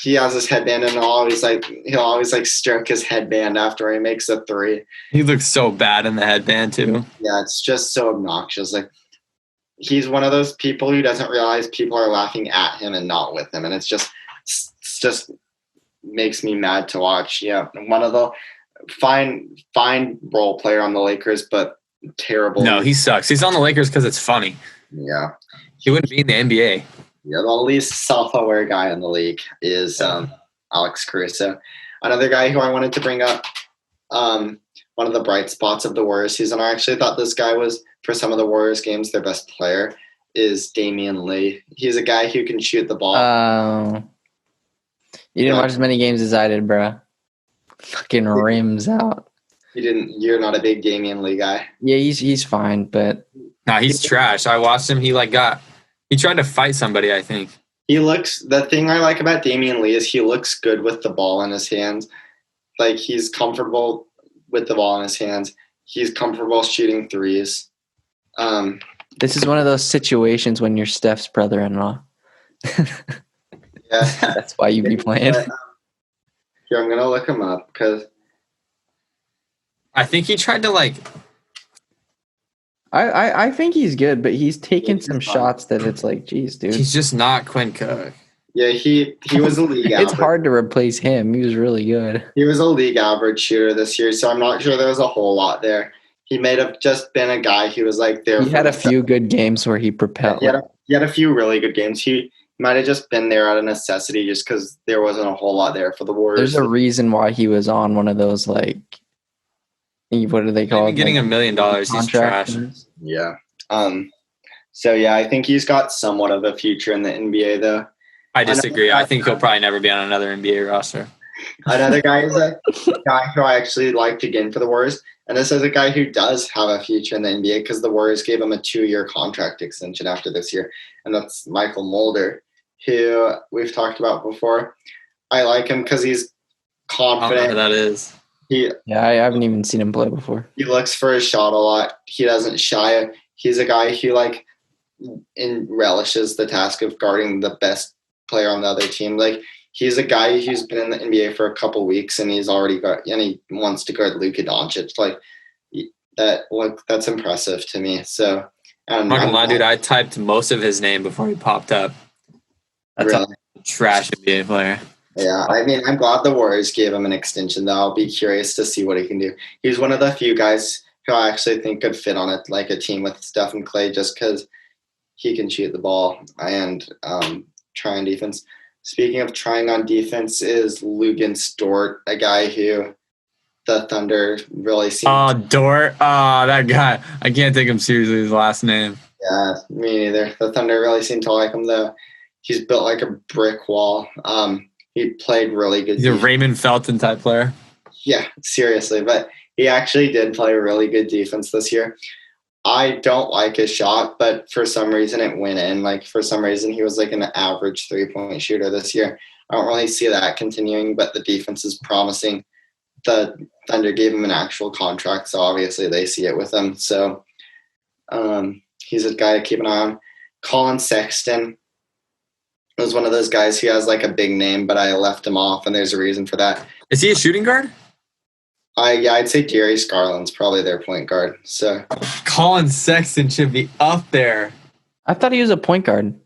He has his headband and he'll always stroke his headband after he makes a three.
He looks so bad in the headband too.
Yeah, it's just so obnoxious. Like, he's one of those people who doesn't realize people are laughing at him and not with him, and it's just makes me mad to watch. Yeah, one of the fine role player on the Lakers, but terrible.
No, he sucks. He's on the Lakers because it's funny.
Yeah,
he wouldn't be in the NBA.
Yeah, the least self-aware guy in the league is Alex Caruso. Another guy who I wanted to bring up, one of the bright spots of the Warriors season, I actually thought this guy was, for some of the Warriors games, their best player, is Damian Lee. He's a guy who can shoot the ball.
You didn't watch as many games as I did, bro. Fucking rims out.
You're not a big Damian Lee guy.
Yeah, he's fine, but
nah, he's trash. I watched him. He tried to fight somebody, I think.
The thing I like about Damian Lee is he looks good with the ball in his hands. Like, he's comfortable with the ball in his hands. He's comfortable shooting threes.
This is one of those situations when you're Steph's brother-in-law.
Yeah.
That's why you be playing.
Here, I'm going to look him up because
I think he tried to
I think he's good, but he's taken some shots that it's like, geez, dude.
He's just not Quinn Cook.
Yeah, he was a league average.
It's hard to replace him. He was really good.
He was a league average shooter this year, so I'm not sure there was a whole lot there. He may have just been a guy who was like there.
He had a few good games where he propelled.
He had a few really good games. He might have just been there out of necessity just because there wasn't a whole lot there for the Warriors.
There's a reason why he was on one of those, like, what do they call it?
Getting $1 million. He's trash.
Yeah. So, yeah, I think he's got somewhat of a future in the NBA, though.
I disagree. I think he'll probably never be on another NBA roster.
Another guy is a guy who I actually liked again for the Warriors. And this is a guy who does have a future in the NBA because the Warriors gave him a 2-year contract extension after this year. And that's Michael Mulder, who we've talked about before. I like him because he's confident.
I don't know who that is.
I haven't even seen him play before.
He looks for his shot a lot. He doesn't shy. He's a guy who relishes the task of guarding the best player on the other team. Like, he's a guy who's been in the NBA for a couple weeks and he wants to guard Luka Doncic. Like, that's impressive to me. So,
I'm not gonna lie, dude. I typed most of his name before he popped up. That's
really
a trash NBA player.
Yeah, I mean, I'm glad the Warriors gave him an extension, though. I'll be curious to see what he can do. He's one of the few guys who I actually think could fit on it, like a team with Steph and Clay, just because he can shoot the ball and try on defense. Speaking of trying on defense, is Luguentz Dort, a guy who the Thunder really seem.
Oh, Dort. Oh, that guy. I can't take him seriously, his last name.
Yeah, me neither. The Thunder really seem to like him, though. He's built like a brick wall. He played really good.
He's a Raymond Felton type player.
Yeah, seriously. But he actually did play really good defense this year. I don't like his shot, but for some reason it went in. Like, for some reason he was like an average 3-point shooter this year. I don't really see that continuing, but the defense is promising. The Thunder gave him an actual contract, so obviously they see it with him. So he's a guy to keep an eye on. Colin Sexton was one of those guys who has like a big name, but I left him off, and there's a reason for that.
Is he a shooting guard?
I'd say Darius Garland's probably their point guard. So
Colin Sexton should be up there.
I thought he was a point guard.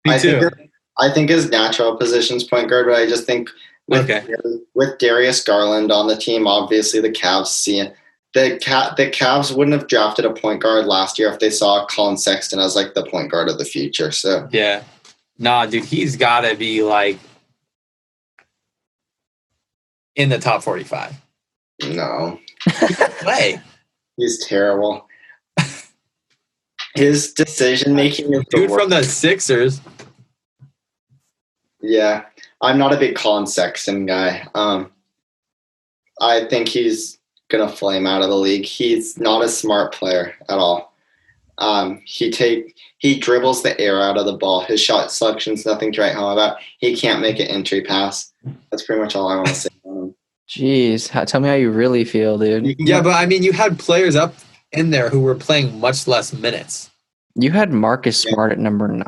Me too.
I think his natural position's point guard, but I just think with Darius Garland on the team, obviously the Cavs see it. The Cavs wouldn't have drafted a point guard last year if they saw Colin Sexton as like the point guard of the future. So
yeah. Nah, dude, he's got to be like in the top 45.
No.
Play.
He's terrible. His decision making is
dude from the Sixers.
Yeah, I'm not a big Colin Sexton guy. I think he's gonna flame out of the league. He's not a smart player at all. He dribbles the air out of the ball. His shot selection's nothing to write home about. He can't make an entry pass. That's pretty much all I want to say on him.
Jeez, tell me how you really feel, dude.
Yeah, but I mean, you had players up in there who were playing much less minutes.
You had Marcus Smart at number 9.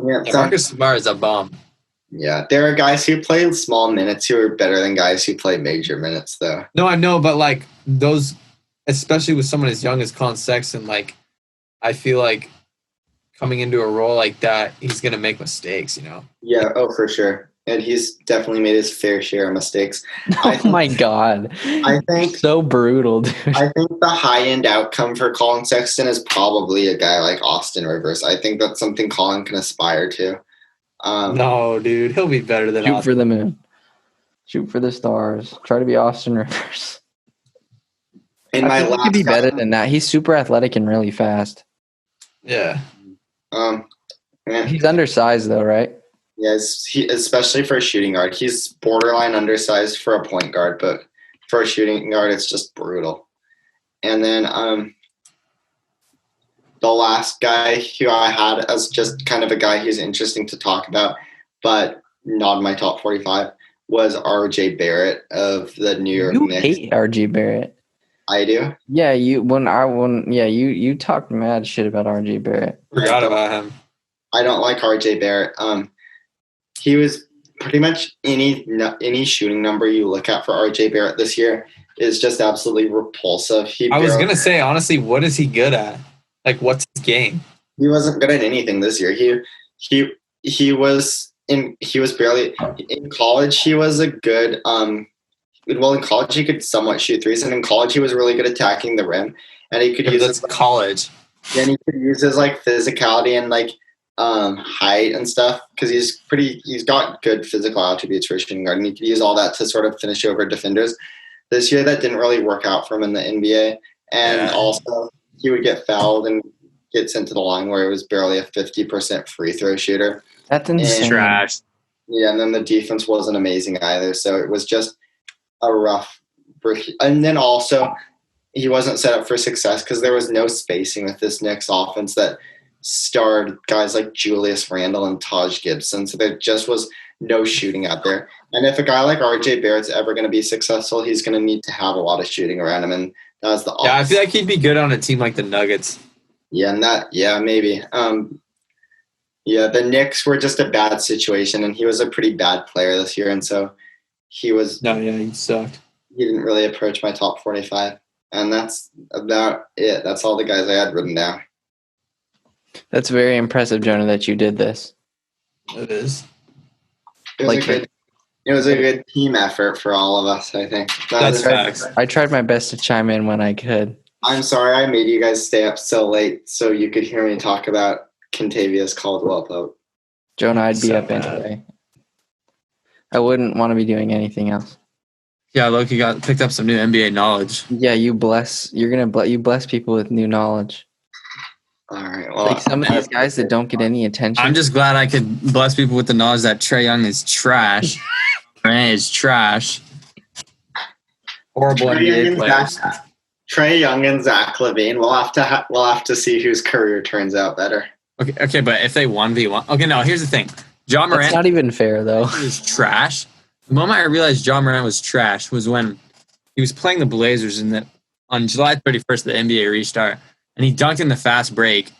Yeah,
Marcus Smart is a bomb.
Yeah, there are guys who play small minutes who are better than guys who play major minutes, though.
No, I know, but like those, especially with someone as young as Colin Sexton, like I feel like coming into a role like that, he's gonna make mistakes, you know?
Yeah, for sure. And he's definitely made his fair share of mistakes.
My God.
I think
so brutal, dude.
I think the high-end outcome for Colin Sexton is probably a guy like Austin Rivers. I think that's something Colin can aspire to.
No, dude. He'll be better than
Shoot
Austin.
for the moon. Shoot for the stars. Try to be Austin Rivers. He could be better than that. He's super athletic and really fast.
Yeah.
He's undersized, though, right?
Yes, especially for a shooting guard. He's borderline undersized for a point guard, but for a shooting guard, it's just brutal. And then the last guy who I had as just kind of a guy who's interesting to talk about, but not in my top 45, was R.J. Barrett of the New York Knicks.
You hate R.J. Barrett.
I do?
Yeah, you talked mad shit about R.J. Barrett.
Forgot about him.
I don't like R.J. Barrett. He was pretty much any shooting number you look at for R.J. Barrett this year is just absolutely repulsive.
I was gonna say, honestly, what is he good at? Like, what's his game?
He wasn't good at anything this year. He was barely in college. He was a good in college he could somewhat shoot threes, and in college he was really good attacking the rim, and he could use his
college.
And he could use his like physicality and like height and stuff because he's got good physical attributes for a shooting guard, and he could use all that to sort of finish over defenders. This year that didn't really work out for him in the NBA, and also he would get fouled and get sent to the line where it was barely a 50% free throw shooter.
That's insane.
Trash.
Yeah, and then the defense wasn't amazing either, so it was just a rough. And then also he wasn't set up for success because there was no spacing with this Knicks offense that starred guys like Julius Randle and Taj Gibson, so there just was no shooting out there. And if a guy like RJ Barrett's ever going to be successful, he's going to need to have a lot of shooting around him, and that's the
I feel like he'd be good on a team like the Nuggets.
Yeah, and maybe. The Knicks were just a bad situation, and he was a pretty bad player this year, and so he sucked. He didn't really approach my top 45, and that's about it. That's all the guys I had written down.
That's very impressive, Jonah, that you did this.
It is.
It was a good team effort for all of us, I think.
That's facts.
I tried my best to chime in when I could.
I'm sorry I made you guys stay up so late so you could hear me talk about Kentavious Caldwell-Pope.
Jonah, I'd be up anyway. I wouldn't want to be doing anything else.
Yeah, Loki picked up some new NBA knowledge.
Yeah, you bless people with new knowledge.
All right. Well,
like some of these guys that don't get any attention.
I'm just glad I could bless people with the knowledge that Trae Young is trash. Trae is trash.
Horrible NBA players.
Trae Young and Zach LaVine. We'll have to see whose career turns out better.
Okay, but if they 1v1, okay, no. Here's the thing. Ja Morant.
That's not even fair, though.
Was trash. The moment I realized Ja Morant was trash was when he was playing the Blazers on July 31st, the NBA restart, and he dunked in the fast break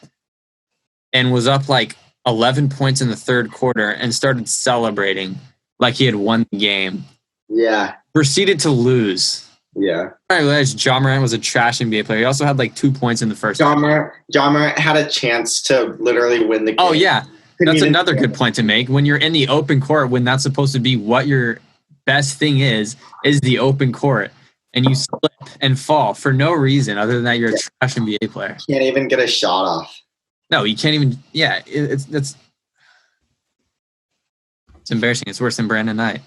and was up like 11 points in the third quarter and started celebrating like he had won the game.
Yeah.
Proceeded to lose.
Yeah.
I realized Ja Morant was a trash NBA player. He also had like 2 points in the first.
Ja Morant had a chance to literally win the game.
Oh, yeah. That's another good point to make. When you're in the open court, when that's supposed to be what your best thing is the open court, and you slip and fall for no reason other than that you're a trash NBA player.
Can't even get a shot off.
No, you can't even. Yeah, it's embarrassing. It's worse than Brandon Knight.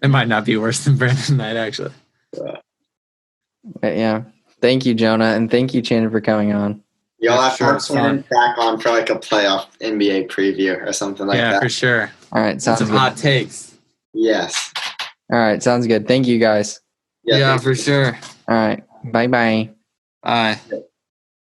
It might not be worse than Brandon Knight, actually.
But yeah. Thank you, Jonah, and thank you, Channon, for coming on.
You'll have to have Channon back on for like a playoff NBA preview or something like that.
Yeah, for sure.
All right, sounds good.
Some hot takes.
Yes.
All right, sounds good. Thank you, guys.
Yeah, for sure.
All right, bye-bye.
Bye.